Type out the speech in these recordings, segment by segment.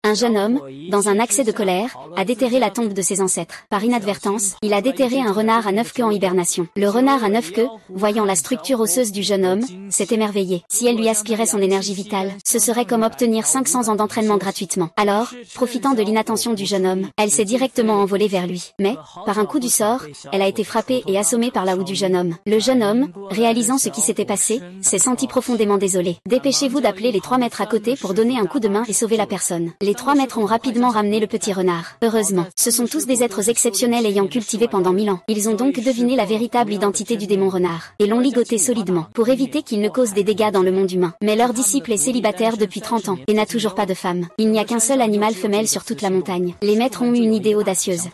Un jeune homme, dans un accès de colère, a déterré la tombe de ses ancêtres. Par inadvertance, il a déterré un renard à 9 queues en hibernation. Le renard à 9 queues, voyant la structure osseuse du jeune homme, s'est émerveillé. Si elle lui aspirait son énergie vitale, ce serait comme obtenir 500 ans d'entraînement gratuitement. Alors, profitant de l'inattention du jeune homme, elle s'est directement envolée vers lui. Mais, par un coup du sort, elle a été frappée et assommée par la houe du jeune homme. Le jeune homme, réalisant ce qui s'était passé, s'est senti profondément désolé. Dépêchez-vous d'appeler les 3 maîtres à côté pour donner un coup de main et sauver la personne. Les 3 maîtres ont rapidement ramené le petit renard. Heureusement, ce sont tous des êtres exceptionnels ayant cultivé pendant 1000 ans. Ils ont donc deviné la véritable identité du démon renard, et l'ont ligoté solidement, pour éviter qu'il ne cause des dégâts dans le monde humain. Mais leur disciple est célibataire depuis 30 ans, et n'a toujours pas de femme. Il n'y a qu'un seul animal femelle sur toute la montagne. Les maîtres ont eu une idée audacieuse.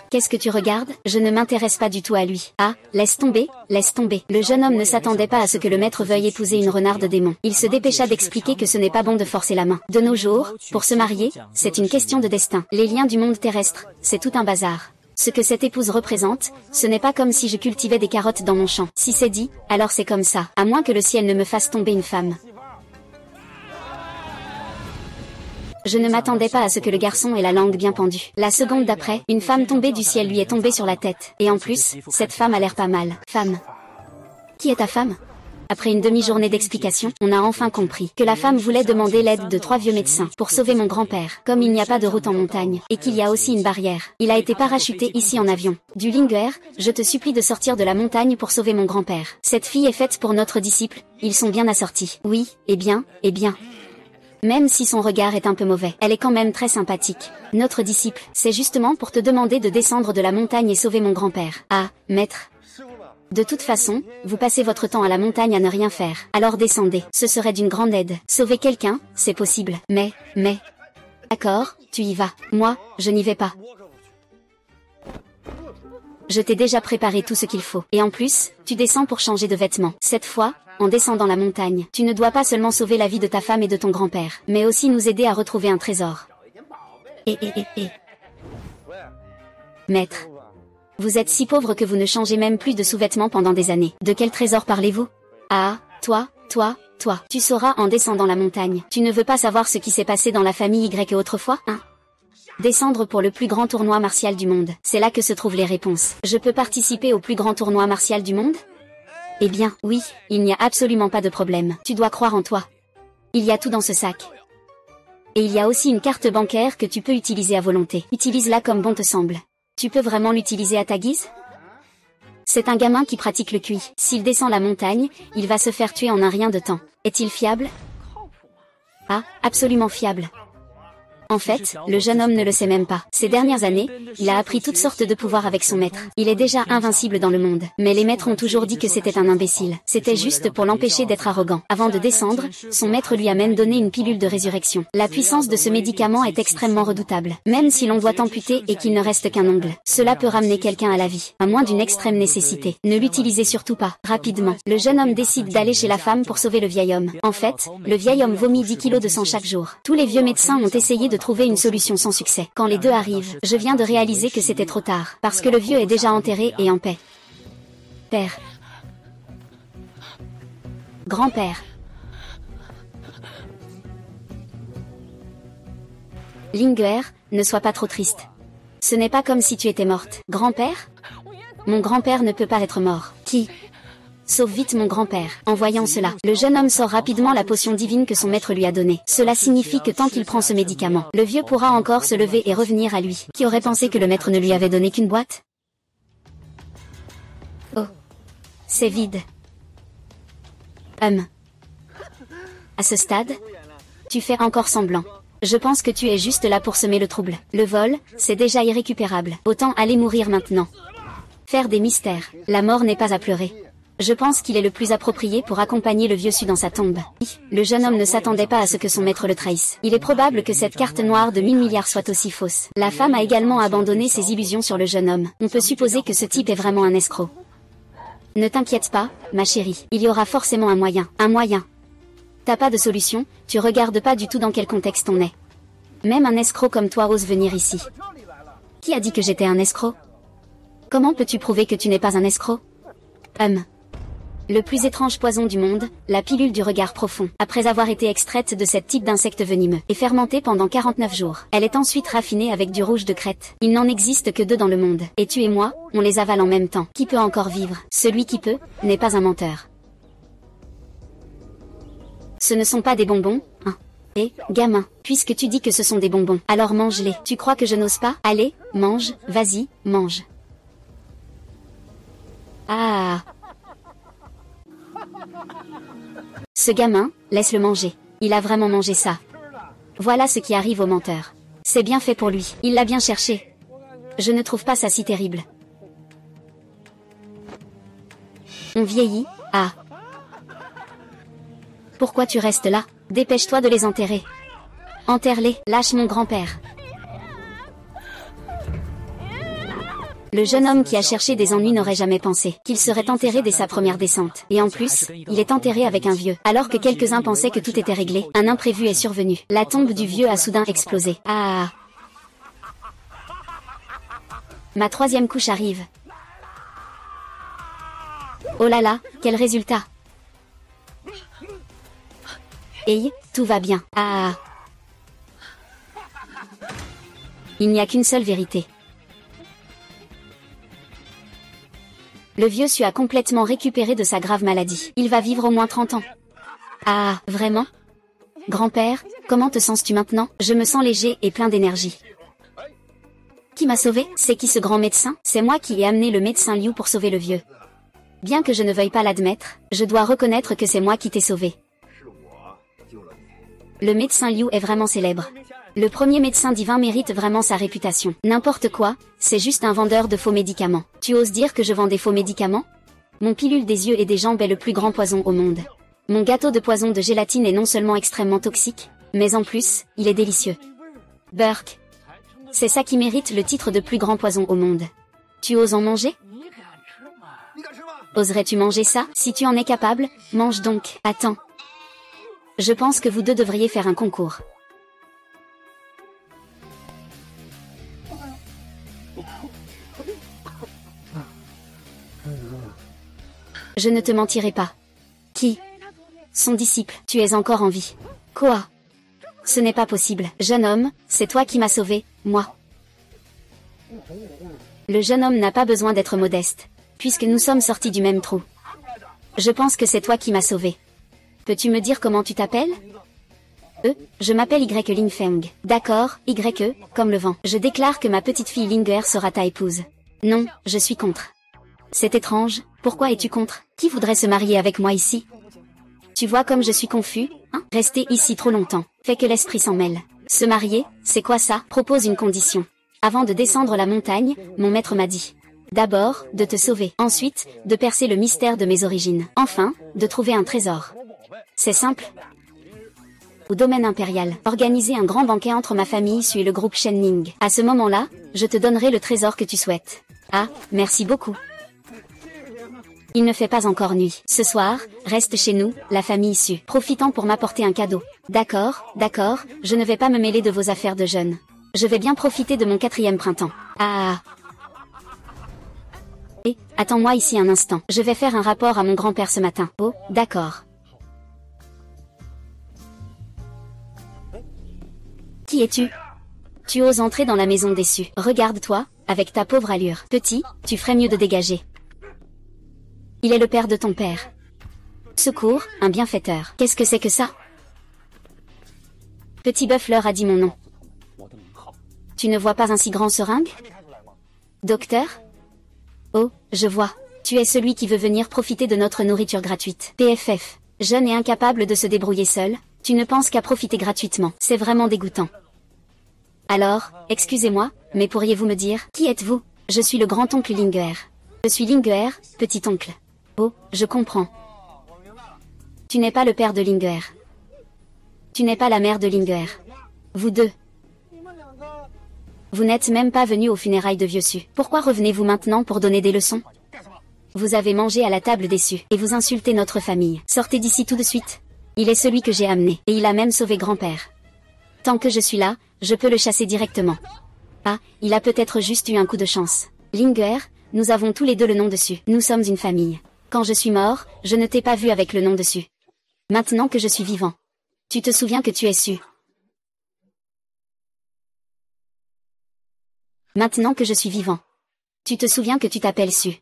Qu'est-ce que tu regardes? Je ne m'intéresse pas du tout à lui. Ah, laisse tomber, laisse tomber. Le jeune homme ne s'attendait pas à ce que le maître veuille épouser une renarde démon. Il se dépêcha d'expliquer que ce n'est pas bon de forcer la main. De nos jours, pour se marier, c'est une question de destin. Les liens du monde terrestre, c'est tout un bazar. Ce que cette épouse représente, ce n'est pas comme si je cultivais des carottes dans mon champ. Si c'est dit, alors c'est comme ça. À moins que le ciel ne me fasse tomber une femme. Je ne m'attendais pas à ce que le garçon ait la langue bien pendue. La seconde d'après, une femme tombée du ciel lui est tombée sur la tête. Et en plus, cette femme a l'air pas mal. Femme. Qui est ta femme? Après une demi-journée d'explication, on a enfin compris que la femme voulait demander l'aide de 3 vieux médecins pour sauver mon grand-père. Comme il n'y a pas de route en montagne, et qu'il y a aussi une barrière, il a été parachuté ici en avion. Du Linguer, je te supplie de sortir de la montagne pour sauver mon grand-père. Cette fille est faite pour notre disciple, ils sont bien assortis. Oui, eh bien. Même si son regard est un peu mauvais, elle est quand même très sympathique. Notre disciple, c'est justement pour te demander de descendre de la montagne et sauver mon grand-père. Ah, maître. De toute façon, vous passez votre temps à la montagne à ne rien faire. Alors descendez, ce serait d'une grande aide. Sauver quelqu'un, c'est possible. Mais... D'accord, tu y vas. Moi, je n'y vais pas. Je t'ai déjà préparé tout ce qu'il faut. Et en plus, tu descends pour changer de vêtements. Cette fois, en descendant la montagne, tu ne dois pas seulement sauver la vie de ta femme et de ton grand-père, mais aussi nous aider à retrouver un trésor. Maître. Vous êtes si pauvre que vous ne changez même plus de sous-vêtements pendant des années. De quel trésor parlez-vous? Ah, toi. Tu sauras en descendant la montagne. Tu ne veux pas savoir ce qui s'est passé dans la famille Y autrefois, hein? Descendre pour le plus grand tournoi martial du monde. C'est là que se trouvent les réponses. Je peux participer au plus grand tournoi martial du monde? Eh bien, oui, il n'y a absolument pas de problème. Tu dois croire en toi. Il y a tout dans ce sac. Et il y a aussi une carte bancaire que tu peux utiliser à volonté. Utilise-la comme bon te semble. Tu peux vraiment l'utiliser à ta guise? C'est un gamin qui pratique le QI. S'il descend la montagne, il va se faire tuer en un rien de temps. Est-il fiable? Ah, absolument fiable. En fait, le jeune homme ne le sait même pas. Ces dernières années, il a appris toutes sortes de pouvoirs avec son maître. Il est déjà invincible dans le monde. Mais les maîtres ont toujours dit que c'était un imbécile. C'était juste pour l'empêcher d'être arrogant. Avant de descendre, son maître lui a même donné une pilule de résurrection. La puissance de ce médicament est extrêmement redoutable. Même si l'on doit amputer et qu'il ne reste qu'un ongle, cela peut ramener quelqu'un à la vie, à moins d'une extrême nécessité. Ne l'utilisez surtout pas. Rapidement, le jeune homme décide d'aller chez la femme pour sauver le vieil homme. En fait, le vieil homme vomit 10 kilos de sang chaque jour. Tous les vieux médecins ont essayé de trouver une solution sans succès. Quand les deux arrivent, je viens de réaliser que c'était trop tard, parce que le vieux est déjà enterré et en paix. Père. Grand-père. Linguer, ne sois pas trop triste. Ce n'est pas comme si tu étais morte. Grand-père? Mon grand-père ne peut pas être mort. Qui? Sauve vite mon grand-père. En voyant cela, le jeune homme sort rapidement la potion divine que son maître lui a donnée. Cela signifie que tant qu'il prend ce médicament, le vieux pourra encore se lever et revenir à lui. Qui aurait pensé que le maître ne lui avait donné qu'une boîte? Oh. C'est vide. À ce stade, tu fais encore semblant. Je pense que tu es juste là pour semer le trouble. Le vol, c'est déjà irrécupérable. Autant aller mourir maintenant. Faire des mystères. La mort n'est pas à pleurer. Je pense qu'il est le plus approprié pour accompagner le vieux su dans sa tombe. Le jeune homme ne s'attendait pas à ce que son maître le trahisse. Il est probable que cette carte noire de 1000 milliards soit aussi fausse. La femme a également abandonné ses illusions sur le jeune homme. On peut supposer que ce type est vraiment un escroc. Ne t'inquiète pas, ma chérie, il y aura forcément un moyen. Un moyen. T'as pas de solution, tu regardes pas du tout dans quel contexte on est. Même un escroc comme toi ose venir ici. Qui a dit que j'étais un escroc? Comment peux-tu prouver que tu n'es pas un escroc? Le plus étrange poison du monde, la pilule du regard profond. Après avoir été extraite de cette type d'insecte venimeux et fermentée pendant 49 jours, elle est ensuite raffinée avec du rouge de Crète. Il n'en existe que 2 dans le monde. Et tu et moi, on les avale en même temps. Qui peut encore vivre? Celui qui peut, n'est pas un menteur. Ce ne sont pas des bonbons, hein? Eh, gamin, puisque tu dis que ce sont des bonbons, alors mange-les. Tu crois que je n'ose pas? Allez, mange, vas-y, mange. Ah. Ce gamin, laisse-le manger. Il a vraiment mangé ça. Voilà ce qui arrive aux menteurs. C'est bien fait pour lui, il l'a bien cherché. Je ne trouve pas ça si terrible. On vieillit, ah. Pourquoi tu restes là? Dépêche-toi de les enterrer. Enterre-les, lâche mon grand-père. Le jeune homme qui a cherché des ennuis n'aurait jamais pensé qu'il serait enterré dès sa première descente. Et en plus, il est enterré avec un vieux. Alors que quelques-uns pensaient que tout était réglé, un imprévu est survenu. La tombe du vieux a soudain explosé. Ah. Ma 3e couche arrive. Oh là là, quel résultat! Hey, tout va bien. Ah. Il n'y a qu'une seule vérité. Le vieux Su a complètement récupéré de sa grave maladie. Il va vivre au moins 30 ans. Ah, vraiment? Grand-père, comment te sens-tu maintenant? Je me sens léger et plein d'énergie. Qui m'a sauvé? C'est qui ce grand médecin? C'est moi qui ai amené le médecin Liu pour sauver le vieux. Bien que je ne veuille pas l'admettre, je dois reconnaître que c'est moi qui t'ai sauvé. Le médecin Liu est vraiment célèbre. Le premier médecin divin mérite vraiment sa réputation. N'importe quoi, c'est juste un vendeur de faux médicaments. Tu oses dire que je vends des faux médicaments? Mon pilule des yeux et des jambes est le plus grand poison au monde. Mon gâteau de poison de gélatine est non seulement extrêmement toxique, mais en plus, il est délicieux. Burk. C'est ça qui mérite le titre de plus grand poison au monde. Tu oses en manger? Oserais-tu manger ça? Si tu en es capable, mange donc. Attends. Je pense que vous deux devriez faire un concours. Je ne te mentirai pas. Qui? Son disciple. Tu es encore en vie. Quoi? Ce n'est pas possible. Jeune homme, c'est toi qui m'as sauvé, moi. Le jeune homme n'a pas besoin d'être modeste, puisque nous sommes sortis du même trou. Je pense que c'est toi qui m'as sauvé. Peux-tu me dire comment tu t'appelles? Je m'appelle Y Lingfeng. D'accord, Y, comme le vent. Je déclare que ma petite fille Linger sera ta épouse. Non, je suis contre. C'est étrange, pourquoi es-tu contre? Qui voudrait se marier avec moi ici? Tu vois comme je suis confus, hein? Rester ici trop longtemps, fait que l'esprit s'en mêle. Se marier, c'est quoi ça? Propose une condition. Avant de descendre la montagne, mon maître m'a dit. D'abord, de te sauver. Ensuite, de percer le mystère de mes origines. Enfin, de trouver un trésor. C'est simple. Au domaine impérial, organiser un grand banquet entre ma famille Su et le groupe Shenning. À ce moment-là, je te donnerai le trésor que tu souhaites. Ah, merci beaucoup. Il ne fait pas encore nuit. Ce soir, reste chez nous, la famille Su, profitant pour m'apporter un cadeau. D'accord, d'accord, je ne vais pas me mêler de vos affaires de jeunes. Je vais bien profiter de mon 4e printemps. Ah. Et, attends-moi ici un instant. Je vais faire un rapport à mon grand-père ce matin. Oh, d'accord. Qui es-tu? Tu oses entrer dans la maison déçue. Regarde-toi, avec ta pauvre allure. Petit, tu ferais mieux de dégager. Il est le père de ton père. Secours, un bienfaiteur. Qu'est-ce que c'est que ça? Petit bœuf leur a dit mon nom. Tu ne vois pas un si grand seringue? Docteur? Oh, je vois. Tu es celui qui veut venir profiter de notre nourriture gratuite. PFF. Jeune et incapable de se débrouiller seul, tu ne penses qu'à profiter gratuitement. C'est vraiment dégoûtant. Alors, excusez-moi, mais pourriez-vous me dire, qui êtes-vous? Je suis le grand-oncle Linger. Je suis Linger, petit-oncle. Oh, je comprends. Tu n'es pas le père de Linger. Tu n'es pas la mère de Linger. Vous deux. Vous n'êtes même pas venus aux funérailles de Vieux Su. Pourquoi revenez-vous maintenant pour donner des leçons? Vous avez mangé à la table des Su, et vous insultez notre famille. Sortez d'ici tout de suite. Il est celui que j'ai amené, et il a même sauvé grand-père. Tant que je suis là, je peux le chasser directement. Ah, il a peut-être juste eu un coup de chance. Linger, nous avons tous les deux le nom dessus. Nous sommes une famille. Quand je suis mort, je ne t'ai pas vu avec le nom dessus. Maintenant que je suis vivant. Tu te souviens que tu es su. Maintenant que je suis vivant. Tu te souviens que tu t'appelles Su.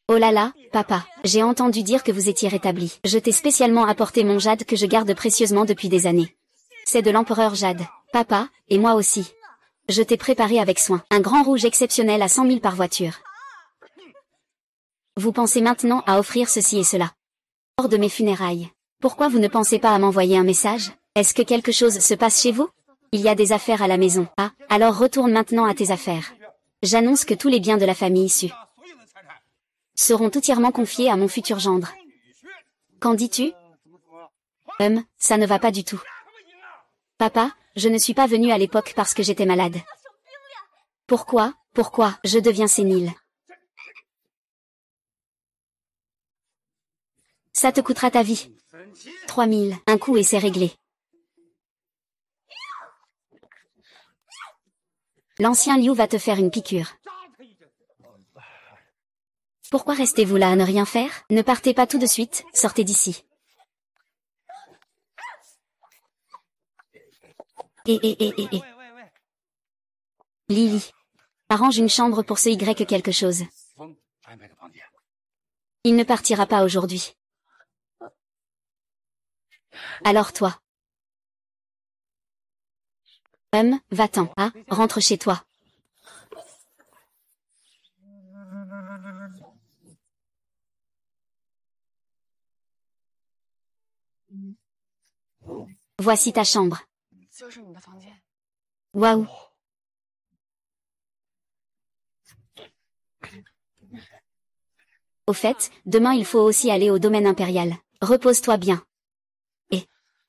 Oh là là, papa, j'ai entendu dire que vous étiez rétabli. Je t'ai spécialement apporté mon jade que je garde précieusement depuis des années. C'est de l'empereur Jade. Papa, et moi aussi. Je t'ai préparé avec soin. Un grand rouge exceptionnel à 100 000 par voiture. Vous pensez maintenant à offrir ceci et cela. Lors de mes funérailles. Pourquoi vous ne pensez pas à m'envoyer un message? Est-ce que quelque chose se passe chez vous? Il y a des affaires à la maison. Ah, alors retourne maintenant à tes affaires. J'annonce que tous les biens de la famille Su seront entièrement confiés à mon futur gendre. Qu'en dis-tu? Ça ne va pas du tout. Papa, je ne suis pas venu à l'époque parce que j'étais malade. Pourquoi je deviens sénile? Ça te coûtera ta vie. 3000, un coup et c'est réglé. L'ancien Liu va te faire une piqûre. Pourquoi restez-vous là à ne rien faire? Ne partez pas tout de suite, sortez d'ici. Lily. Arrange une chambre pour ce Y quelque chose. Il ne partira pas aujourd'hui. Alors toi. Va-t'en. Ah, rentre chez toi. Voici ta chambre. Waouh. Au fait, demain il faut aussi aller au domaine impérial. Repose-toi bien.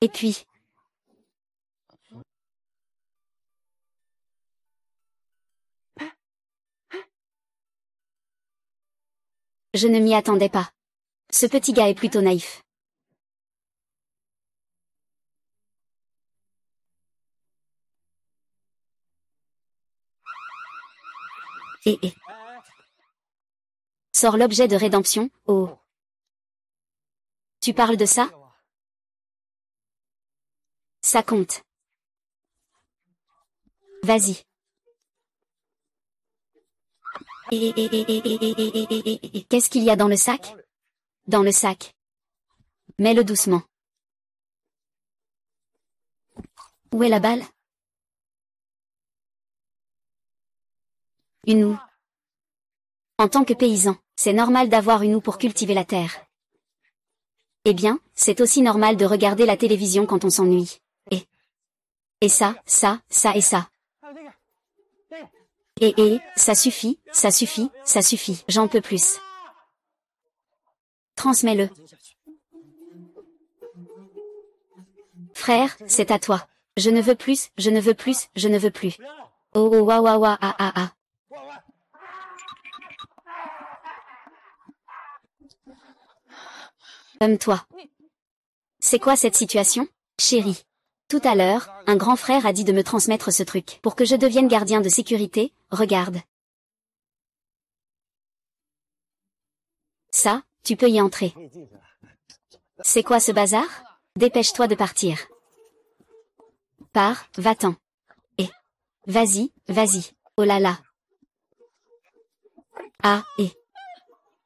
Et puis... Je ne m'y attendais pas. Ce petit gars est plutôt naïf. Sors l'objet de rédemption, oh. Tu parles de ça? Ça compte. Vas-y. Qu'est-ce qu'il y a dans le sac? Dans le sac. Mets-le doucement. Où est la balle? Une houe. En tant que paysan, c'est normal d'avoir une houe pour cultiver la terre. Eh bien, c'est aussi normal de regarder la télévision quand on s'ennuie. Et ça, et ça. Ça suffit, ça suffit, ça suffit. J'en peux plus. Transmets-le. Frère, c'est à toi. Je ne veux plus, je ne veux plus, je ne veux plus. Oh oh wa wa wa ah ah ah. Toi. C'est quoi cette situation? Chérie. Tout à l'heure, un grand frère a dit de me transmettre ce truc. Pour que je devienne gardien de sécurité, regarde. Ça, tu peux y entrer. C'est quoi ce bazar? Dépêche-toi de partir. Pars, va-t'en. Vas-y, vas-y. Oh là là. Ah,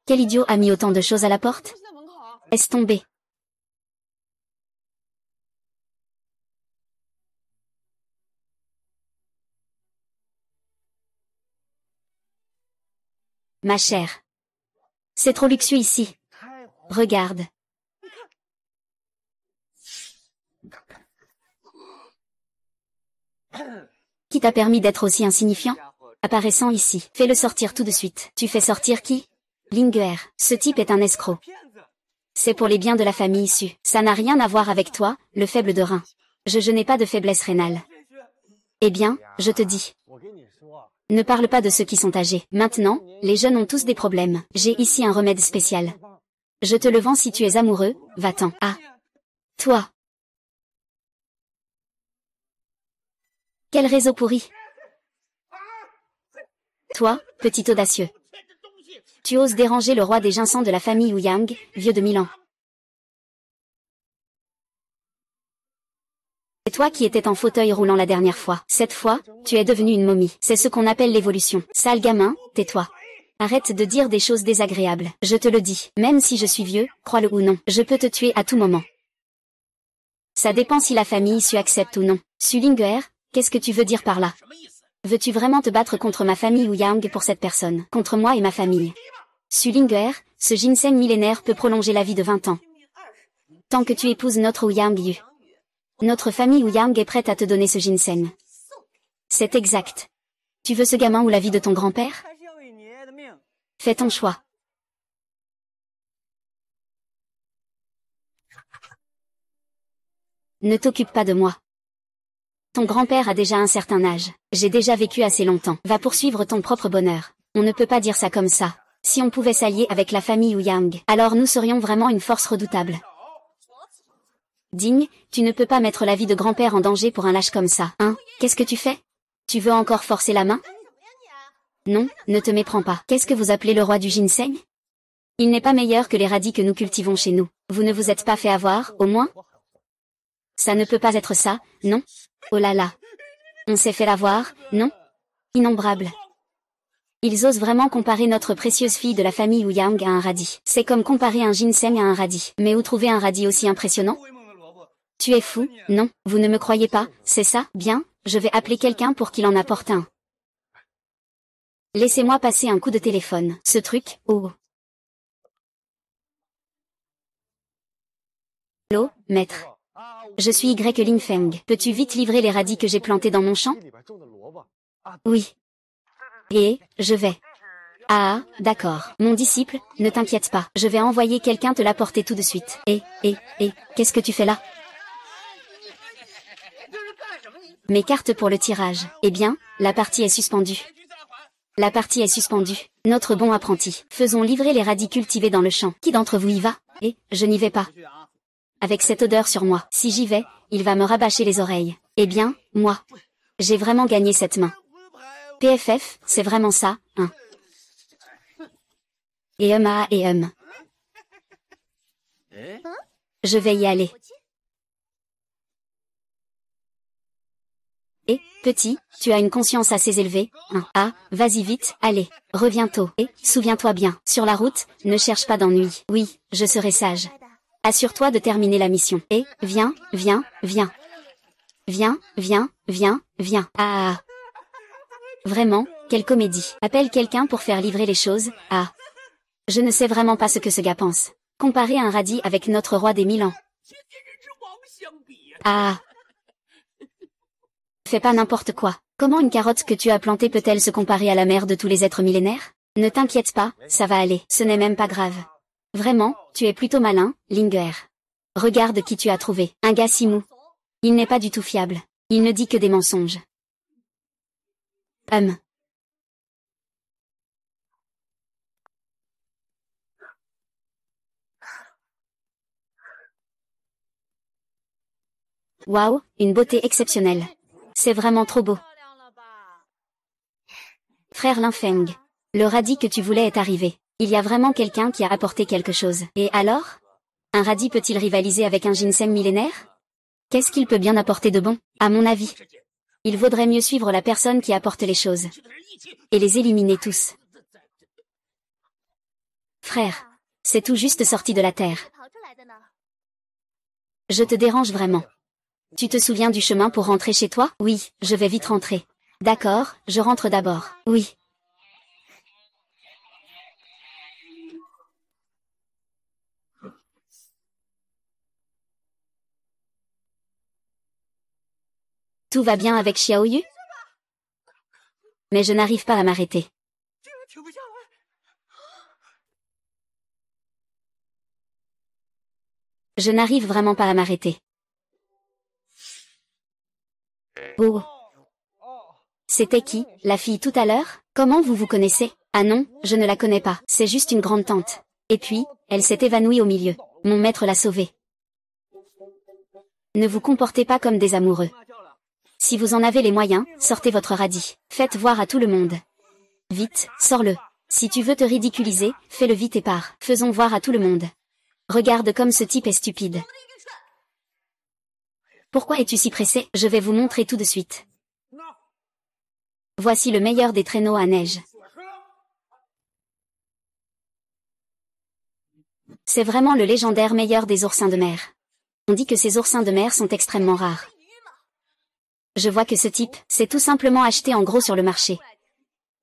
quel idiot a mis autant de choses à la porte? Laisse tomber. Ma chère. C'est trop luxueux ici. Regarde. Qui t'a permis d'être aussi insignifiant? Apparaissant ici. Fais-le sortir tout de suite. Tu fais sortir qui? Linguer. Ce type est un escroc. C'est pour les biens de la famille Su. Ça n'a rien à voir avec toi, le faible de rein. Je n'ai pas de faiblesse rénale. Eh bien, je te dis. Ne parle pas de ceux qui sont âgés. Maintenant, les jeunes ont tous des problèmes. J'ai ici un remède spécial. Je te le vends si tu es amoureux, va-t'en. Ah. Toi. Quel réseau pourri. Toi, petit audacieux. Tu oses déranger le roi des Ginseng de la famille Ouyang, vieux de 1000 ans. C'est toi qui étais en fauteuil roulant la dernière fois. Cette fois, tu es devenu une momie. C'est ce qu'on appelle l'évolution. Sale gamin, tais-toi. Arrête de dire des choses désagréables. Je te le dis. Même si je suis vieux, crois-le ou non, je peux te tuer à tout moment. Ça dépend si la famille Su accepte ou non. Sulinger, qu'est-ce que tu veux dire par là? Veux-tu vraiment te battre contre ma famille Ouyang pour cette personne? Contre moi et ma famille? Sulinger, ce ginseng millénaire peut prolonger la vie de 20 ans. Tant que tu épouses notre Ouyang Yu. Notre famille Ouyang est prête à te donner ce ginseng. C'est exact. Tu veux ce gamin ou la vie de ton grand-père? Fais ton choix. Ne t'occupe pas de moi. Ton grand-père a déjà un certain âge. J'ai déjà vécu assez longtemps. Va poursuivre ton propre bonheur. On ne peut pas dire ça comme ça. Si on pouvait s'allier avec la famille Ouyang, alors nous serions vraiment une force redoutable. Digne, tu ne peux pas mettre la vie de grand-père en danger pour un lâche comme ça, hein? Qu'est-ce que tu fais? Tu veux encore forcer la main? Non, ne te méprends pas. Qu'est-ce que vous appelez le roi du ginseng? Il n'est pas meilleur que les radis que nous cultivons chez nous. Vous ne vous êtes pas fait avoir, au moins? Ça ne peut pas être ça, non? Oh là là. On s'est fait l'avoir, non? Innombrable. Ils osent vraiment comparer notre précieuse fille de la famille Ouyang à un radis. C'est comme comparer un ginseng à un radis. Mais où trouver un radis aussi impressionnant? Tu es fou, non? Vous ne me croyez pas, c'est ça? Bien, je vais appeler quelqu'un pour qu'il en apporte un. Laissez-moi passer un coup de téléphone. Ce truc, oh. Allô, maître. Je suis Y Lingfeng. Peux-tu vite livrer les radis que j'ai plantés dans mon champ? Oui. Et, je vais. Ah, d'accord. Mon disciple, ne t'inquiète pas. Je vais envoyer quelqu'un te l'apporter tout de suite. Qu'est-ce que tu fais là? Mes cartes pour le tirage. Eh bien, la partie est suspendue. La partie est suspendue. Notre bon apprenti. Faisons livrer les radis cultivés dans le champ. Qui d'entre vous y va? Je n'y vais pas. Avec cette odeur sur moi. Si j'y vais, il va me rabâcher les oreilles. Eh bien, moi. J'ai vraiment gagné cette main. PFF, c'est vraiment ça, hein. Et Je vais y aller. Petit, tu as une conscience assez élevée, hein. Ah, vas-y vite, allez, reviens tôt. Souviens-toi bien, sur la route, ne cherche pas d'ennui. Oui, je serai sage. Assure-toi de terminer la mission. Viens. Viens. Ah. Vraiment, quelle comédie. Appelle quelqu'un pour faire livrer les choses, ah. Je ne sais vraiment pas ce que ce gars pense. Comparer un radis avec notre roi des 1000 ans. Ah. Fais pas n'importe quoi. Comment une carotte que tu as plantée peut-elle se comparer à la mère de tous les êtres millénaires? Ne t'inquiète pas, ça va aller. Ce n'est même pas grave. Vraiment, tu es plutôt malin, Linger. Regarde qui tu as trouvé. Un gars si mou. Il n'est pas du tout fiable. Il ne dit que des mensonges. Waouh, une beauté exceptionnelle. C'est vraiment trop beau. Frère Linfeng. Le radis que tu voulais est arrivé. Il y a vraiment quelqu'un qui a apporté quelque chose. Et alors? Un radis peut-il rivaliser avec un ginseng millénaire? Qu'est-ce qu'il peut bien apporter de bon? À mon avis, il vaudrait mieux suivre la personne qui apporte les choses. Et les éliminer tous. Frère, c'est tout juste sorti de la terre. Je te dérange vraiment. Tu te souviens du chemin pour rentrer chez toi? Oui, je vais vite rentrer. D'accord, je rentre d'abord. Oui. Tout va bien avec Xiaoyu? Mais je n'arrive pas à m'arrêter. Je n'arrive vraiment pas à m'arrêter. Oh. C'était qui, la fille tout à l'heure? Comment vous vous connaissez? Ah non, je ne la connais pas. C'est juste une grande tante. Et puis, elle s'est évanouie au milieu. Mon maître l'a sauvée. Ne vous comportez pas comme des amoureux. Si vous en avez les moyens, sortez votre radis. Faites voir à tout le monde. Vite, sors-le. Si tu veux te ridiculiser, fais-le vite et pars. Faisons voir à tout le monde. Regarde comme ce type est stupide. Pourquoi es-tu si pressé? Je vais vous montrer tout de suite. Voici le meilleur des traîneaux à neige. C'est vraiment le légendaire meilleur des oursins de mer. On dit que ces oursins de mer sont extrêmement rares. Je vois que ce type, c'est tout simplement acheté en gros sur le marché.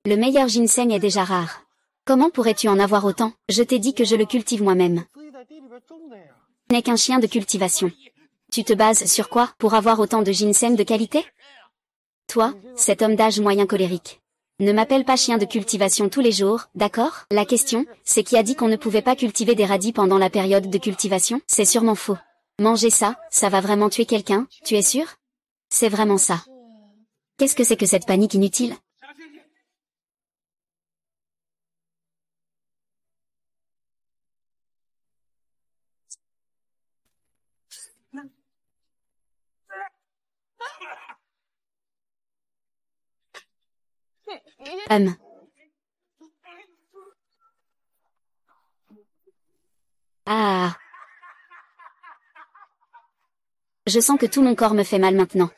Le meilleur ginseng est déjà rare. Comment pourrais-tu en avoir autant? Je t'ai dit que je le cultive moi-même. Tu n'es qu'un chien de cultivation. Tu te bases sur quoi pour avoir autant de ginseng de qualité? Toi, cet homme d'âge moyen colérique. Ne m'appelle pas chien de cultivation tous les jours, d'accord? La question, c'est qui a dit qu'on ne pouvait pas cultiver des radis pendant la période de cultivation? C'est sûrement faux. Manger ça va vraiment tuer quelqu'un, tu es sûr? C'est vraiment ça. Qu'est-ce que c'est que cette panique inutile? Ah. Je sens que tout mon corps me fait mal maintenant.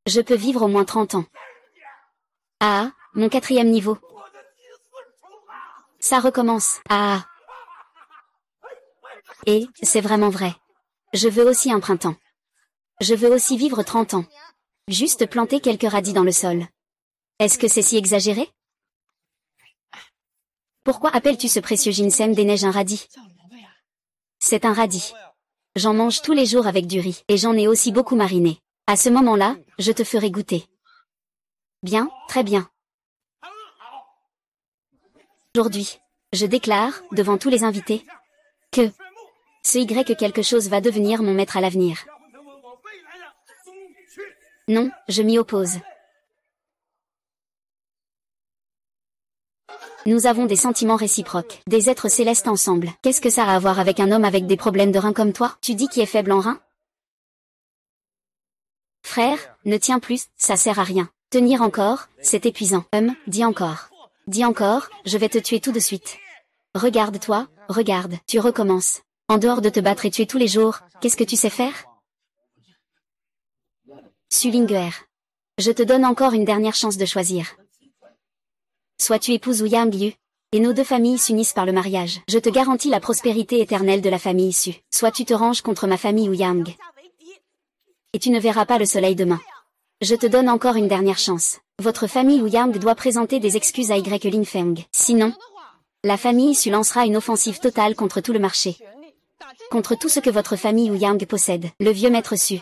Je peux vivre au moins 30 ans. Ah, mon 4e niveau. Ça recommence. Ah. Et, c'est vraiment vrai. Je veux aussi un printemps. Je veux aussi vivre 30 ans. Juste planter quelques radis dans le sol. Est-ce que c'est si exagéré? Pourquoi appelles-tu ce précieux ginseng des neiges un radis? C'est un radis. J'en mange tous les jours avec du riz, et j'en ai aussi beaucoup mariné. À ce moment-là, je te ferai goûter. Bien, très bien. Aujourd'hui, je déclare, devant tous les invités, que ce Y quelque chose va devenir mon maître à l'avenir. Non, je m'y oppose. Nous avons des sentiments réciproques, des êtres célestes ensemble. Qu'est-ce que ça a à voir avec un homme avec des problèmes de reins comme toi? Tu dis qui est faible en reins? Frère, ne tiens plus, ça sert à rien. Tenir encore, c'est épuisant. Dis encore. Dis encore, je vais te tuer tout de suite. Regarde-toi, regarde, tu recommences. En dehors de te battre et tuer tous les jours, qu'est-ce que tu sais faire? Sulinger. Je te donne encore une dernière chance de choisir. Soit tu épouses Wu Yang Yu, et nos deux familles s'unissent par le mariage. Je te garantis la prospérité éternelle de la famille issue. Soit tu te ranges contre ma famille Wu Yang. Et tu ne verras pas le soleil demain. Je te donne encore une dernière chance. Votre famille Wu Yang doit présenter des excuses à Y Lin Feng. Sinon, la famille issue lancera une offensive totale contre tout le marché. Contre tout ce que votre famille Wu Yang possède. Le vieux maître Su.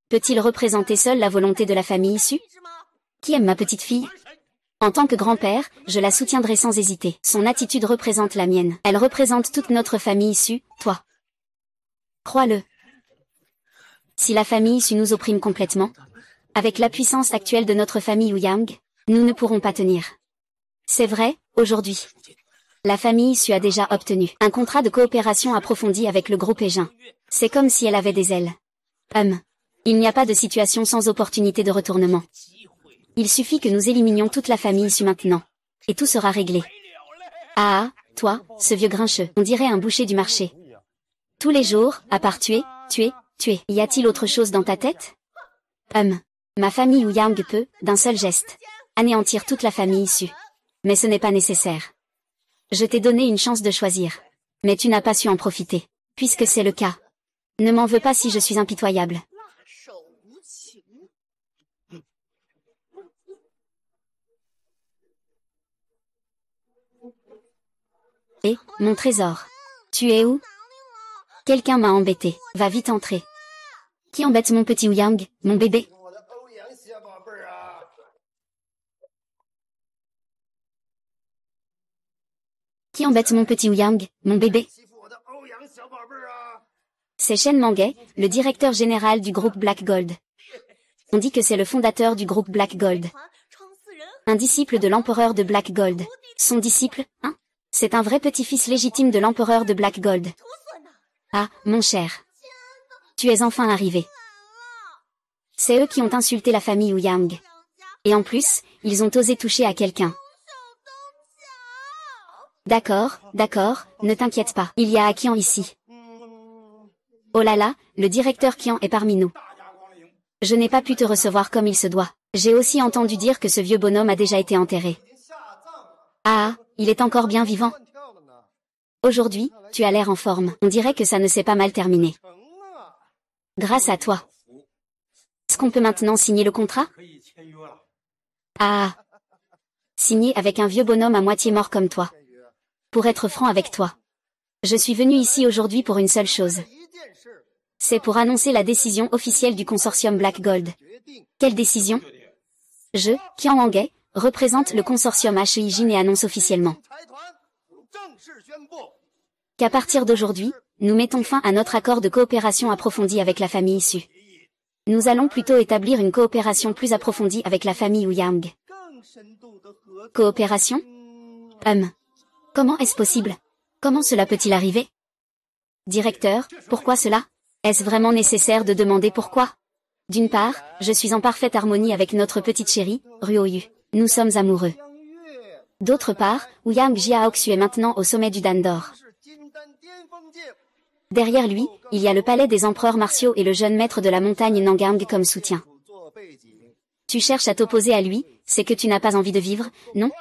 Peut-il représenter seul la volonté de la famille issue? Qui aime ma petite fille? En tant que grand-père, je la soutiendrai sans hésiter. Son attitude représente la mienne. Elle représente toute notre famille issue, toi. Crois-le. Si la famille issue nous opprime complètement, avec la puissance actuelle de notre famille Wu Yang, nous ne pourrons pas tenir. C'est vrai, aujourd'hui. La famille issue a déjà obtenu un contrat de coopération approfondie avec le groupe Aegin. C'est comme si elle avait des ailes. Il n'y a pas de situation sans opportunité de retournement. Il suffit que nous éliminions toute la famille issue maintenant. Et tout sera réglé. Ah, toi, ce vieux grincheux, on dirait un boucher du marché. Tous les jours, à part tuer, tuer, tuer. Y a-t-il autre chose dans ta tête? Ma famille Wu Yang peut, d'un seul geste, anéantir toute la famille issue. Mais ce n'est pas nécessaire. Je t'ai donné une chance de choisir. Mais tu n'as pas su en profiter. Puisque c'est le cas. Ne m'en veux pas si je suis impitoyable. Et, mon trésor. Tu es où? Quelqu'un m'a embêté. Va vite entrer. Qui embête mon petit Wu Yang, mon bébé? Qui embête mon petit Wu Yang, mon bébé? C'est Shen Manguet, le directeur général du groupe Black Gold. On dit que c'est le fondateur du groupe Black Gold. Un disciple de l'empereur de Black Gold. Son disciple, hein? C'est un vrai petit-fils légitime de l'empereur de Black Gold. Ah, mon cher. Tu es enfin arrivé. C'est eux qui ont insulté la famille Wu Yang. Et en plus, ils ont osé toucher à quelqu'un. D'accord, d'accord, ne t'inquiète pas. Il y a Akian ici. Oh là là, le directeur Kian est parmi nous. Je n'ai pas pu te recevoir comme il se doit. J'ai aussi entendu dire que ce vieux bonhomme a déjà été enterré. Ah, il est encore bien vivant. Aujourd'hui, tu as l'air en forme. On dirait que ça ne s'est pas mal terminé. Grâce à toi. Est-ce qu'on peut maintenant signer le contrat? Ah. Signer avec un vieux bonhomme à moitié mort comme toi. Pour être franc avec toi. Je suis venu ici aujourd'hui pour une seule chose. C'est pour annoncer la décision officielle du consortium Black Gold. Quelle décision? Je, Qian Wangui, représente le consortium HEIJin et annonce officiellement qu'à partir d'aujourd'hui, nous mettons fin à notre accord de coopération approfondie avec la famille Su. Nous allons plutôt établir une coopération plus approfondie avec la famille Ouyang. Coopération? Comment est-ce possible? Comment cela peut-il arriver? Directeur, pourquoi cela? Est-ce vraiment nécessaire de demander pourquoi? D'une part, je suis en parfaite harmonie avec notre petite chérie, Ruoyu. Nous sommes amoureux. D'autre part, Ouyang Jiaoxu est maintenant au sommet du Dan d'or. Derrière lui, il y a le palais des empereurs martiaux et le jeune maître de la montagne Nangang comme soutien. Tu cherches à t'opposer à lui, c'est que tu n'as pas envie de vivre, non?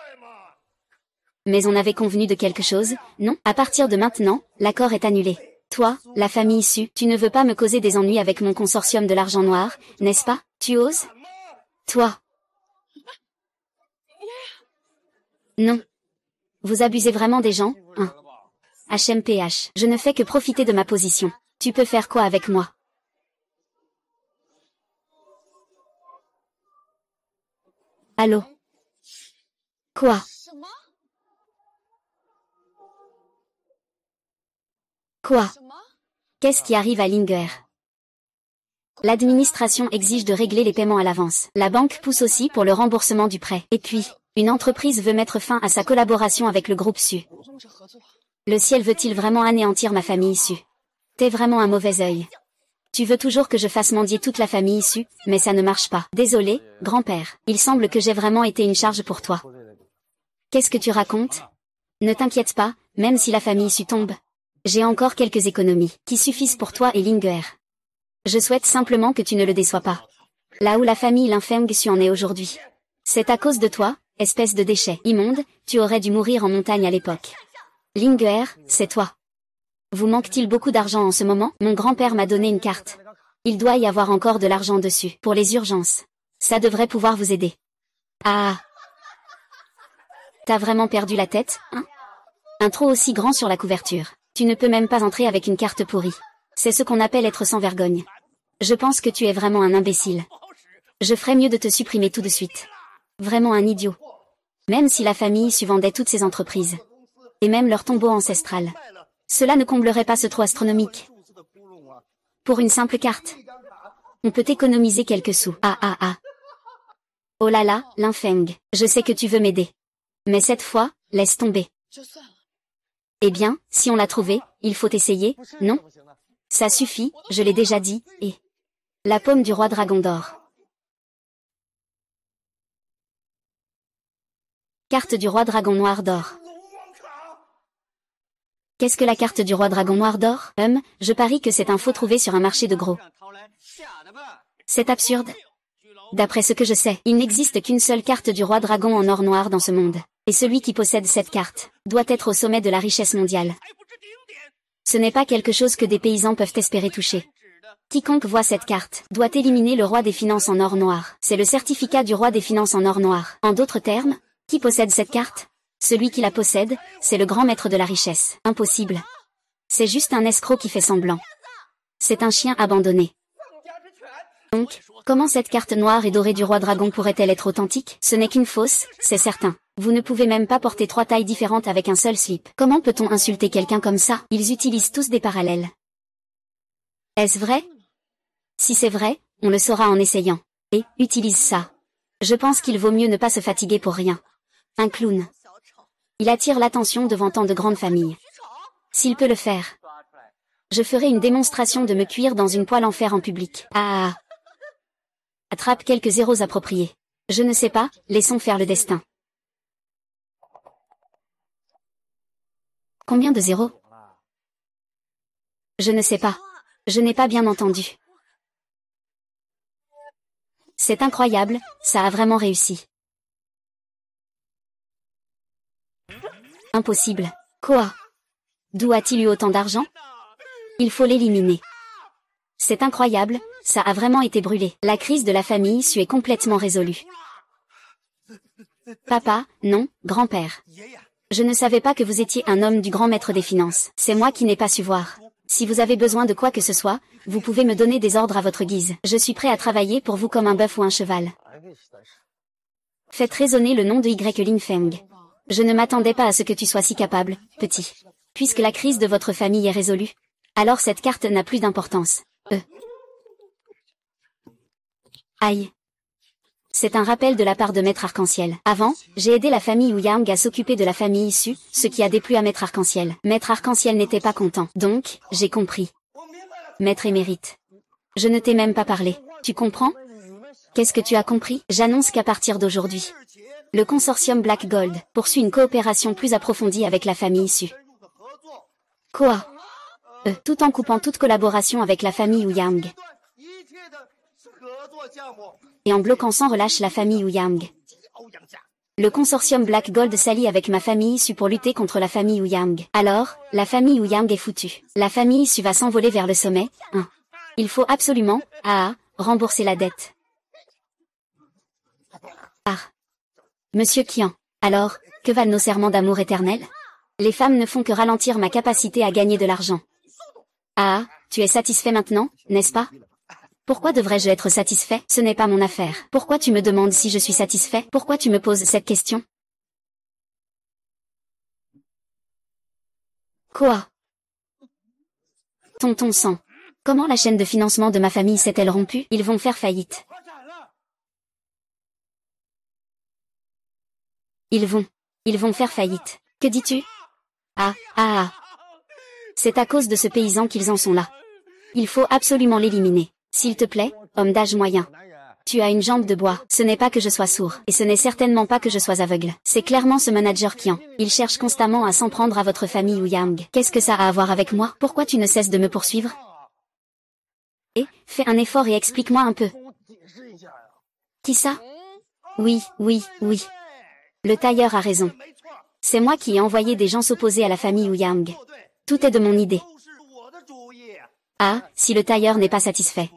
Mais on avait convenu de quelque chose, non? À partir de maintenant, l'accord est annulé. Toi, la famille Su, tu ne veux pas me causer des ennuis avec mon consortium de l'argent noir, n'est-ce pas? Tu oses? Toi. Non. Vous abusez vraiment des gens, hein? HMPH, je ne fais que profiter de ma position. Tu peux faire quoi avec moi? Allô? Quoi? Quoi? Qu'est-ce qui arrive à Linger? L'administration exige de régler les paiements à l'avance. La banque pousse aussi pour le remboursement du prêt. Et puis, une entreprise veut mettre fin à sa collaboration avec le groupe Su. Le ciel veut-il vraiment anéantir ma famille Su? T'es vraiment un mauvais œil. Tu veux toujours que je fasse mendier toute la famille Su, mais ça ne marche pas. Désolé, grand-père. Il semble que j'ai vraiment été une charge pour toi. Qu'est-ce que tu racontes? Ne t'inquiète pas, même si la famille Su tombe. J'ai encore quelques économies, qui suffisent pour toi et Linger. Je souhaite simplement que tu ne le déçois pas. Là où la famille Linfeng Su en est aujourd'hui. C'est à cause de toi, espèce de déchet immonde, tu aurais dû mourir en montagne à l'époque. Linger, c'est toi. Vous manque-t-il beaucoup d'argent en ce moment? Mon grand-père m'a donné une carte. Il doit y avoir encore de l'argent dessus, pour les urgences. Ça devrait pouvoir vous aider. Ah. T'as vraiment perdu la tête, hein? Un trou aussi grand sur la couverture. Tu ne peux même pas entrer avec une carte pourrie. C'est ce qu'on appelle être sans vergogne. Je pense que tu es vraiment un imbécile. Je ferais mieux de te supprimer tout de suite. Vraiment un idiot. Même si la famille Su vendait toutes ses entreprises. Et même leur tombeau ancestral. Cela ne comblerait pas ce trou astronomique. Pour une simple carte. On peut économiser quelques sous. Ah. Oh là là, Linfeng, je sais que tu veux m'aider. Mais cette fois, laisse tomber. Eh bien, si on l'a trouvé, il faut essayer, non? Ça suffit, je l'ai déjà dit, et... La paume du roi dragon d'or. Carte du roi dragon noir d'or. Qu'est-ce que la carte du roi dragon noir d'or? Je parie que c'est un faux trouvé sur un marché de gros. C'est absurde. D'après ce que je sais, il n'existe qu'une seule carte du roi dragon en or noir dans ce monde. Et celui qui possède cette carte doit être au sommet de la richesse mondiale. Ce n'est pas quelque chose que des paysans peuvent espérer toucher. Quiconque voit cette carte doit éliminer le roi des finances en or noir. C'est le certificat du roi des finances en or noir. En d'autres termes, qui possède cette carte? Celui qui la possède, c'est le grand maître de la richesse. Impossible. C'est juste un escroc qui fait semblant. C'est un chien abandonné. Donc, comment cette carte noire et dorée du roi dragon pourrait-elle être authentique? Ce n'est qu'une fausse, c'est certain. Vous ne pouvez même pas porter 3 tailles différentes avec un seul slip. Comment peut-on insulter quelqu'un comme ça? Ils utilisent tous des parallèles. Est-ce vrai? Si c'est vrai, on le saura en essayant. Et, utilise ça. Je pense qu'il vaut mieux ne pas se fatiguer pour rien. Un clown. Il attire l'attention devant tant de grandes familles. S'il peut le faire. Je ferai une démonstration de me cuire dans une poêle en fer en public. Ah. Attrape quelques zéros appropriés. Je ne sais pas, laissons faire le destin. Combien de zéros? Je ne sais pas. Je n'ai pas bien entendu. C'est incroyable, ça a vraiment réussi. Impossible. Quoi? D'où a-t-il eu autant d'argent? Il faut l'éliminer. C'est incroyable, ça a vraiment été brûlé. La crise de la famille Su est complètement résolue. Papa, non, grand-père. Je ne savais pas que vous étiez un homme du grand maître des finances. C'est moi qui n'ai pas su voir. Si vous avez besoin de quoi que ce soit, vous pouvez me donner des ordres à votre guise. Je suis prêt à travailler pour vous comme un bœuf ou un cheval. Faites résonner le nom de Lin Feng. Je ne m'attendais pas à ce que tu sois si capable, petit. Puisque la crise de votre famille est résolue, alors cette carte n'a plus d'importance. Aïe. C'est un rappel de la part de Maître Arc-en-Ciel. Avant, j'ai aidé la famille Ouyang à s'occuper de la famille Su, ce qui a déplu à Maître Arc-en-Ciel. Maître Arc-en-Ciel n'était pas content. Donc, j'ai compris. Maître émérite. Je ne t'ai même pas parlé. Tu comprends? Qu'est-ce que tu as compris? J'annonce qu'à partir d'aujourd'hui, le consortium Black Gold poursuit une coopération plus approfondie avec la famille Su. Quoi? Tout en coupant toute collaboration avec la famille Ouyang. Et en bloquant sans relâche la famille Ouyang. Le consortium Black Gold s'allie avec ma famille Su pour lutter contre la famille Ouyang. Alors, la famille Ouyang est foutue. La famille Su va s'envoler vers le sommet. Il faut absolument, rembourser la dette. Monsieur Qian. Alors, que valent nos serments d'amour éternel? Les femmes ne font que ralentir ma capacité à gagner de l'argent. Tu es satisfait maintenant, n'est-ce pas? Pourquoi devrais-je être satisfait? Ce n'est pas mon affaire. Pourquoi tu me demandes si je suis satisfait? Pourquoi tu me poses cette question? Quoi? Tonton sang. Comment la chaîne de financement de ma famille s'est-elle rompue? Ils vont faire faillite. Ils vont faire faillite. Que dis-tu? C'est à cause de ce paysan qu'ils en sont là. Il faut absolument l'éliminer. S'il te plaît, homme d'âge moyen. Tu as une jambe de bois. Ce n'est pas que je sois sourd. Et ce n'est certainement pas que je sois aveugle. C'est clairement ce manager Qian. Il cherche constamment à s'en prendre à votre famille Ouyang. Qu'est-ce que ça a à voir avec moi? Pourquoi tu ne cesses de me poursuivre? Fais un effort et explique-moi un peu. Qui ça? Oui. Le tailleur a raison. C'est moi qui ai envoyé des gens s'opposer à la famille Ouyang. Tout est de mon idée. Si le tailleur n'est pas satisfait.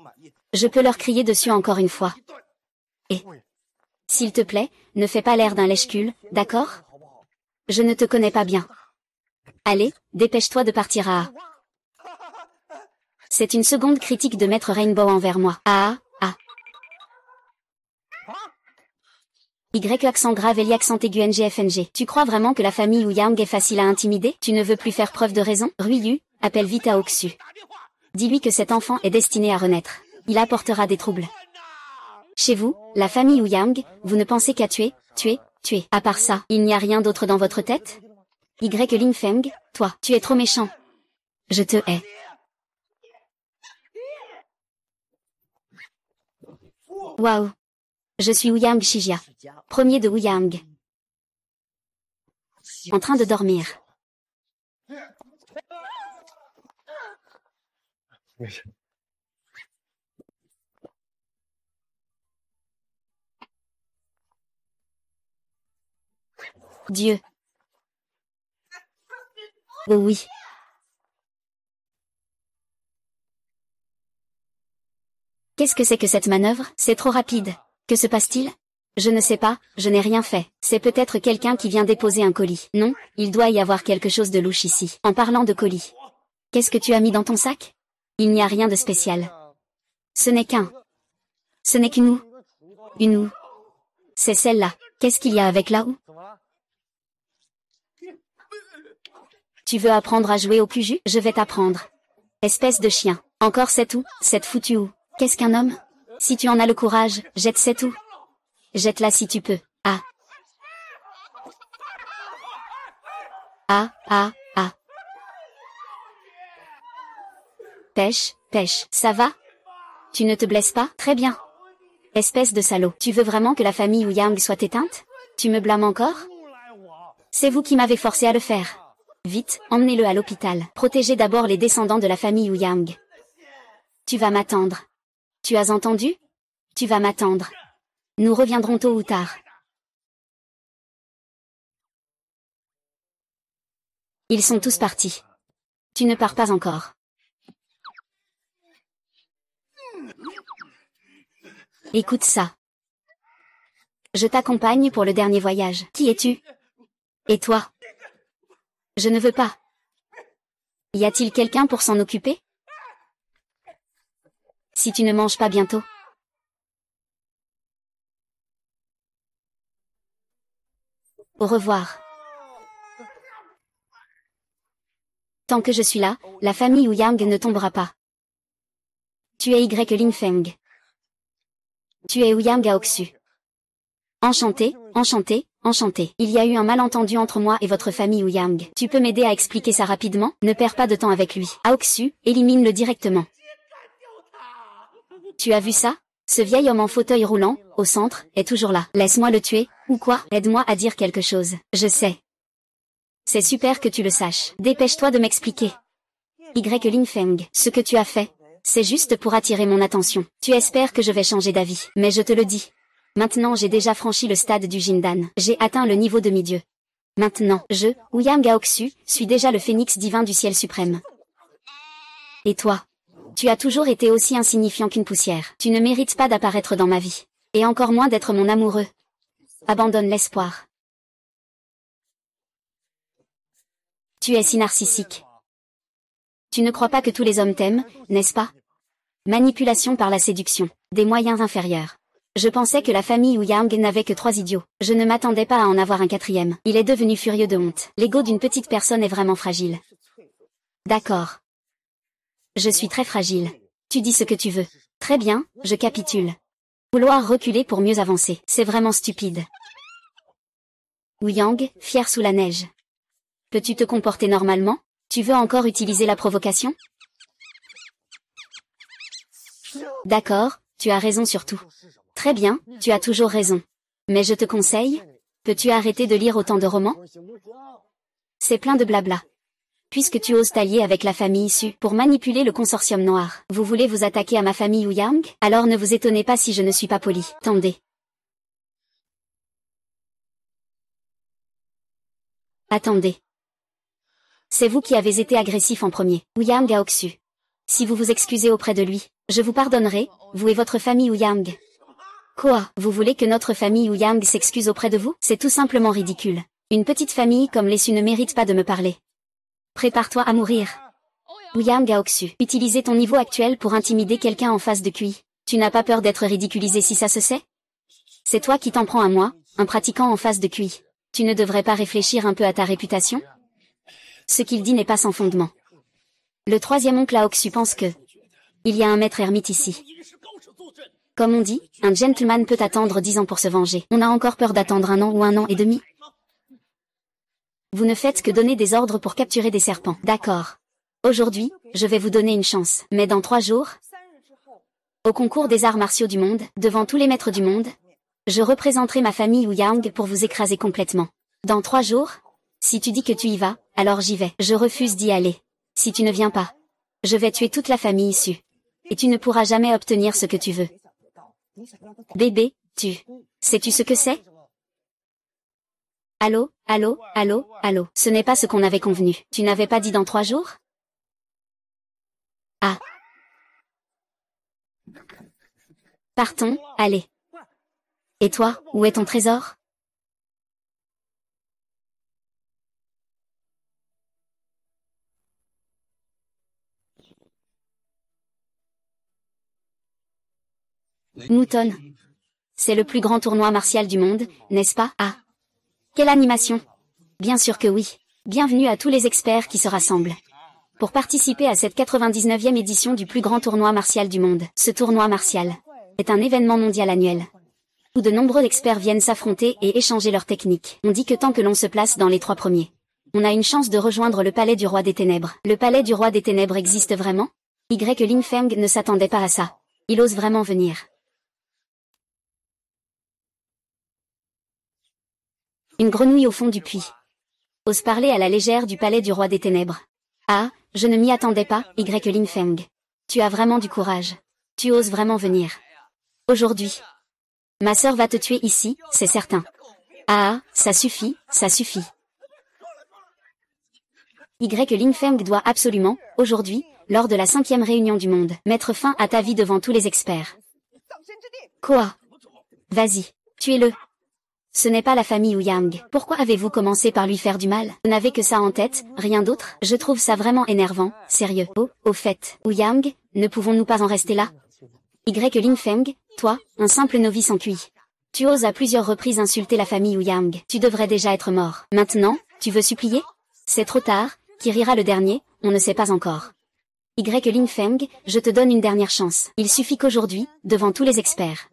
Je peux leur crier dessus encore une fois. S'il te plaît, ne fais pas l'air d'un lèche-cul, d'accord? Je ne te connais pas bien. Allez, dépêche-toi de partir à C'est une seconde critique de Maître Rainbow envers moi. Y accent grave L accent aigu NGFNG. Tu crois vraiment que la famille Ouyang est facile à intimider? Tu ne veux plus faire preuve de raison? Ruilu, appelle vite à Oxu. Dis-lui que cet enfant est destiné à renaître. Il apportera des troubles. Chez vous, la famille Ouyang, vous ne pensez qu'à tuer. À part ça, il n'y a rien d'autre dans votre tête? Lin Feng, toi, tu es trop méchant. Je te hais. Waouh. Je suis Ouyang Shijia. Premier de Ouyang. En train de dormir. Dieu. Oh oui. Qu'est-ce que c'est que cette manœuvre? C'est trop rapide. Que se passe-t-il? Je ne sais pas, je n'ai rien fait. C'est peut-être quelqu'un qui vient déposer un colis. Non, il doit y avoir quelque chose de louche ici. En parlant de colis. Qu'est-ce que tu as mis dans ton sac? Il n'y a rien de spécial. Ce n'est qu'une oue. Une oue. C'est celle-là. Qu'est-ce qu'il y a avec la oue? Tu veux apprendre à jouer au cuju? Je vais t'apprendre. Espèce de chien. Encore cette oue, cette foutue oue. Qu'est-ce qu'un homme? Si tu en as le courage, jette cette oue. Jette-la si tu peux. Pêche, ça va? Tu ne te blesses pas? Très bien. Espèce de salaud. Tu veux vraiment que la famille Wu Yang soit éteinte? Tu me blâmes encore? C'est vous qui m'avez forcé à le faire. Vite, emmenez-le à l'hôpital. Protégez d'abord les descendants de la famille Wu Yang. Tu vas m'attendre. Tu as entendu? Tu vas m'attendre. Nous reviendrons tôt ou tard. Ils sont tous partis. Tu ne pars pas encore. Écoute ça. Je t'accompagne pour le dernier voyage. Qui es-tu? Et toi? Je ne veux pas. Y a-t-il quelqu'un pour s'en occuper? Si tu ne manges pas bientôt. Au revoir. Tant que je suis là, la famille Wu Yang ne tombera pas. Tu es Y Lin Feng. Tu es Wu Yang Gaoxu. Enchanté, enchanté, enchanté. Il y a eu un malentendu entre moi et votre famille Wu Yang. Tu peux m'aider à expliquer ça rapidement? Ne perds pas de temps avec lui. Aoxu, élimine-le directement. Tu as vu ça? Ce vieil homme en fauteuil roulant, au centre, est toujours là. Laisse-moi le tuer, ou quoi? Aide-moi à dire quelque chose. Je sais. C'est super que tu le saches. Dépêche-toi de m'expliquer. Y Lin Feng, ce que tu as fait, c'est juste pour attirer mon attention. Tu espères que je vais changer d'avis, mais je te le dis. Maintenant j'ai déjà franchi le stade du Jindan. J'ai atteint le niveau demi-dieu. Maintenant, je, Wu Yang Gaoxu, suis déjà le phénix divin du ciel suprême. Et toi? Tu as toujours été aussi insignifiant qu'une poussière. Tu ne mérites pas d'apparaître dans ma vie. Et encore moins d'être mon amoureux. Abandonne l'espoir. Tu es si narcissique. Tu ne crois pas que tous les hommes t'aiment, n'est-ce pas? Manipulation par la séduction. Des moyens inférieurs. Je pensais que la famille Wu Yang n'avait que 3 idiots. Je ne m'attendais pas à en avoir un 4e. Il est devenu furieux de honte. L'ego d'une petite personne est vraiment fragile. D'accord. Je suis très fragile. Tu dis ce que tu veux. Très bien, je capitule. Vouloir reculer pour mieux avancer, c'est vraiment stupide. Wu Yang, fier sous la neige. Peux-tu te comporter normalement? Tu veux encore utiliser la provocation? D'accord, tu as raison sur tout. Très bien, tu as toujours raison. Mais je te conseille, peux-tu arrêter de lire autant de romans? C'est plein de blabla. Puisque tu oses t'allier avec la famille issue pour manipuler le consortium noir, vous voulez vous attaquer à ma famille Wu Yang? Alors ne vous étonnez pas si je ne suis pas poli. Tendez. Attendez. C'est vous qui avez été agressif en premier, Wu Yang Gaoxu. Si vous vous excusez auprès de lui, je vous pardonnerai, vous et votre famille Wu Yang. Quoi? Vous voulez que notre famille Wu Yang s'excuse auprès de vous? C'est tout simplement ridicule. Une petite famille comme les Su ne mérite pas de me parler. Prépare-toi à mourir. Wu Yang Gaoxu. Utiliser ton niveau actuel pour intimider quelqu'un en face de QI. Tu n'as pas peur d'être ridiculisé si ça se sait? C'est toi qui t'en prends à moi, un pratiquant en face de QI. Tu ne devrais pas réfléchir un peu à ta réputation? Ce qu'il dit n'est pas sans fondement. Le 3e oncle Aoxu pense que... Il y a un maître ermite ici. Comme on dit, un gentleman peut attendre 10 ans pour se venger. On a encore peur d'attendre 1 an ou 1 an et demi. Vous ne faites que donner des ordres pour capturer des serpents. D'accord. Aujourd'hui, je vais vous donner une chance. Mais dans 3 jours, au concours des arts martiaux du monde, devant tous les maîtres du monde, je représenterai ma famille Wu Yang pour vous écraser complètement. Dans 3 jours, si tu dis que tu y vas, alors j'y vais. Je refuse d'y aller. Si tu ne viens pas, je vais tuer toute la famille issue. Et tu ne pourras jamais obtenir ce que tu veux. Bébé, sais-tu ce que c'est? Allô, allô, allô, allô. Ce n'est pas ce qu'on avait convenu. Tu n'avais pas dit dans 3 jours? Ah. Partons, allez. Et toi, où est ton trésor? Mouton. C'est le plus grand tournoi martial du monde, n'est-ce pas? Ah. Quelle animation! Bien sûr que oui. Bienvenue à tous les experts qui se rassemblent. Pour participer à cette 99e édition du plus grand tournoi martial du monde. Ce tournoi martial est un événement mondial annuel, où de nombreux experts viennent s'affronter et échanger leurs techniques. On dit que tant que l'on se place dans les 3 premiers, on a une chance de rejoindre le palais du roi des ténèbres. Le palais du roi des ténèbres existe vraiment? Y Lin Feng ne s'attendait pas à ça. Il ose vraiment venir. Une grenouille au fond du puits. Ose parler à la légère du palais du roi des ténèbres. Ah, je ne m'y attendais pas, Ling Feng. Tu as vraiment du courage. Tu oses vraiment venir. Aujourd'hui. Ma sœur va te tuer ici, c'est certain. Ah, ça suffit, ça suffit. Ling Feng doit absolument, aujourd'hui, lors de la 5e réunion du monde, mettre fin à ta vie devant tous les experts. Quoi? Vas-y, tuez-le. Ce n'est pas la famille Wu Yang. Pourquoi avez-vous commencé par lui faire du mal? Vous n'avez que ça en tête, rien d'autre? Je trouve ça vraiment énervant, sérieux. Oh, au fait, Wu Yang, ne pouvons-nous pas en rester là? Ling Feng, toi, un simple novice en QI. Tu oses à plusieurs reprises insulter la famille Wu Yang. Tu devrais déjà être mort. Maintenant, tu veux supplier? C'est trop tard, qui rira le dernier, on ne sait pas encore. Ling Feng, je te donne une dernière chance. Il suffit qu'aujourd'hui, devant tous les experts,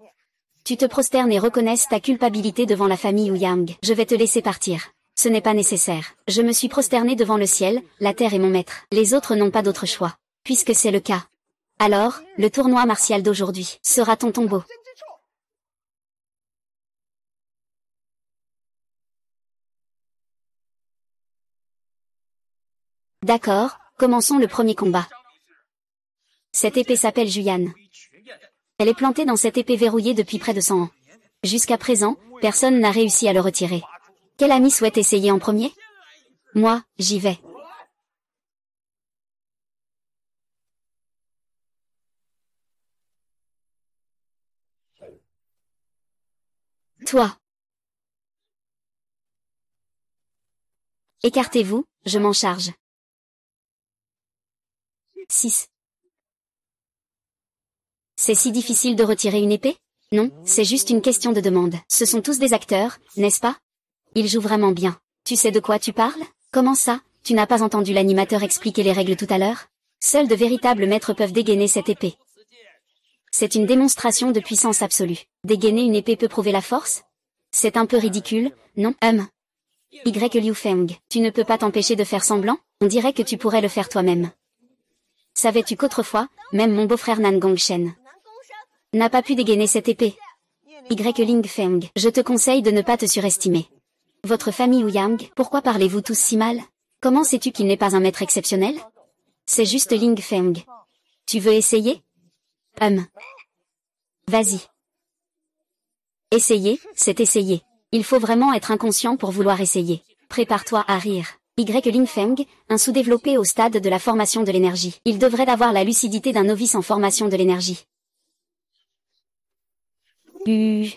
tu te prosternes et reconnaisses ta culpabilité devant la famille Wu Yang. Je vais te laisser partir. Ce n'est pas nécessaire. Je me suis prosterné devant le ciel, la terre est mon maître. Les autres n'ont pas d'autre choix. Puisque c'est le cas. Alors, le tournoi martial d'aujourd'hui sera ton tombeau. D'accord, commençons le premier combat. Cette épée s'appelle Juyan. Elle est plantée dans cette épée verrouillée depuis près de 100 ans. Jusqu'à présent, personne n'a réussi à le retirer. Quel ami souhaite essayer en premier? Moi, j'y vais. Toi. Écartez-vous, je m'en charge. 6. C'est si difficile de retirer une épée? Non, c'est juste une question de demande. Ce sont tous des acteurs, n'est-ce pas? Ils jouent vraiment bien. Tu sais de quoi tu parles? Comment ça? Tu n'as pas entendu l'animateur expliquer les règles tout à l'heure? Seuls de véritables maîtres peuvent dégainer cette épée. C'est une démonstration de puissance absolue. Dégainer une épée peut prouver la force? C'est un peu ridicule, non? Liu Feng, tu ne peux pas t'empêcher de faire semblant? On dirait que tu pourrais le faire toi-même. Savais-tu qu'autrefois, même mon beau-frère Nan Gongshen n'a pas pu dégainer cette épée? Ling Feng, je te conseille de ne pas te surestimer. Votre famille Wu Yang, pourquoi parlez-vous tous si mal? Comment sais-tu qu'il n'est pas un maître exceptionnel? C'est juste Ling Feng. Tu veux essayer? Vas-y. Essayer, c'est essayer. Il faut vraiment être inconscient pour vouloir essayer. Prépare-toi à rire. Ling Feng, un sous-développé au stade de la formation de l'énergie. Il devrait avoir la lucidité d'un novice en formation de l'énergie. Hey.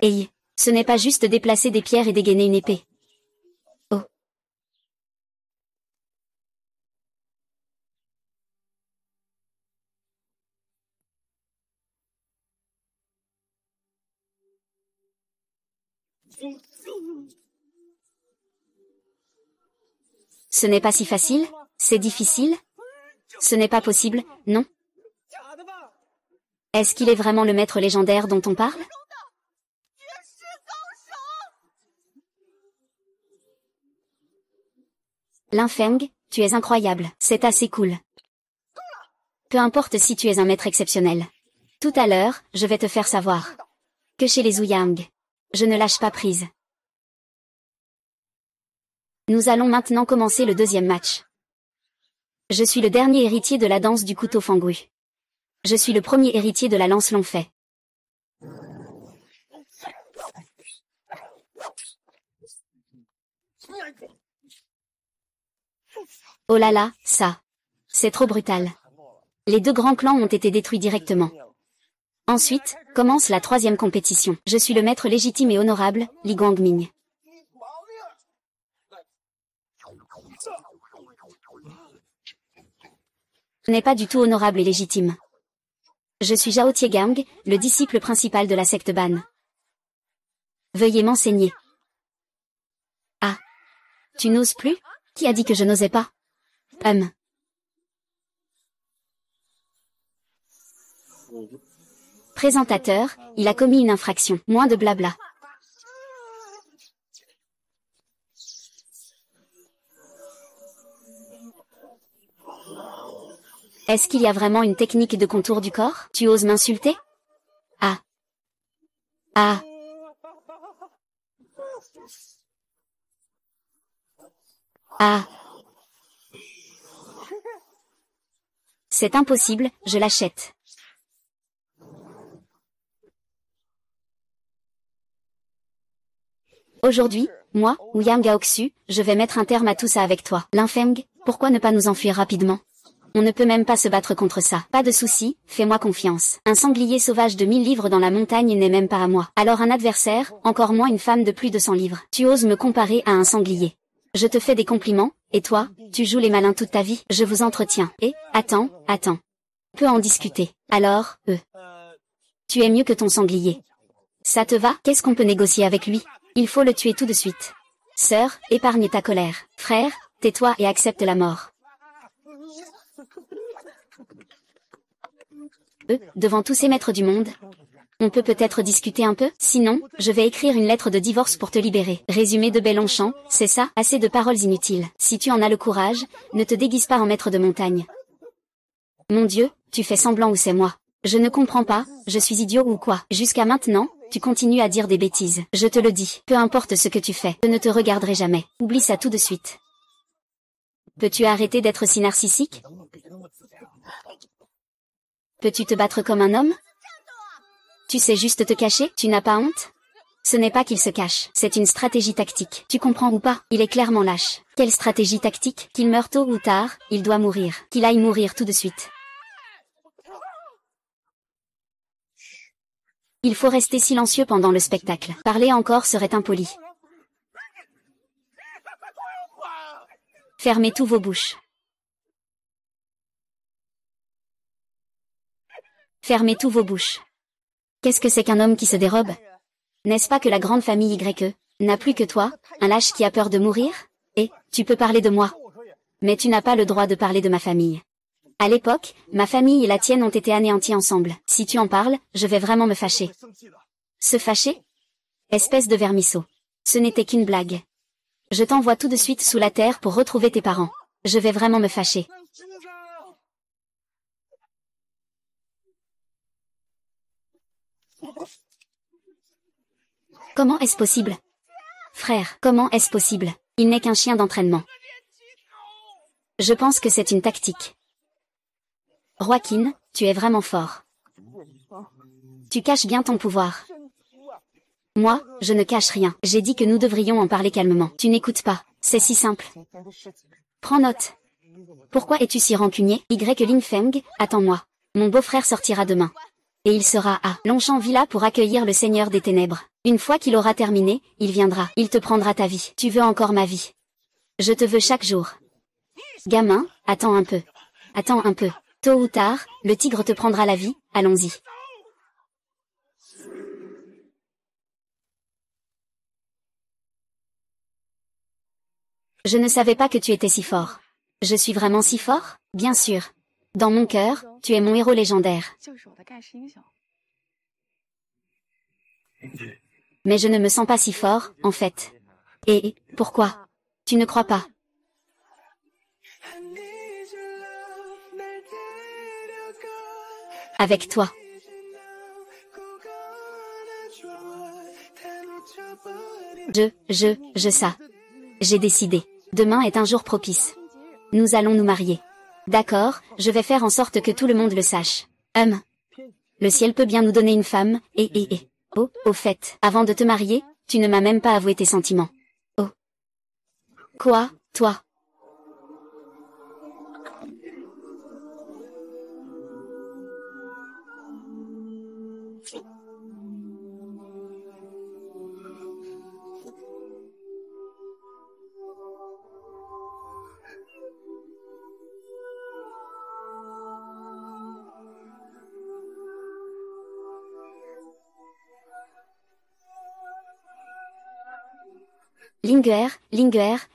Hey. Ce n'est pas juste déplacer des pierres et dégainer une épée. Oh. Ce n'est pas si facile? C'est difficile? Ce n'est pas possible, non? Est-ce qu'il est vraiment le maître légendaire dont on parle? Lin Feng, tu es incroyable, c'est assez cool. Peu importe si tu es un maître exceptionnel. Tout à l'heure, je vais te faire savoir que chez les Wu Yang, je ne lâche pas prise. Nous allons maintenant commencer le deuxième match. Je suis le dernier héritier de la danse du couteau fangru. Je suis le premier héritier de la lance Longfei. Oh là là, ça. C'est trop brutal. Les deux grands clans ont été détruits directement. Ensuite, commence la troisième compétition. Je suis le maître légitime et honorable, Li Guangming. Ce n'est pas du tout honorable et légitime. Je suis Zhao Tiegang, le disciple principal de la secte Ban. Veuillez m'enseigner. Ah. Tu n'oses plus? Qui a dit que je n'osais pas? Présentateur, il a commis une infraction. Moins de blabla. Est-ce qu'il y a vraiment une technique de contour du corps? Tu oses m'insulter? Ah. Ah. Ah. C'est impossible, je l'achète. Aujourd'hui, moi, ou Yang Gaoxu, je vais mettre un terme à tout ça avec toi. Linfeng, pourquoi ne pas nous enfuir rapidement? On ne peut même pas se battre contre ça. Pas de souci, fais-moi confiance. Un sanglier sauvage de 1000 livres dans la montagne n'est même pas à moi. Alors un adversaire, encore moins une femme de plus de 100 livres. Tu oses me comparer à un sanglier. Je te fais des compliments, et toi, tu joues les malins toute ta vie. Je vous entretiens. Et, attends. On peut en discuter. Alors, tu es mieux que ton sanglier. Ça te va? Qu'est-ce qu'on peut négocier avec lui? Il faut le tuer tout de suite. Sœur, épargne ta colère. Frère, tais-toi et accepte la mort. Devant tous ces maîtres du monde. On peut peut-être discuter un peu? Sinon, je vais écrire une lettre de divorce pour te libérer. Résumé de Belonchamp, c'est ça? Assez de paroles inutiles. Si tu en as le courage, ne te déguise pas en maître de montagne. Mon Dieu, tu fais semblant ou c'est moi? Je ne comprends pas, je suis idiot ou quoi? Jusqu'à maintenant, tu continues à dire des bêtises. Je te le dis, peu importe ce que tu fais, je ne te regarderai jamais. Oublie ça tout de suite. Peux-tu arrêter d'être si narcissique? Peux-tu te battre comme un homme? Tu sais juste te cacher? Tu n'as pas honte? Ce n'est pas qu'il se cache, c'est une stratégie tactique. Tu comprends ou pas? Il est clairement lâche. Quelle stratégie tactique? Qu'il meure tôt ou tard, il doit mourir. Qu'il aille mourir tout de suite. Il faut rester silencieux pendant le spectacle. Parler encore serait impoli. Fermez tous vos bouches. Fermez tous vos bouches. Qu'est-ce que c'est qu'un homme qui se dérobe? N'est-ce pas que la grande famille YE n'a plus que toi, un lâche qui a peur de mourir? Et, tu peux parler de moi. Mais tu n'as pas le droit de parler de ma famille. À l'époque, ma famille et la tienne ont été anéanties ensemble. Si tu en parles, je vais vraiment me fâcher. Se fâcher? Espèce de vermisseau. Ce n'était qu'une blague. Je t'envoie tout de suite sous la terre pour retrouver tes parents. Je vais vraiment me fâcher. Comment est-ce possible? Frère, comment est-ce possible? Il n'est qu'un chien d'entraînement. Je pense que c'est une tactique. Roi Qin, tu es vraiment fort. Tu caches bien ton pouvoir. Moi, je ne cache rien. J'ai dit que nous devrions en parler calmement. Tu n'écoutes pas. C'est si simple. Prends note. Pourquoi es-tu si rancunier? Linfeng, attends-moi. Mon beau-frère sortira demain. Et il sera à Longchamp Villa pour accueillir le Seigneur des Ténèbres. Une fois qu'il aura terminé, il viendra. Il te prendra ta vie. Tu veux encore ma vie? Je te veux chaque jour. Gamin, attends un peu. Attends un peu. Tôt ou tard, le tigre te prendra la vie, allons-y. Je ne savais pas que tu étais si fort. Je suis vraiment si fort? Bien sûr. Dans mon cœur, tu es mon héros légendaire. Mais je ne me sens pas si fort, en fait. Et, pourquoi? Tu ne crois pas? Avec toi. Ça. J'ai décidé. Demain est un jour propice. Nous allons nous marier. D'accord, je vais faire en sorte que tout le monde le sache. Le ciel peut bien nous donner une femme, et. Oh, au fait, avant de te marier, tu ne m'as même pas avoué tes sentiments. Oh. Quoi, toi?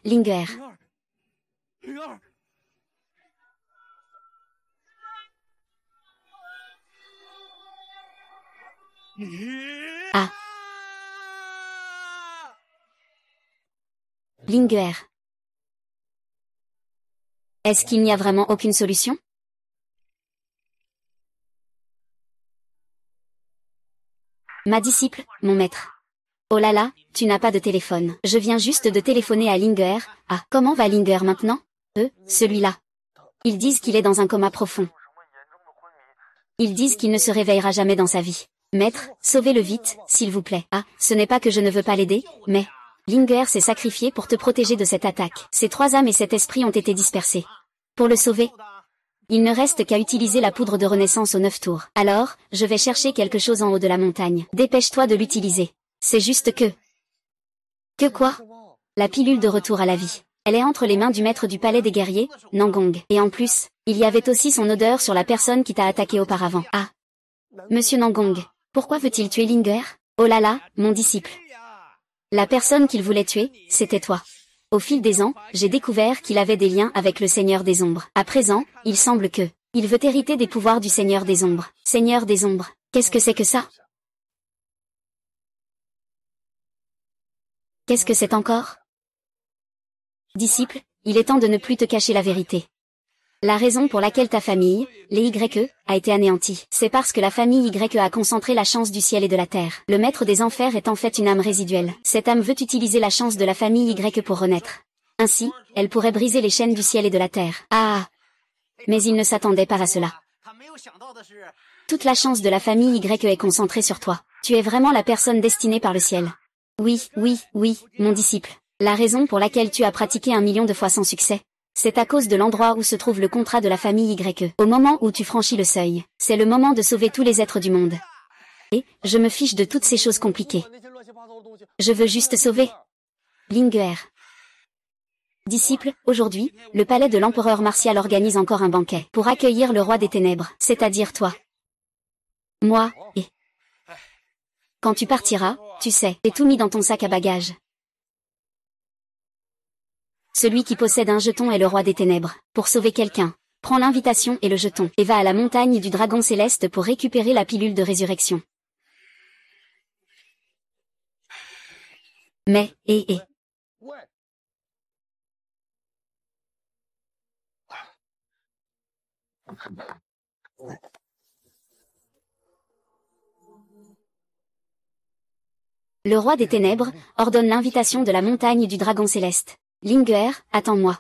Linguer. Ah. Linguer. Est-ce qu'il n'y a vraiment aucune solution? Ma disciple, mon maître. Oh là là, tu n'as pas de téléphone. Je viens juste de téléphoner à Linger. Ah, comment va Linger maintenant? Celui-là. Ils disent qu'il est dans un coma profond. Ils disent qu'il ne se réveillera jamais dans sa vie. Maître, sauvez-le vite, s'il vous plaît. Ah, ce n'est pas que je ne veux pas l'aider, mais... Linger s'est sacrifié pour te protéger de cette attaque. Ces 3 âmes et cet esprit ont été dispersés. Pour le sauver, il ne reste qu'à utiliser la poudre de renaissance aux 9 tours. Alors, je vais chercher quelque chose en haut de la montagne. Dépêche-toi de l'utiliser. C'est juste que... Que quoi? La pilule de retour à la vie. Elle est entre les mains du maître du palais des guerriers, Nangong. Et en plus, il y avait aussi son odeur sur la personne qui t'a attaqué auparavant. Ah. Monsieur Nangong, pourquoi veut-il tuer Linger? Oh là là, mon disciple. La personne qu'il voulait tuer, c'était toi. Au fil des ans, j'ai découvert qu'il avait des liens avec le Seigneur des Ombres. À présent, il semble que... Il veut hériter des pouvoirs du Seigneur des Ombres. Seigneur des Ombres, qu'est-ce que c'est que ça? Qu'est-ce que c'est encore? Disciple, il est temps de ne plus te cacher la vérité. La raison pour laquelle ta famille, les YE, a été anéantie, c'est parce que la famille YE a concentré la chance du ciel et de la terre. Le maître des enfers est en fait une âme résiduelle. Cette âme veut utiliser la chance de la famille YE pour renaître. Ainsi, elle pourrait briser les chaînes du ciel et de la terre. Ah! Mais il ne s'attendait pas à cela. Toute la chance de la famille YE est concentrée sur toi. Tu es vraiment la personne destinée par le ciel. Oui, oui, oui, mon disciple. La raison pour laquelle tu as pratiqué 1 million de fois sans succès, c'est à cause de l'endroit où se trouve le contrat de la famille YE. Au moment où tu franchis le seuil, c'est le moment de sauver tous les êtres du monde. Et, je me fiche de toutes ces choses compliquées. Je veux juste sauver Linger. Disciple, aujourd'hui, le palais de l'empereur Martial organise encore un banquet pour accueillir le roi des ténèbres, c'est-à-dire toi. Moi, et... Quand tu partiras, tu sais, t'es tout mis dans ton sac à bagages. Celui qui possède un jeton est le roi des ténèbres. Pour sauver quelqu'un, prends l'invitation et le jeton, et va à la montagne du dragon céleste pour récupérer la pilule de résurrection. Mais, Le roi des ténèbres ordonne l'invitation de la montagne du dragon céleste. Linger, attends-moi.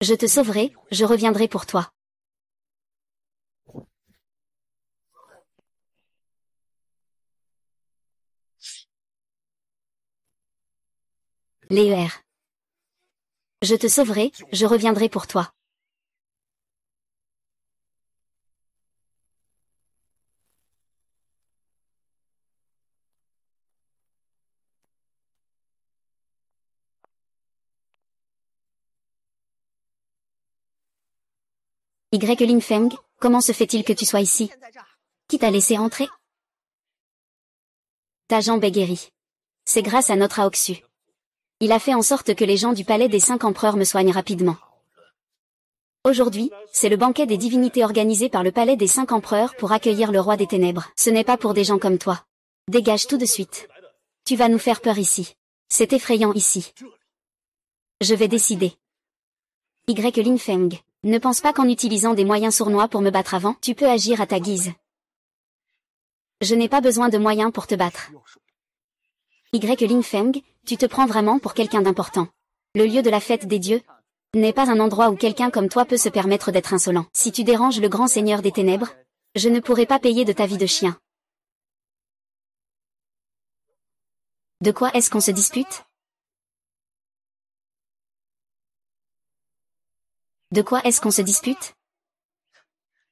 Je te sauverai, je reviendrai pour toi. L'ER. Je te sauverai, je reviendrai pour toi. Y. Lingfeng, comment se fait-il que tu sois ici? Qui t'a laissé entrer? Ta jambe est guérie. C'est grâce à notre Aoxu. Il a fait en sorte que les gens du palais des 5 empereurs me soignent rapidement. Aujourd'hui, c'est le banquet des divinités organisé par le palais des 5 empereurs pour accueillir le roi des ténèbres. Ce n'est pas pour des gens comme toi. Dégage tout de suite. Tu vas nous faire peur ici. C'est effrayant ici. Je vais décider. Y. Lingfeng, ne pense pas qu'en utilisant des moyens sournois pour me battre avant, tu peux agir à ta guise. Je n'ai pas besoin de moyens pour te battre. Y. Lingfeng, tu te prends vraiment pour quelqu'un d'important. Le lieu de la fête des dieux n'est pas un endroit où quelqu'un comme toi peut se permettre d'être insolent. Si tu déranges le grand seigneur des ténèbres, je ne pourrai pas payer de ta vie de chien. De quoi est-ce qu'on se dispute? De quoi est-ce qu'on se dispute?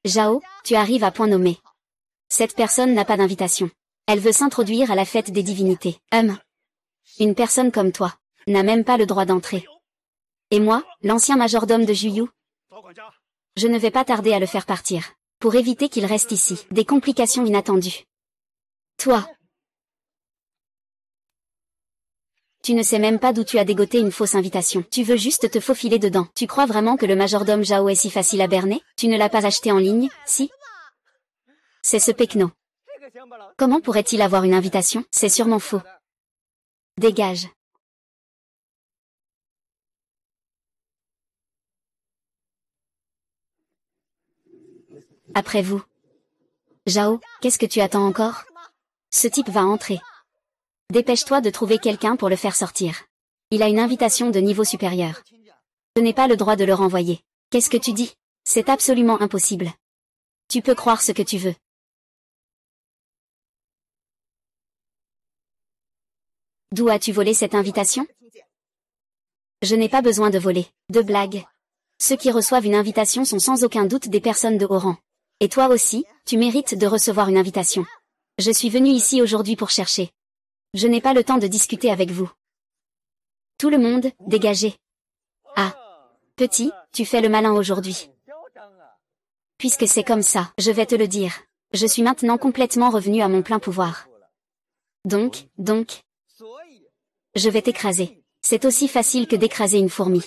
Zhao, tu arrives à point nommé. Cette personne n'a pas d'invitation. Elle veut s'introduire à la fête des divinités. Une personne comme toi n'a même pas le droit d'entrer. Et moi, l'ancien majordome de Juyu, je ne vais pas tarder à le faire partir, pour éviter qu'il reste ici. Des complications inattendues. Toi, tu ne sais même pas d'où tu as dégoté une fausse invitation. Tu veux juste te faufiler dedans. Tu crois vraiment que le majordome Zhao est si facile à berner? Tu ne l'as pas acheté en ligne, si? C'est ce Pecno. Comment pourrait-il avoir une invitation? C'est sûrement faux. Dégage. Après vous. Zhao, qu'est-ce que tu attends encore? Ce type va entrer. Dépêche-toi de trouver quelqu'un pour le faire sortir. Il a une invitation de niveau supérieur. Je n'ai pas le droit de le renvoyer. Qu'est-ce que tu dis? C'est absolument impossible. Tu peux croire ce que tu veux. D'où as-tu volé cette invitation? Je n'ai pas besoin de voler. De blagues. Ceux qui reçoivent une invitation sont sans aucun doute des personnes de haut rang. Et toi aussi, tu mérites de recevoir une invitation. Je suis venu ici aujourd'hui pour chercher. Je n'ai pas le temps de discuter avec vous. Tout le monde, dégagez. Ah. Petit, tu fais le malin aujourd'hui. Puisque c'est comme ça, je vais te le dire. Je suis maintenant complètement revenu à mon plein pouvoir. Donc, je vais t'écraser. C'est aussi facile que d'écraser une fourmi.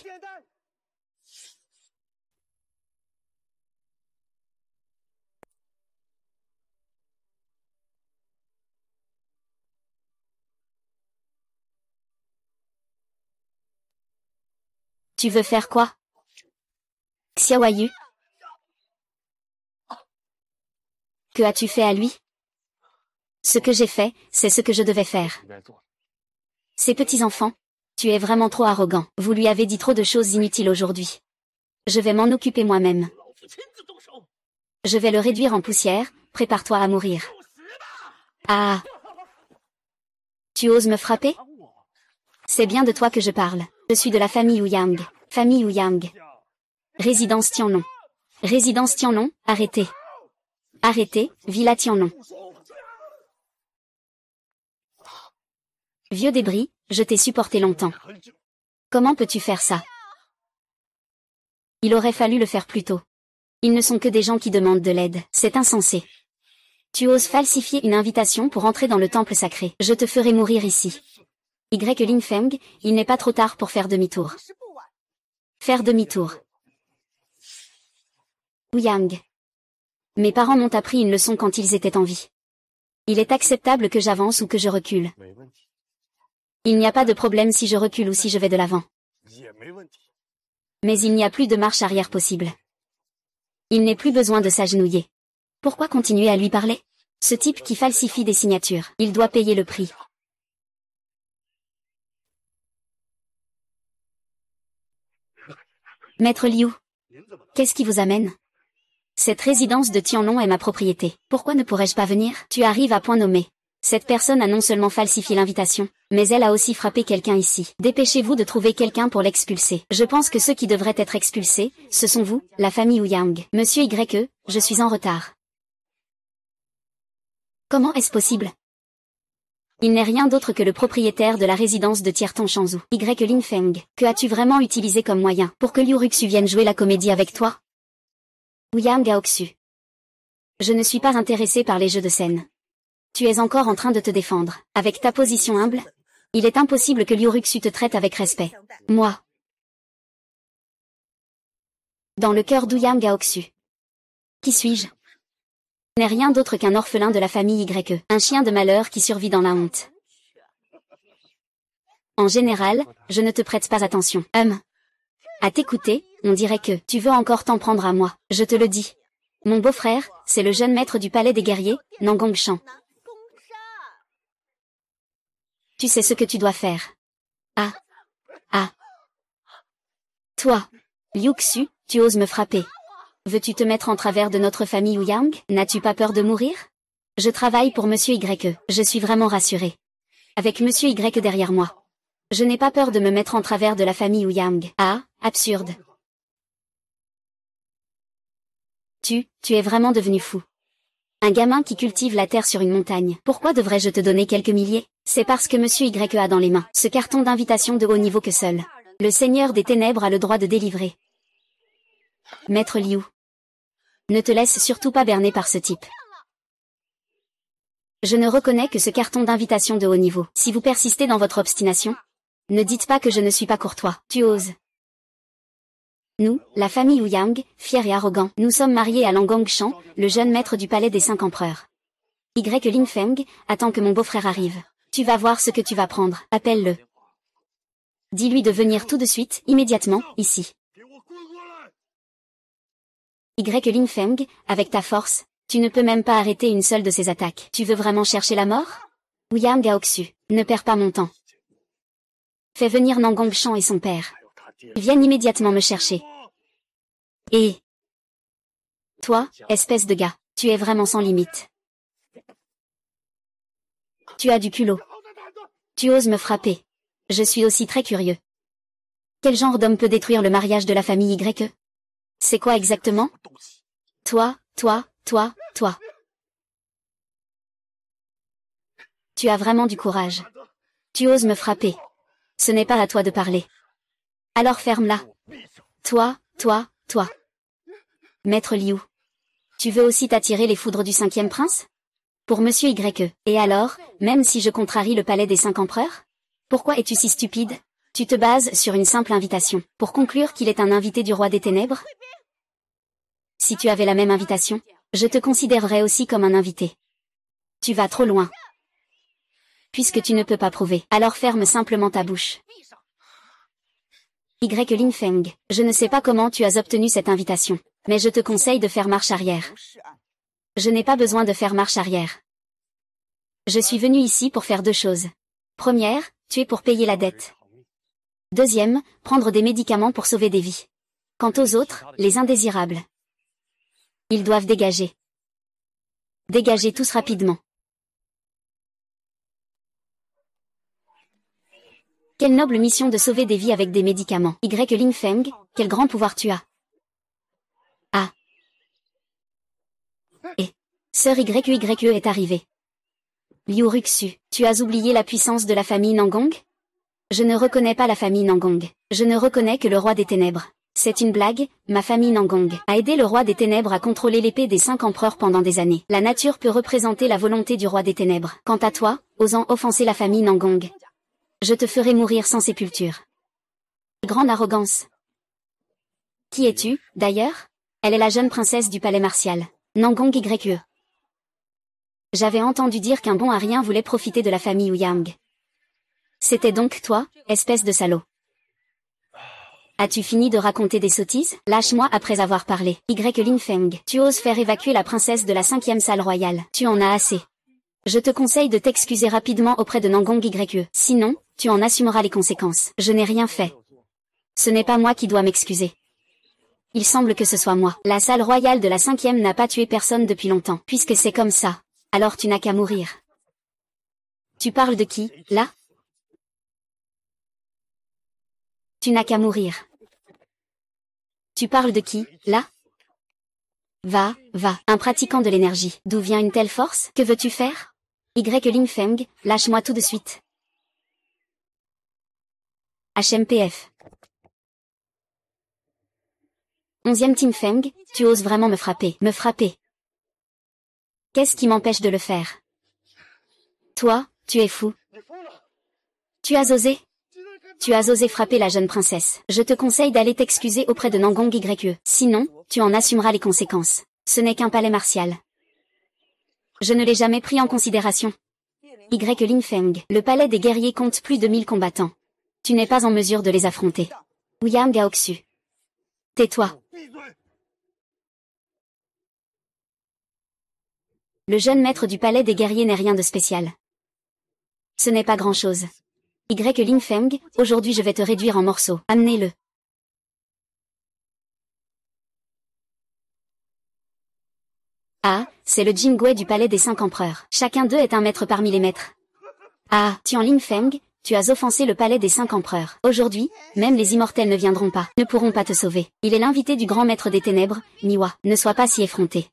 Tu veux faire quoi? Xiaoyu? Que as-tu fait à lui? Ce que j'ai fait, c'est ce que je devais faire. Ces petits enfants, tu es vraiment trop arrogant. Vous lui avez dit trop de choses inutiles aujourd'hui. Je vais m'en occuper moi-même. Je vais le réduire en poussière, prépare-toi à mourir. Ah! Tu oses me frapper? C'est bien de toi que je parle. Je suis de la famille Ouyang. Famille Ouyang. Résidence Tianlong. Résidence Tianlong, arrêtez. Arrêtez, Villa Tianlong. Vieux débris, je t'ai supporté longtemps. Comment peux-tu faire ça? Il aurait fallu le faire plus tôt. Ils ne sont que des gens qui demandent de l'aide. C'est insensé. Tu oses falsifier une invitation pour entrer dans le temple sacré. Je te ferai mourir ici. Y Lingfeng, il n'est pas trop tard pour faire demi-tour. Faire demi-tour. Ouyang. Mes parents m'ont appris une leçon quand ils étaient en vie. Il est acceptable que j'avance ou que je recule. Il n'y a pas de problème si je recule ou si je vais de l'avant. Mais il n'y a plus de marche arrière possible. Il n'est plus besoin de s'agenouiller. Pourquoi continuer à lui parler? Ce type qui falsifie des signatures, il doit payer le prix. Maître Liu, qu'est-ce qui vous amène? Cette résidence de Tianlong est ma propriété. Pourquoi ne pourrais-je pas venir? Tu arrives à point nommé. Cette personne a non seulement falsifié l'invitation, mais elle a aussi frappé quelqu'un ici. Dépêchez-vous de trouver quelqu'un pour l'expulser. Je pense que ceux qui devraient être expulsés, ce sont vous, la famille Ouyang. Monsieur YE, je suis en retard. Comment est-ce possible? Il n'est rien d'autre que le propriétaire de la résidence de Tierton Shanzhou. Y Lingfeng. Que as-tu vraiment utilisé comme moyen pour que Liu Ruxu vienne jouer la comédie avec toi? Ouyang Gaoxu. Je ne suis pas intéressé par les jeux de scène. Tu es encore en train de te défendre. Avec ta position humble, il est impossible que Liu Ruxu te traite avec respect. Moi. Dans le cœur d'Ouyang Gaoxu. Qui suis-je? N'est rien d'autre qu'un orphelin de la famille YE, un chien de malheur qui survit dans la honte. En général, je ne te prête pas attention. À t'écouter, on dirait que tu veux encore t'en prendre à moi, je te le dis. Mon beau-frère, c'est le jeune maître du palais des guerriers, Nangongshan. Tu sais ce que tu dois faire. Ah. Toi, Liu Xu, tu oses me frapper. Veux-tu te mettre en travers de notre famille Ouyang? N'as-tu pas peur de mourir? Je travaille pour Monsieur YE, je suis vraiment rassuré. Avec Monsieur Y derrière moi. Je n'ai pas peur de me mettre en travers de la famille Ouyang. Ah, absurde. Tu es vraiment devenu fou. Un gamin qui cultive la terre sur une montagne. Pourquoi devrais-je te donner quelques milliers? C'est parce que Monsieur YE a dans les mains ce carton d'invitation de haut niveau que seul le Seigneur des Ténèbres a le droit de délivrer. Maître Liu. Ne te laisse surtout pas berner par ce type. Je ne reconnais que ce carton d'invitation de haut niveau. Si vous persistez dans votre obstination, ne dites pas que je ne suis pas courtois. Tu oses. Nous, la famille Ouyang, fiers et arrogants, nous sommes mariés à Nangongshan, le jeune maître du palais des 5 empereurs. Y Lingfeng, attends que mon beau-frère arrive. Tu vas voir ce que tu vas prendre. Appelle-le. Dis-lui de venir tout de suite, immédiatement, ici. Y Lingfeng, avec ta force, Tu ne peux même pas arrêter une seule de ces attaques. Tu veux vraiment chercher la mort? Ouyang Gaoxu, ne perds pas mon temps. Fais venir Nangong Shan et son père. Ils viennent immédiatement me chercher. Et... toi, espèce de gars, tu es vraiment sans limite. Tu as du culot. Tu oses me frapper. Je suis aussi très curieux. Quel genre d'homme peut détruire le mariage de la famille YE? C'est quoi exactement? Toi. Tu as vraiment du courage. Tu oses me frapper. Ce n'est pas à toi de parler. Alors ferme-la. Toi. Maître Liu. Tu veux aussi t'attirer les foudres du 5e prince? Pour Monsieur YE. Et alors, même si je contrarie le palais des 5 empereurs? Pourquoi es-tu si stupide? Tu te bases sur une simple invitation, pour conclure qu'il est un invité du roi des ténèbres? Si tu avais la même invitation, je te considérerais aussi comme un invité. Tu vas trop loin. Puisque tu ne peux pas prouver, alors ferme simplement ta bouche. Lin Feng, je ne sais pas comment tu as obtenu cette invitation, mais je te conseille de faire marche arrière. Je n'ai pas besoin de faire marche arrière. Je suis venu ici pour faire 2 choses. Première, tu es pour payer la dette. Deuxième, prendre des médicaments pour sauver des vies. Quant aux autres, les indésirables. Ils doivent dégager. Dégagez tous rapidement. Quelle noble mission de sauver des vies avec des médicaments. Lin Feng, quel grand pouvoir tu as. Ah. Et Sœur YE est arrivée. Liu Ruxu, tu as oublié la puissance de la famille Nangong? Je ne reconnais pas la famille Nangong. Je ne reconnais que le roi des ténèbres. C'est une blague, ma famille Nangong a aidé le roi des ténèbres à contrôler l'épée des 5 empereurs pendant des années. La nature peut représenter la volonté du roi des ténèbres. Quant à toi, osant offenser la famille Nangong, je te ferai mourir sans sépulture. Grande arrogance. Qui es-tu, d'ailleurs? Elle est la jeune princesse du palais martial. Nangong YE. J'avais entendu dire qu'un bon à rien voulait profiter de la famille Ouyang. C'était donc toi, espèce de salaud. As-tu fini de raconter des sottises? Lâche-moi après avoir parlé. Lin Feng, tu oses faire évacuer la princesse de la 5e salle royale. Tu en as assez. Je te conseille de t'excuser rapidement auprès de Nangong YE. Sinon, tu en assumeras les conséquences. Je n'ai rien fait. Ce n'est pas moi qui dois m'excuser. Il semble que ce soit moi. La salle royale de la 5e n'a pas tué personne depuis longtemps. Puisque c'est comme ça, alors tu n'as qu'à mourir. Tu parles de qui, là? Tu n'as qu'à mourir. Tu parles de qui, là? Va, un pratiquant de l'énergie. D'où vient une telle force? Que veux-tu faire? Lin Feng, lâche-moi tout de suite. HMPF. 11e Team Feng, tu oses vraiment me frapper. Me frapper. Qu'est-ce qui m'empêche de le faire? Toi, tu es fou. Tu as osé? Tu as osé frapper la jeune princesse. Je te conseille d'aller t'excuser auprès de Nangong YE. Sinon, tu en assumeras les conséquences. Ce n'est qu'un palais martial. Je ne l'ai jamais pris en considération. Lin Feng, le palais des guerriers compte plus de 1000 combattants. Tu n'es pas en mesure de les affronter. Ouyang Gaoxu. Tais-toi. Le jeune maître du palais des guerriers n'est rien de spécial. Ce n'est pas grand-chose. Lin Feng, aujourd'hui je vais te réduire en morceaux. Amenez-le. Ah, c'est le Jingui du palais des 5 empereurs. Chacun d'eux est un maître parmi les maîtres. Ah, Lin Feng, tu as offensé le palais des 5 empereurs. Aujourd'hui, même les immortels ne viendront pas, ne pourront pas te sauver. Il est l'invité du grand maître des ténèbres, Miwa. Ne sois pas si effronté.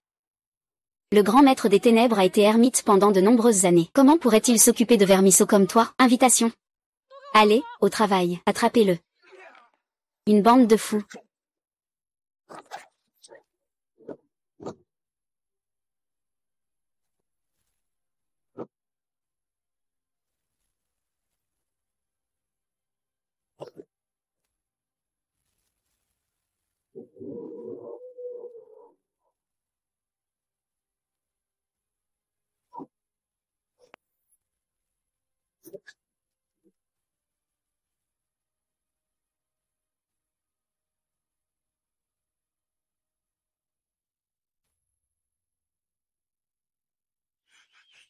Le grand maître des ténèbres a été ermite pendant de nombreuses années. Comment pourrait-il s'occuper de vermisseaux comme toi? Invitation. Allez, au travail, attrapez-le. Une bande de fous.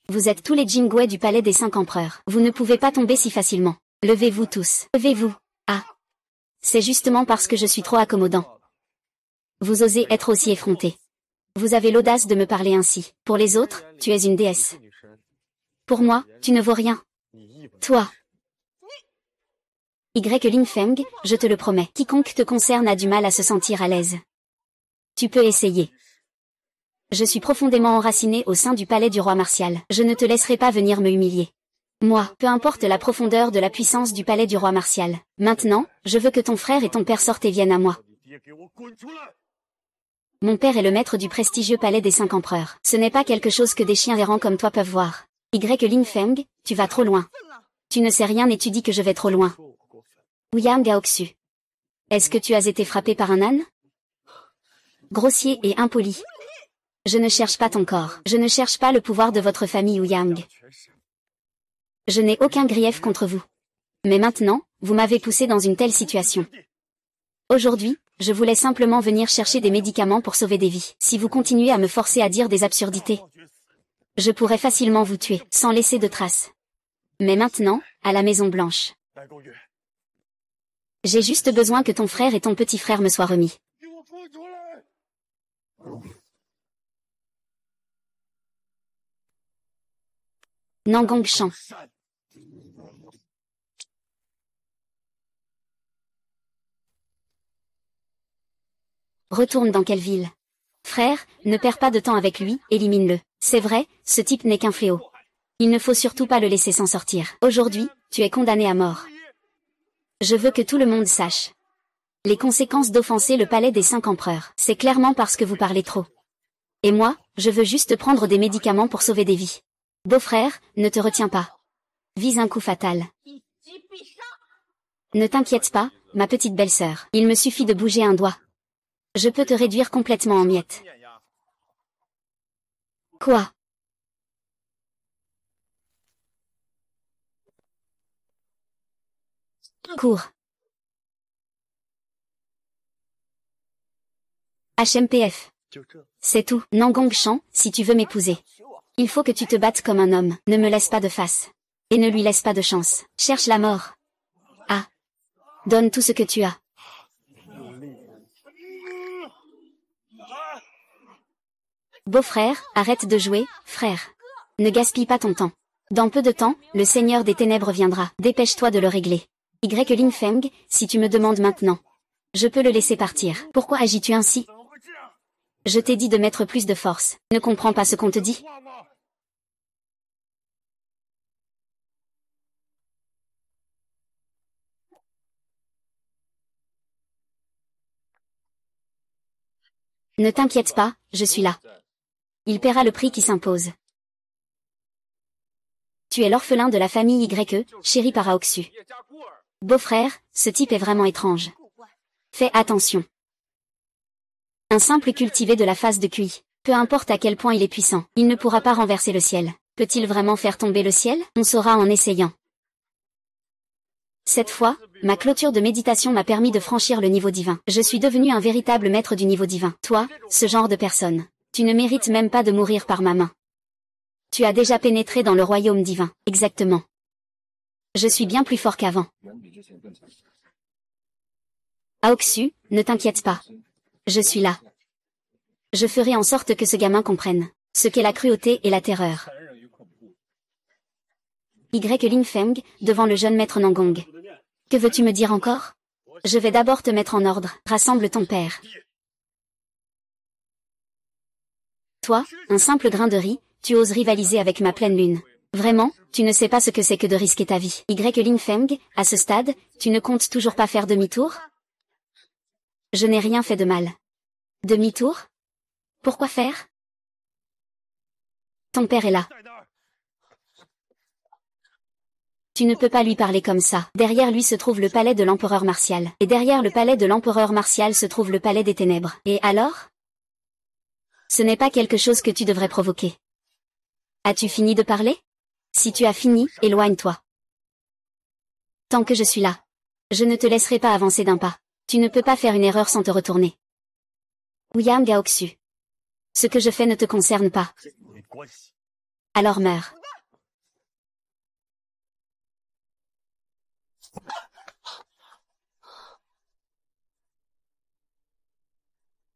Vous êtes tous les Jingwei du palais des 5 empereurs. Vous ne pouvez pas tomber si facilement. Levez-vous tous. Levez-vous. Ah. C'est justement parce que je suis trop accommodant. Vous osez être aussi effronté. Vous avez l'audace de me parler ainsi. Pour les autres, tu es une déesse. Pour moi, tu ne vaux rien. Toi. Lin Feng, je te le promets. Quiconque te concerne a du mal à se sentir à l'aise. Tu peux essayer. Je suis profondément enraciné au sein du palais du roi Martial. Je ne te laisserai pas venir me humilier. Moi, peu importe la profondeur de la puissance du palais du roi Martial. Maintenant, je veux que ton frère et ton père sortent et viennent à moi. Mon père est le maître du prestigieux palais des 5 empereurs. Ce n'est pas quelque chose que des chiens errants comme toi peuvent voir. Lin Feng, tu vas trop loin. Tu ne sais rien et tu dis que je vais trop loin. Ouyang Gaoxu. Est-ce que tu as été frappé par un âne? Grossier et impoli. Je ne cherche pas ton corps. Je ne cherche pas le pouvoir de votre famille Ouyang. Je n'ai aucun grief contre vous. Mais maintenant, vous m'avez poussé dans une telle situation. Aujourd'hui, je voulais simplement venir chercher des médicaments pour sauver des vies. Si vous continuez à me forcer à dire des absurdités, je pourrais facilement vous tuer, sans laisser de traces. Mais maintenant, à la Maison Blanche. J'ai juste besoin que ton frère et ton petit frère me soient remis. Nangongshan. Retourne dans quelle ville? Frère, ne perds pas de temps avec lui, élimine-le. C'est vrai, ce type n'est qu'un fléau. Il ne faut surtout pas le laisser s'en sortir. Aujourd'hui, tu es condamné à mort. Je veux que tout le monde sache les conséquences d'offenser le palais des 5 empereurs. C'est clairement parce que vous parlez trop. Et moi, je veux juste prendre des médicaments pour sauver des vies. Beau-frère, ne te retiens pas. Vise un coup fatal. Ne t'inquiète pas, ma petite belle-sœur. Il me suffit de bouger un doigt. Je peux te réduire complètement en miettes. Quoi? Cours. HMPF. C'est tout. Nangongshan, si tu veux m'épouser. Il faut que tu te battes comme un homme. Ne me laisse pas de face. Et ne lui laisse pas de chance. Cherche la mort. Ah. Donne tout ce que tu as. Beau-frère, arrête de jouer, frère. Ne gaspille pas ton temps. Dans peu de temps, le Seigneur des Ténèbres viendra. Dépêche-toi de le régler. Lin Feng, si tu me demandes maintenant, je peux le laisser partir. Pourquoi agis-tu ainsi? Je t'ai dit de mettre plus de force. Ne comprends pas ce qu'on te dit? Ne t'inquiète pas, je suis là. Il paiera le prix qui s'impose. Tu es l'orphelin de la famille YE, chéri par Aoxu. Beau-frère, ce type est vraiment étrange. Fais attention. Un simple cultivé de la phase de QI. Peu importe à quel point il est puissant, il ne pourra pas renverser le ciel. Peut-il vraiment faire tomber le ciel? On saura en essayant. Cette fois, ma clôture de méditation m'a permis de franchir le niveau divin. Je suis devenu un véritable maître du niveau divin. Toi, ce genre de personne, tu ne mérites même pas de mourir par ma main. Tu as déjà pénétré dans le royaume divin. Exactement. Je suis bien plus fort qu'avant. Aoxu, ne t'inquiète pas. Je suis là. Je ferai en sorte que ce gamin comprenne ce qu'est la cruauté et la terreur. Lin Feng, devant le jeune maître Nangong. Que veux-tu me dire encore? Je vais d'abord te mettre en ordre. Rassemble ton père. Toi, un simple grain de riz, tu oses rivaliser avec ma pleine lune. Vraiment, tu ne sais pas ce que c'est que de risquer ta vie. Lin Feng, à ce stade, tu ne comptes toujours pas faire demi-tour? Je n'ai rien fait de mal. Demi-tour? Pourquoi faire? Ton père est là. Tu ne peux pas lui parler comme ça. Derrière lui se trouve le palais de l'empereur Martial. Et derrière le palais de l'empereur Martial se trouve le palais des ténèbres. Et alors? Ce n'est pas quelque chose que tu devrais provoquer. As-tu fini de parler? Si tu as fini, éloigne-toi. Tant que je suis là, je ne te laisserai pas avancer d'un pas. Tu ne peux pas faire une erreur sans te retourner. Ouyang Gaoxu. Ce que je fais ne te concerne pas. Alors meurs.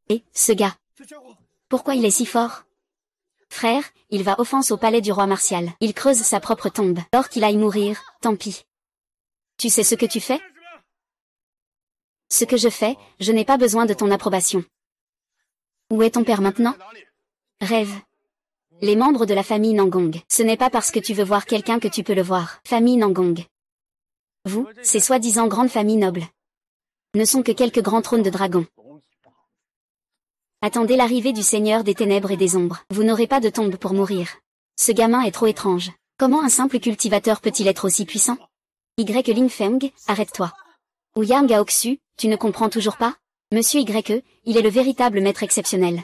Et, ce gars. Pourquoi il est si fort? Frère, il va offense au palais du roi Martial. Il creuse sa propre tombe. Alors qu'il aille mourir, tant pis. Tu sais ce que tu fais? Ce que je fais, je n'ai pas besoin de ton approbation. Où est ton père maintenant? Rêve. Les membres de la famille Nangong. Ce n'est pas parce que tu veux voir quelqu'un que tu peux le voir. Famille Nangong. Vous, ces soi-disant grandes familles nobles, ne sont que quelques grands trônes de dragons. Attendez l'arrivée du Seigneur des ténèbres et des ombres. Vous n'aurez pas de tombe pour mourir. Ce gamin est trop étrange. Comment un simple cultivateur peut-il être aussi puissant? Lingfeng, arrête-toi. Ou Yang Gaoxu, tu ne comprends toujours pas? Monsieur il est le véritable maître exceptionnel.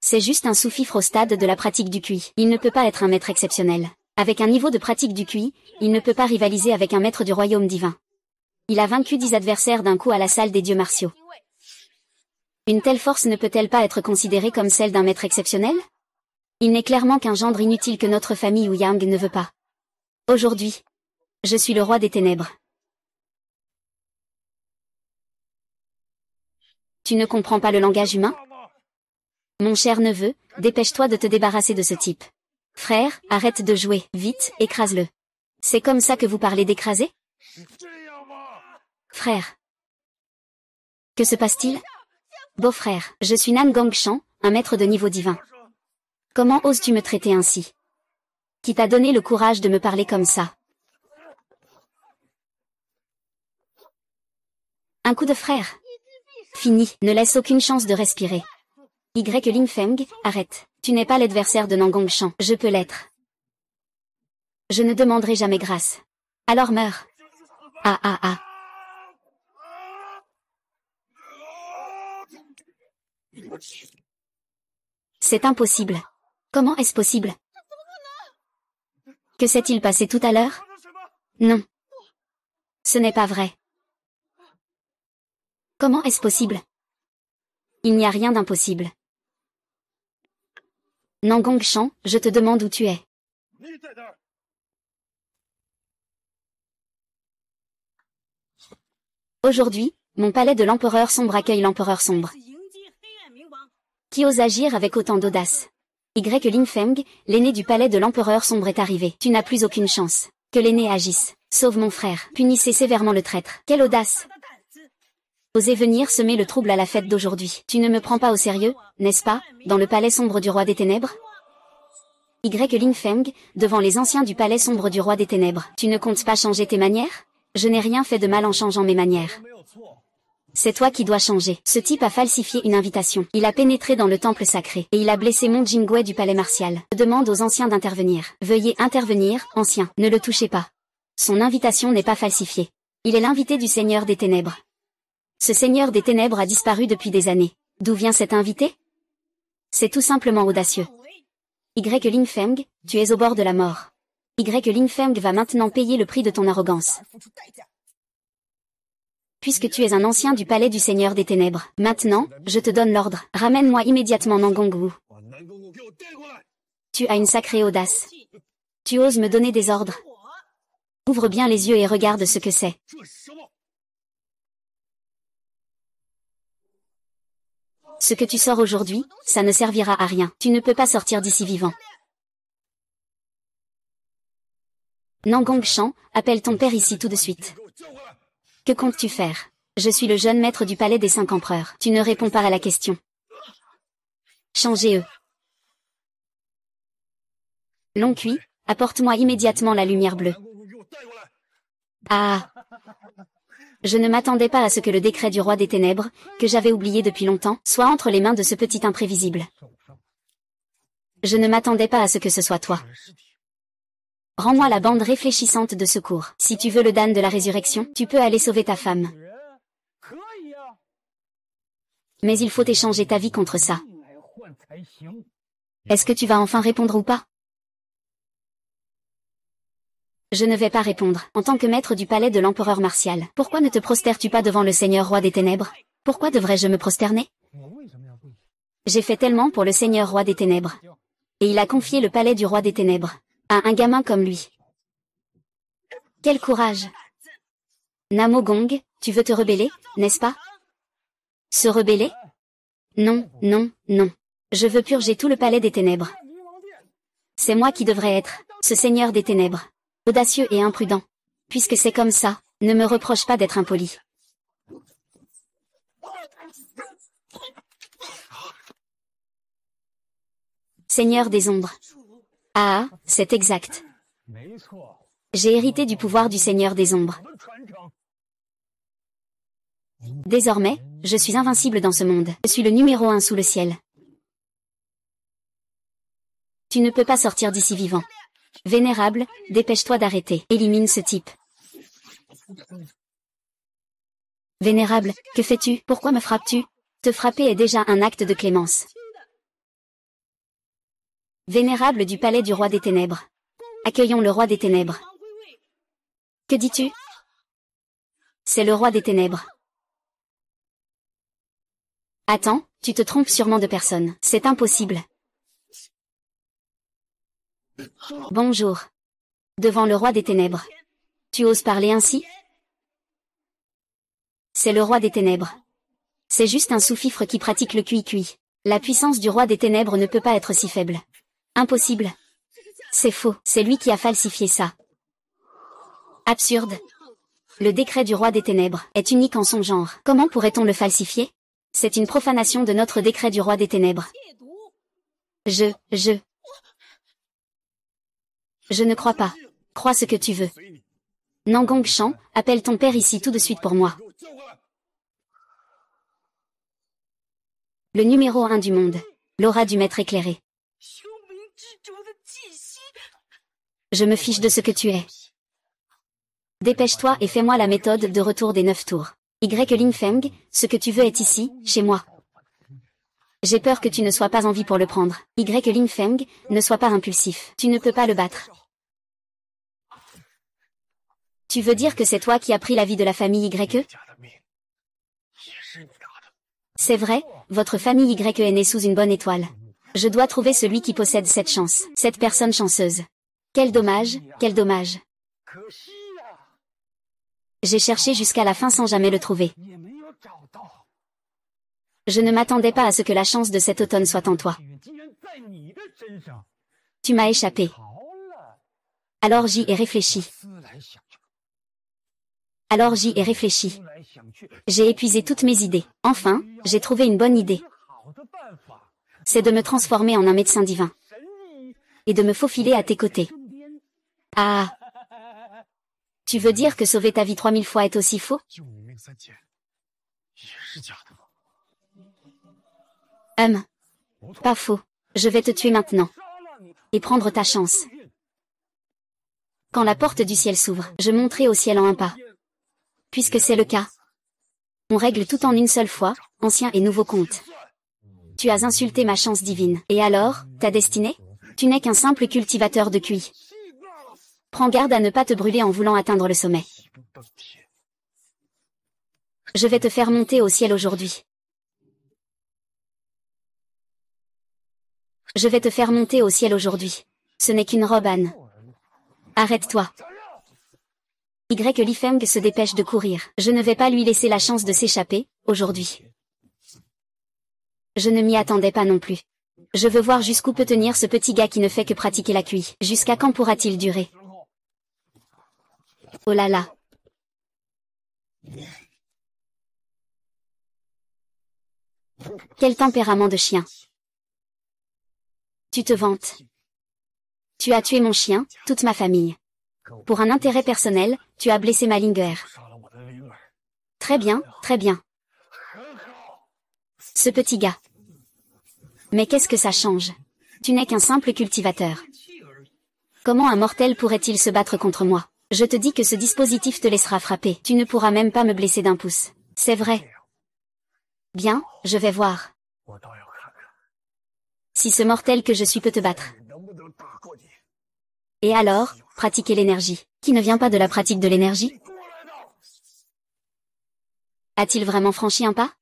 C'est juste un sous-fifre au stade de la pratique du QI. Il ne peut pas être un maître exceptionnel. Avec un niveau de pratique du QI, il ne peut pas rivaliser avec un maître du royaume divin. Il a vaincu 10 adversaires d'un coup à la salle des dieux martiaux. Une telle force ne peut-elle pas être considérée comme celle d'un maître exceptionnel? Il n'est clairement qu'un gendre inutile que notre famille ou Yang ne veut pas. Aujourd'hui, je suis le roi des ténèbres. Tu ne comprends pas le langage humain? Mon cher neveu, dépêche-toi de te débarrasser de ce type. Frère, arrête de jouer, vite, écrase-le. C'est comme ça que vous parlez d'écraser? Frère. Que se passe-t-il? Beau-frère, je suis Nan Gongshan, un maître de niveau divin. Comment oses-tu me traiter ainsi? Qui t'a donné le courage de me parler comme ça? Un coup de frère. Fini, ne laisse aucune chance de respirer. Lingfeng, arrête. Tu n'es pas l'adversaire de Nangongshan, je peux l'être. Je ne demanderai jamais grâce. Alors meurs. Ah ah ah. C'est impossible. Comment est-ce possible? Que s'est-il passé tout à l'heure? Non. Ce n'est pas vrai. Comment est-ce possible? Il n'y a rien d'impossible. Nangongshan, je te demande où tu es. Aujourd'hui, mon palais de l'empereur sombre accueille l'empereur sombre. Qui ose agir avec autant d'audace? Lingfeng, l'aîné du palais de l'empereur sombre est arrivé. Tu n'as plus aucune chance. Que l'aîné agisse. Sauve mon frère. Punissez sévèrement le traître. Quelle audace! Osez venir semer le trouble à la fête d'aujourd'hui. Tu ne me prends pas au sérieux, n'est-ce pas, dans le palais sombre du roi des ténèbres? Lingfeng, devant les anciens du palais sombre du roi des ténèbres. Tu ne comptes pas changer tes manières? Je n'ai rien fait de mal en changeant mes manières. C'est toi qui dois changer. Ce type a falsifié une invitation. Il a pénétré dans le temple sacré, et il a blessé Mon Jingwei du palais martial. Je demande aux anciens d'intervenir. Veuillez intervenir, anciens. Ne le touchez pas. Son invitation n'est pas falsifiée. Il est l'invité du Seigneur des ténèbres. Ce Seigneur des ténèbres a disparu depuis des années. D'où vient cet invité? C'est tout simplement audacieux. Lingfeng, tu es au bord de la mort. Lingfeng va maintenant payer le prix de ton arrogance. Puisque tu es un ancien du palais du Seigneur des ténèbres, maintenant, je te donne l'ordre. Ramène-moi immédiatement Nangongwu. Tu as une sacrée audace. Tu oses me donner des ordres. Ouvre bien les yeux et regarde ce que c'est. Ce que tu sors aujourd'hui, ça ne servira à rien. Tu ne peux pas sortir d'ici vivant. Nangongshan, appelle ton père ici tout de suite. Que comptes-tu faire? Je suis le jeune maître du palais des 5 empereurs. Tu ne réponds pas à la question. Changez-eux. Long Cui, apporte-moi immédiatement la lumière bleue. Ah! Je ne m'attendais pas à ce que le décret du roi des ténèbres, que j'avais oublié depuis longtemps, soit entre les mains de ce petit imprévisible. Je ne m'attendais pas à ce que ce soit toi. Rends-moi la bande réfléchissante de secours. Si tu veux le Dan de la résurrection, tu peux aller sauver ta femme. Mais il faut échanger ta vie contre ça. Est-ce que tu vas enfin répondre ou pas? Je ne vais pas répondre. En tant que maître du palais de l'empereur martial, pourquoi ne te prostères-tu pas devant le Seigneur roi des ténèbres? Pourquoi devrais-je me prosterner? J'ai fait tellement pour le Seigneur roi des ténèbres. Et il a confié le palais du roi des ténèbres à un gamin comme lui. Quel courage! Namogong, tu veux te rebeller, n'est-ce pas? Se rebeller? Non, non, non. Je veux purger tout le palais des ténèbres. C'est moi qui devrais être ce seigneur des ténèbres. Audacieux et imprudent. Puisque c'est comme ça, ne me reproche pas d'être impoli. Seigneur des ombres. Ah, c'est exact. J'ai hérité du pouvoir du Seigneur des ombres. Désormais, je suis invincible dans ce monde. Je suis le numéro 1 sous le ciel. Tu ne peux pas sortir d'ici vivant. Vénérable, dépêche-toi d'arrêter. Élimine ce type. Vénérable, que fais-tu? Pourquoi me frappes-tu? Te frapper est déjà un acte de clémence. Vénérable du palais du roi des ténèbres. Accueillons le roi des ténèbres. Que dis-tu? C'est le roi des ténèbres. Attends, tu te trompes sûrement de personne. C'est impossible. Bonjour. Devant le roi des ténèbres. Tu oses parler ainsi? C'est le roi des ténèbres. C'est juste un sous-fifre qui pratique le cuit-cuit. La puissance du roi des ténèbres ne peut pas être si faible. Impossible. C'est faux, c'est lui qui a falsifié ça. Absurde. Le décret du roi des ténèbres est unique en son genre. Comment pourrait-on le falsifier? C'est une profanation de notre décret du roi des ténèbres. Je ne crois pas. Crois ce que tu veux. Nangong Shan, appelle ton père ici tout de suite pour moi. Le numéro 1 du monde. L'aura du maître éclairé. Je me fiche de ce que tu es. Dépêche-toi et fais-moi la méthode de retour des 9 tours. Y Lingfeng, ce que tu veux est ici, chez moi. J'ai peur que tu ne sois pas en vie pour le prendre. Y Lingfeng, ne sois pas impulsif. Tu ne peux pas le battre. Tu veux dire que c'est toi qui as pris la vie de la famille YE? C'est vrai, votre famille YE est née sous une bonne étoile. Je dois trouver celui qui possède cette chance, cette personne chanceuse. Quel dommage, quel dommage. J'ai cherché jusqu'à la fin sans jamais le trouver. Je ne m'attendais pas à ce que la chance de cet automne soit en toi. Tu m'as échappé. Alors j'y ai réfléchi. J'ai épuisé toutes mes idées. Enfin, j'ai trouvé une bonne idée. C'est de me transformer en un médecin divin. Et de me faufiler à tes côtés. Ah! Tu veux dire que sauver ta vie 3000 fois est aussi faux? Pas faux. Je vais te tuer maintenant. Et prendre ta chance. Quand la porte du ciel s'ouvre, je monterai au ciel en un pas. Puisque c'est le cas. On règle tout en une seule fois, ancien et nouveau compte. Tu as insulté ma chance divine. Et alors, ta destinée? Tu n'es qu'un simple cultivateur de cuit. Prends garde à ne pas te brûler en voulant atteindre le sommet. Je vais te faire monter au ciel aujourd'hui. Je vais te faire monter au ciel aujourd'hui. Ce n'est qu'une robe, Anne. Arrête-toi. Y Lifeng se dépêche de courir. Je ne vais pas lui laisser la chance de s'échapper, aujourd'hui. Je ne m'y attendais pas non plus. Je veux voir jusqu'où peut tenir ce petit gars qui ne fait que pratiquer la cuit. Jusqu'à quand pourra-t-il durer? Oh là là. Quel tempérament de chien. Tu te vantes. Tu as tué mon chien, toute ma famille. Pour un intérêt personnel, tu as blessé ma Linger. Très bien, très bien. Ce petit gars. Mais qu'est-ce que ça change? Tu n'es qu'un simple cultivateur. Comment un mortel pourrait-il se battre contre moi? Je te dis que ce dispositif te laissera frapper. Tu ne pourras même pas me blesser d'un pouce. C'est vrai. Bien, je vais voir. Si ce mortel que je suis peut te battre. Et alors, pratiquer l'énergie. Qui ne vient pas de la pratique de l'énergie? A-t-il vraiment franchi un pas?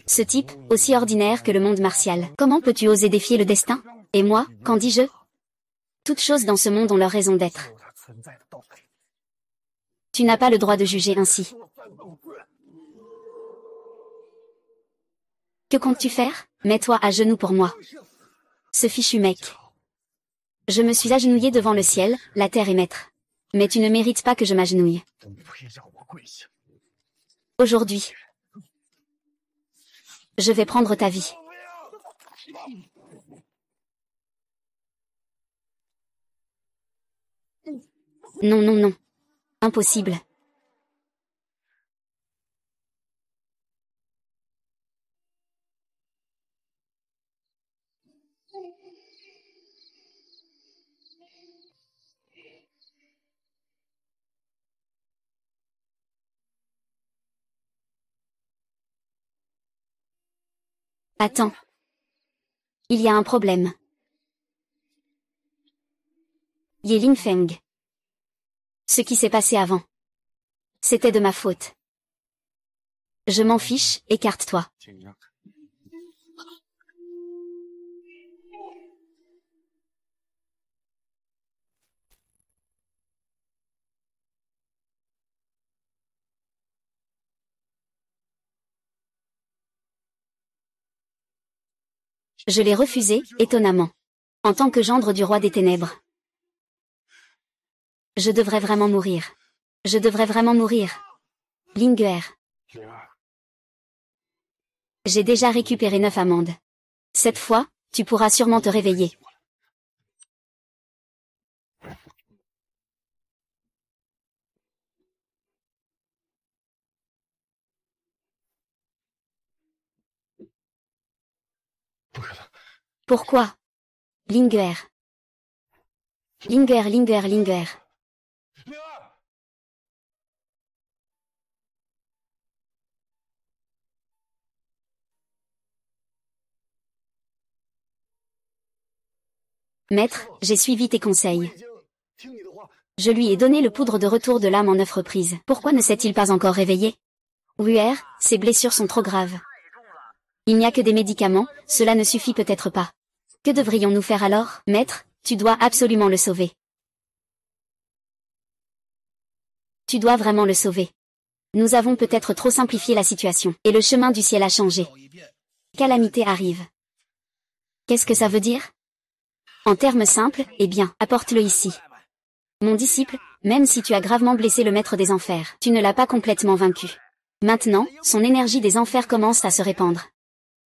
Ce type, aussi ordinaire que le monde martial. Comment peux-tu oser défier le destin? Et moi, qu'en dis-je? Toutes choses dans ce monde ont leur raison d'être. Tu n'as pas le droit de juger ainsi. Que comptes-tu faire? Mets-toi à genoux pour moi. Ce fichu mec. Je me suis agenouillé devant le ciel, la terre et maître. Mais tu ne mérites pas que je m'agenouille. Aujourd'hui, je vais prendre ta vie. Non, non, non. Impossible. Attends. Il y a un problème. Ye Lingfeng. Ce qui s'est passé avant. C'était de ma faute. Je m'en fiche, écarte-toi. Je l'ai refusé, étonnamment. En tant que gendre du roi des ténèbres. Je devrais vraiment mourir. Je devrais vraiment mourir. Linguer. J'ai déjà récupéré 9 amendes. Cette fois, tu pourras sûrement te réveiller. Pourquoi? Linguer. Linguer, Linguer, Linguer. Maître, j'ai suivi tes conseils. Je lui ai donné le poudre de retour de l'âme en 9 reprises. Pourquoi ne s'est-il pas encore réveillé? Wuer, ses blessures sont trop graves. Il n'y a que des médicaments, cela ne suffit peut-être pas. Que devrions-nous faire alors? Maître, tu dois absolument le sauver. Tu dois vraiment le sauver. Nous avons peut-être trop simplifié la situation, et le chemin du ciel a changé. Calamité arrive. Qu'est-ce que ça veut dire? En termes simples, eh bien, apporte-le ici. Mon disciple, même si tu as gravement blessé le maître des enfers, tu ne l'as pas complètement vaincu. Maintenant, son énergie des enfers commence à se répandre.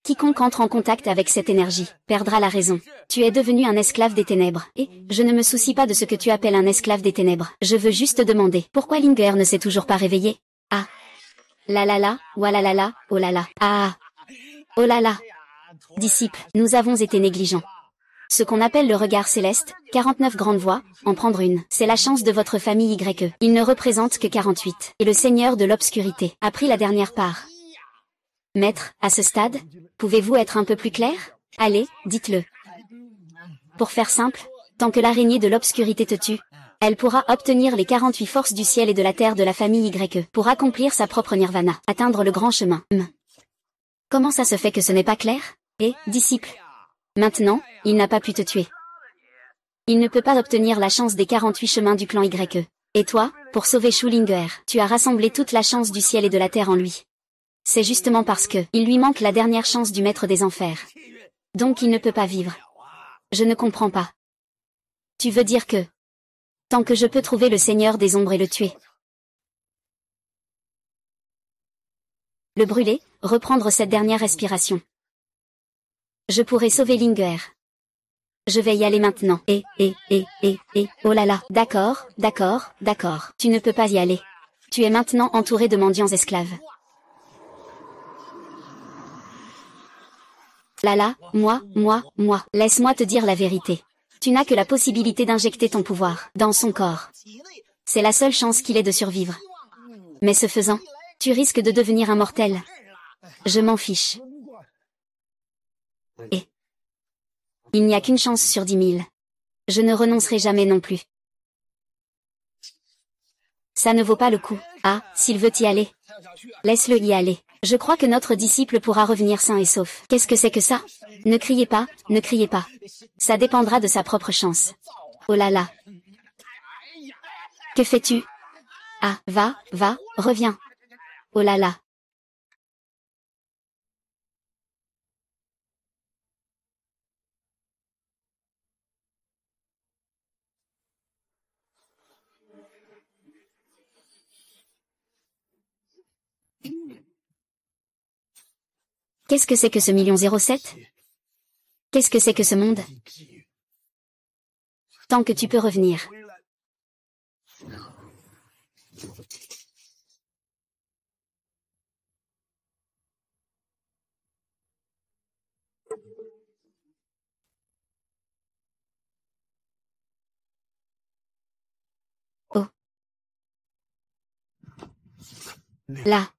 Quiconque entre en contact avec cette énergie, perdra la raison. Tu es devenu un esclave des ténèbres, et, je ne me soucie pas de ce que tu appelles un esclave des ténèbres. Je veux juste demander, pourquoi Linger ne s'est toujours pas réveillé? Ah. La la la, ouala la la, oh là là. Ah. Oh là là. Disciples, nous avons été négligents. Ce qu'on appelle le regard céleste, 49 grandes voix, en prendre une, c'est la chance de votre famille YE. Il ne représente que 48. Et le Seigneur de l'obscurité a pris la dernière part. Maître, à ce stade, pouvez-vous être un peu plus clair? Allez, dites-le. Pour faire simple, tant que l'araignée de l'obscurité te tue, elle pourra obtenir les 48 forces du ciel et de la terre de la famille YE pour accomplir sa propre nirvana, atteindre le grand chemin. Comment ça se fait que ce n'est pas clair? Et, disciple. Maintenant, il n'a pas pu te tuer. Il ne peut pas obtenir la chance des 48 chemins du clan YE. Et toi, pour sauver Schulinger, tu as rassemblé toute la chance du ciel et de la terre en lui. C'est justement parce que, il lui manque la dernière chance du maître des enfers. Donc il ne peut pas vivre. Je ne comprends pas. Tu veux dire que, tant que je peux trouver le Seigneur des ombres et le tuer. Le brûler, reprendre cette dernière respiration. Je pourrais sauver Linger. Je vais y aller maintenant. Oh là là. D'accord, d'accord, d'accord. Tu ne peux pas y aller. Tu es maintenant entouré de mendiants esclaves. Là là, moi. Laisse-moi te dire la vérité. Tu n'as que la possibilité d'injecter ton pouvoir dans son corps. C'est la seule chance qu'il ait de survivre. Mais ce faisant, tu risques de devenir immortel. Je m'en fiche. Et il n'y a qu'une chance sur 10 000. Je ne renoncerai jamais non plus. Ça ne vaut pas le coup. Ah, s'il veut y aller. Laisse-le y aller. Je crois que notre disciple pourra revenir sain et sauf. Qu'est-ce que c'est que ça? Ne criez pas, ne criez pas. Ça dépendra de sa propre chance. Oh là là. Que fais-tu? Ah, va, reviens. Oh là là. Qu'est-ce que c'est que ce 1,07 000? Qu'est-ce que c'est que ce monde? Tant que tu peux revenir. Oh. Là.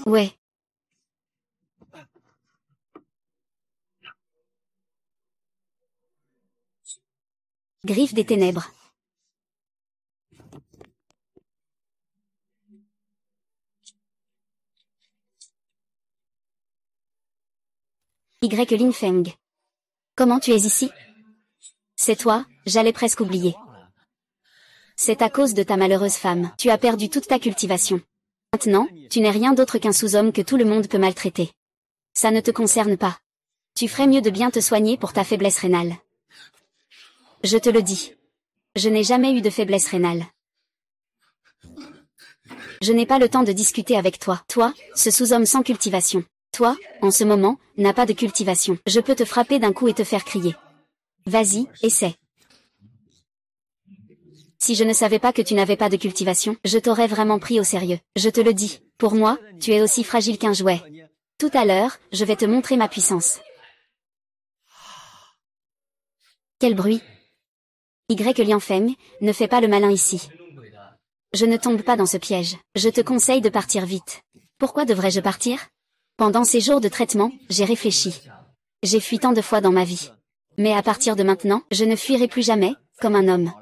Ouais. Griffe des ténèbres. Y. Lingfeng. Comment tu es ici? C'est toi, j'allais presque oublier. C'est à cause de ta malheureuse femme. Tu as perdu toute ta cultivation. Maintenant, tu n'es rien d'autre qu'un sous-homme que tout le monde peut maltraiter. Ça ne te concerne pas. Tu ferais mieux de bien te soigner pour ta faiblesse rénale. Je te le dis. Je n'ai jamais eu de faiblesse rénale. Je n'ai pas le temps de discuter avec toi. Toi, ce sous-homme sans cultivation. Toi, en ce moment, n'as pas de cultivation. Je peux te frapper d'un coup et te faire crier. Vas-y, essaie. Si je ne savais pas que tu n'avais pas de cultivation, je t'aurais vraiment pris au sérieux. Je te le dis, pour moi, tu es aussi fragile qu'un jouet. Tout à l'heure, je vais te montrer ma puissance. Quel bruit! Y. Lianfeng, ne fais pas le malin ici. Je ne tombe pas dans ce piège. Je te conseille de partir vite. Pourquoi devrais-je partir? Pendant ces jours de traitement, j'ai réfléchi. J'ai fui tant de fois dans ma vie. Mais à partir de maintenant, je ne fuirai plus jamais, comme un homme.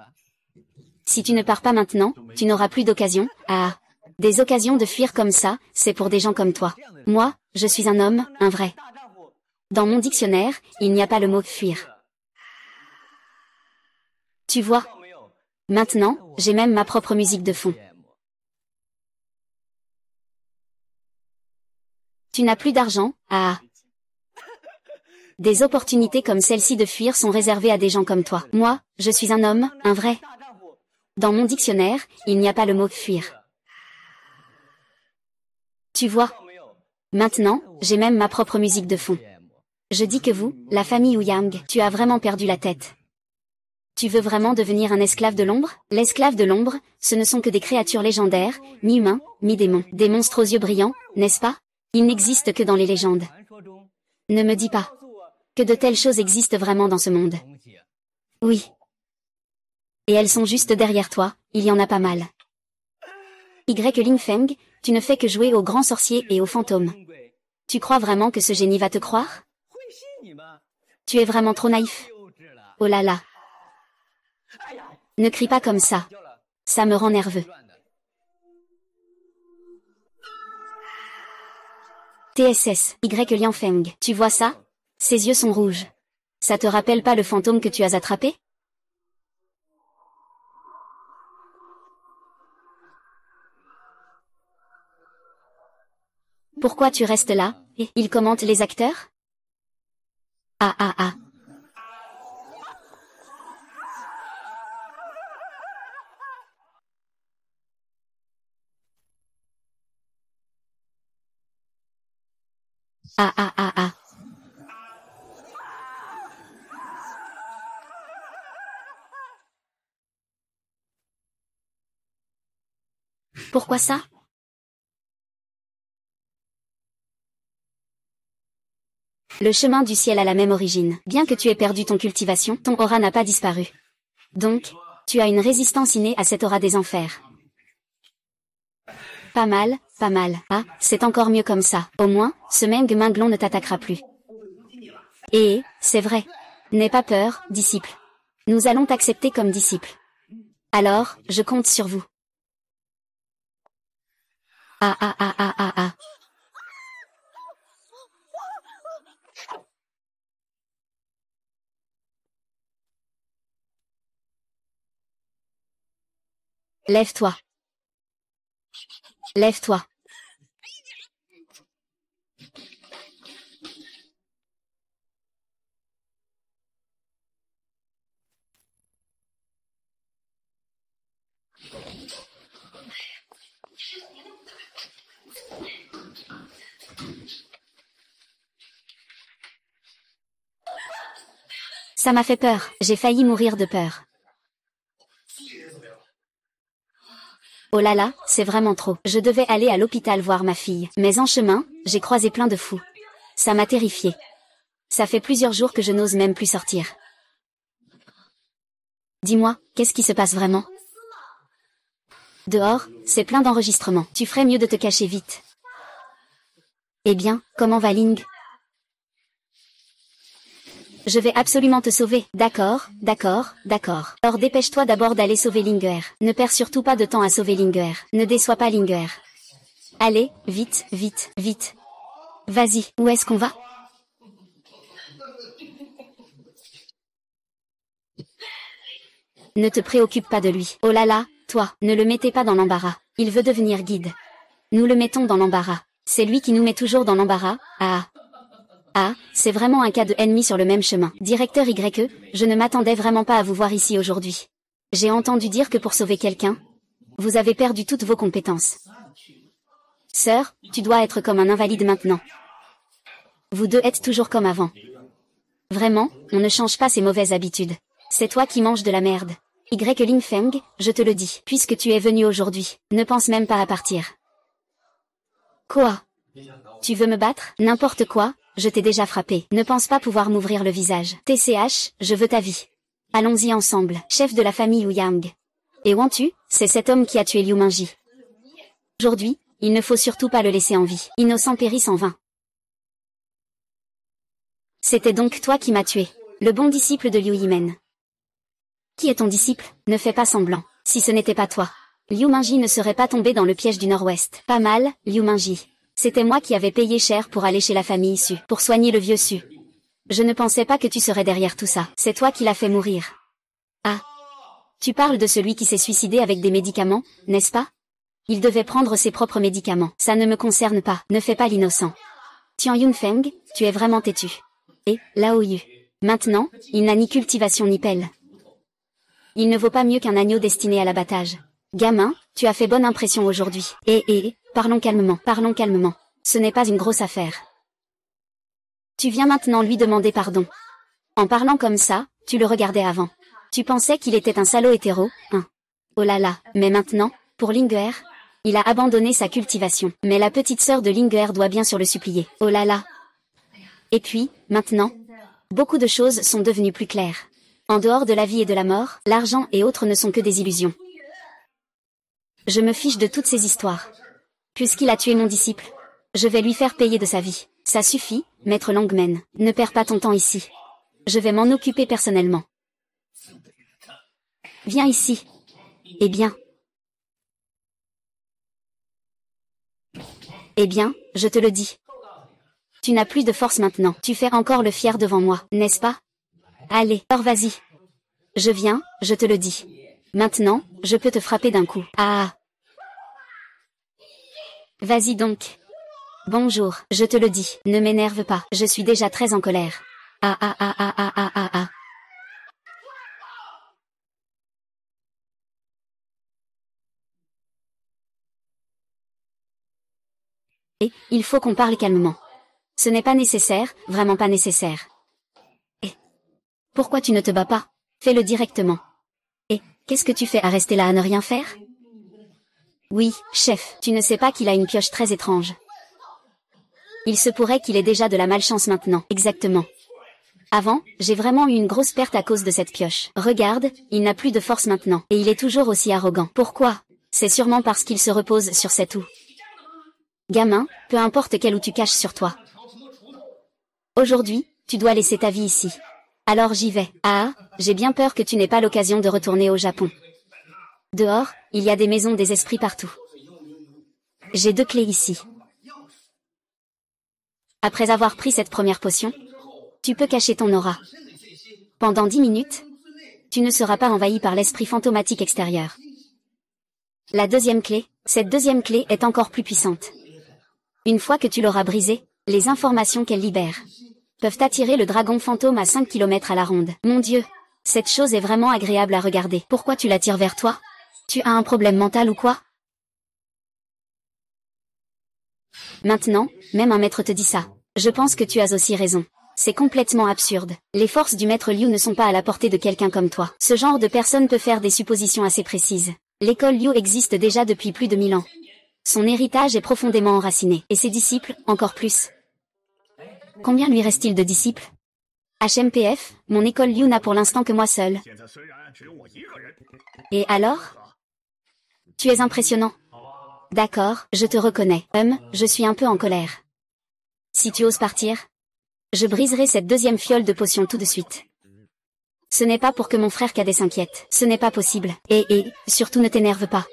Si tu ne pars pas maintenant, tu n'auras plus d'occasion. Ah, des occasions de fuir comme ça, c'est pour des gens comme toi. Moi, je suis un homme, un vrai. Dans mon dictionnaire, il n'y a pas le mot fuir. Tu vois? Maintenant, j'ai même ma propre musique de fond. Tu n'as plus d'argent, ah. Des opportunités comme celle-ci de fuir sont réservées à des gens comme toi. Moi, je suis un homme, un vrai. Dans mon dictionnaire, il n'y a pas le mot fuir. Tu vois? Maintenant, j'ai même ma propre musique de fond. Je dis que vous, la famille Ouyang, tu as vraiment perdu la tête. Tu veux vraiment devenir un esclave de l'ombre? L'esclave de l'ombre, ce ne sont que des créatures légendaires, mi-humains, mi-démons. Des monstres aux yeux brillants, n'est-ce pas? Ils n'existent que dans les légendes. Ne me dis pas que de telles choses existent vraiment dans ce monde. Oui. Et elles sont juste derrière toi, il y en a pas mal. Y. Lingfeng, tu ne fais que jouer aux grands sorciers et aux fantômes. Tu crois vraiment que ce génie va te croire? Tu es vraiment trop naïf. Oh là là. Ne crie pas comme ça. Ça me rend nerveux. TSS, Y. Lianfeng, tu vois ça? Ses yeux sont rouges. Ça te rappelle pas le fantôme que tu as attrapé? Pourquoi tu restes là? Et il commente les acteurs? Ah ah ah. Ah ah ah ah. Pourquoi ça? Le chemin du ciel a la même origine. Bien que tu aies perdu ton cultivation, ton aura n'a pas disparu. Donc, tu as une résistance innée à cette aura des enfers. Pas mal, pas mal. Ah, c'est encore mieux comme ça. Au moins, ce Meng Minglon ne t'attaquera plus. Et, c'est vrai. N'aie pas peur, disciple. Nous allons t'accepter comme disciple. Alors, je compte sur vous. Ah ah ah ah ah ah. Lève-toi. Lève-toi. Ça m'a fait peur, j'ai failli mourir de peur. Oh là là, c'est vraiment trop. Je devais aller à l'hôpital voir ma fille. Mais en chemin, j'ai croisé plein de fous. Ça m'a terrifiée. Ça fait plusieurs jours que je n'ose même plus sortir. Dis-moi, qu'est-ce qui se passe vraiment? Dehors, c'est plein d'enregistrements. Tu ferais mieux de te cacher vite. Eh bien, comment va Ling? Je vais absolument te sauver. D'accord, d'accord, d'accord. Alors dépêche-toi d'abord d'aller sauver Linger. Ne perds surtout pas de temps à sauver Linger. Ne déçois pas Linger. Allez, vite, vite, vite. Vas-y, où est-ce qu'on va? Ne te préoccupe pas de lui. Oh là là, toi, ne le mettez pas dans l'embarras. Il veut devenir guide. Nous le mettons dans l'embarras. C'est lui qui nous met toujours dans l'embarras. Ah. Ah, c'est vraiment un cas de ennemi sur le même chemin. Directeur YE, je ne m'attendais vraiment pas à vous voir ici aujourd'hui. J'ai entendu dire que pour sauver quelqu'un, vous avez perdu toutes vos compétences. Sœur, tu dois être comme un invalide maintenant. Vous deux êtes toujours comme avant. Vraiment, on ne change pas ses mauvaises habitudes. C'est toi qui manges de la merde. Ling Feng, je te le dis, puisque tu es venu aujourd'hui, ne pense même pas à partir. Quoi? Tu veux me battre? N'importe quoi, je t'ai déjà frappé. Ne pense pas pouvoir m'ouvrir le visage. TCH, je veux ta vie. Allons-y ensemble. Chef de la famille Ouyang. Et Wantu, c'est cet homme qui a tué Liu Mingji. Aujourd'hui, il ne faut surtout pas le laisser en vie. Innocent périsse en vain. C'était donc toi qui m'as tué. Le bon disciple de Liu Yimen. Qui est ton disciple? Ne fais pas semblant. Si ce n'était pas toi, Liu Mingji ne serait pas tombé dans le piège du Nord-Ouest. Pas mal, Liu Mingji. C'était moi qui avais payé cher pour aller chez la famille Su, pour soigner le vieux Su. Je ne pensais pas que tu serais derrière tout ça. C'est toi qui l'as fait mourir. Ah. Tu parles de celui qui s'est suicidé avec des médicaments, n'est-ce pas? Il devait prendre ses propres médicaments. Ça ne me concerne pas. Ne fais pas l'innocent. Tian Yunfeng, tu es vraiment têtu. Et, Lao Yu. Maintenant, il n'a ni cultivation ni pelle. Il ne vaut pas mieux qu'un agneau destiné à l'abattage. Gamin, tu as fait bonne impression aujourd'hui. Parlons calmement, parlons calmement. Ce n'est pas une grosse affaire. Tu viens maintenant lui demander pardon. En parlant comme ça, tu le regardais avant. Tu pensais qu'il était un salaud hétéro, hein. Oh là là, mais maintenant, pour Linger, il a abandonné sa cultivation. Mais la petite sœur de Linger doit bien sûr le supplier. Oh là là. Et puis, maintenant, beaucoup de choses sont devenues plus claires. En dehors de la vie et de la mort, l'argent et autres ne sont que des illusions. Je me fiche de toutes ces histoires. Puisqu'il a tué mon disciple, je vais lui faire payer de sa vie. Ça suffit, maître Longmen. Ne perds pas ton temps ici. Je vais m'en occuper personnellement. Viens ici. Eh bien. Eh bien, je te le dis. Tu n'as plus de force maintenant. Tu fais encore le fier devant moi, n'est-ce pas? Allez, alors vas-y. Je viens, je te le dis. Maintenant, je peux te frapper d'un coup. Ah. Vas-y donc. Bonjour, je te le dis, ne m'énerve pas, je suis déjà très en colère. Ah ah ah ah ah ah ah ah. Et, il faut qu'on parle calmement. Ce n'est pas nécessaire, vraiment pas nécessaire. Et, pourquoi tu ne te bats pas? Fais-le directement. Et, qu'est-ce que tu fais à rester là à ne rien faire? Oui, chef, tu ne sais pas qu'il a une pioche très étrange. Il se pourrait qu'il ait déjà de la malchance maintenant. Exactement. Avant, j'ai vraiment eu une grosse perte à cause de cette pioche. Regarde, il n'a plus de force maintenant. Et il est toujours aussi arrogant. Pourquoi? C'est sûrement parce qu'il se repose sur cet ou. Gamin, peu importe quel ou tu caches sur toi. Aujourd'hui, tu dois laisser ta vie ici. Alors j'y vais. Ah, j'ai bien peur que tu n'aies pas l'occasion de retourner au Japon. Dehors, il y a des maisons des esprits partout. J'ai 2 clés ici. Après avoir pris cette première potion, tu peux cacher ton aura. Pendant 10 minutes, tu ne seras pas envahi par l'esprit fantomatique extérieur. La deuxième clé, cette deuxième clé est encore plus puissante. Une fois que tu l'auras brisée, les informations qu'elle libère peuvent attirer le dragon fantôme à 5 km à la ronde. Mon Dieu, cette chose est vraiment agréable à regarder. Pourquoi tu l'attires vers toi? Tu as un problème mental ou quoi? Maintenant, même un maître te dit ça. Je pense que tu as aussi raison. C'est complètement absurde. Les forces du maître Liu ne sont pas à la portée de quelqu'un comme toi. Ce genre de personne peut faire des suppositions assez précises. L'école Liu existe déjà depuis plus de 1000 ans. Son héritage est profondément enraciné, et ses disciples, encore plus. Combien lui reste-t-il de disciples? HMPF, mon école Liu n'a pour l'instant que moi seul. Et alors? Tu es impressionnant. D'accord, je te reconnais. Je suis un peu en colère. Si tu oses partir, je briserai cette deuxième fiole de potion tout de suite. Ce n'est pas pour que mon frère cadet s'inquiète. Ce n'est pas possible. Et, surtout ne t'énerve pas.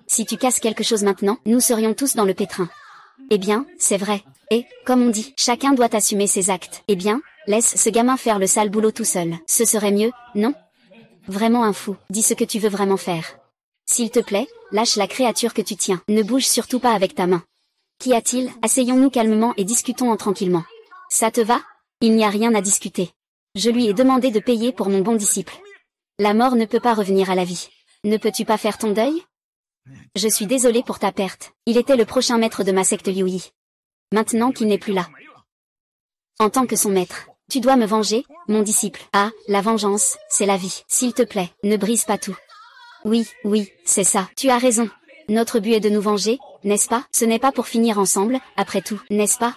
Si tu casses quelque chose maintenant, nous serions tous dans le pétrin. Eh bien, c'est vrai. Et, comme on dit, chacun doit assumer ses actes. Eh bien, laisse ce gamin faire le sale boulot tout seul. Ce serait mieux, non? Vraiment un fou. Dis ce que tu veux vraiment faire. S'il te plaît, lâche la créature que tu tiens. Ne bouge surtout pas avec ta main. Qu'y a-t-il? Asseyons-nous calmement et discutons tranquillement. Ça te va? Il n'y a rien à discuter. Je lui ai demandé de payer pour mon bon disciple. La mort ne peut pas revenir à la vie. Ne peux-tu pas faire ton deuil? Je suis désolé pour ta perte. Il était le prochain maître de ma secte Liu Yi. Maintenant qu'il n'est plus là. En tant que son maître, tu dois me venger, mon disciple. Ah, la vengeance, c'est la vie. S'il te plaît, ne brise pas tout. Oui, c'est ça. Tu as raison. Notre but est de nous venger, n'est-ce pas? Ce n'est pas pour finir ensemble, après tout, n'est-ce pas?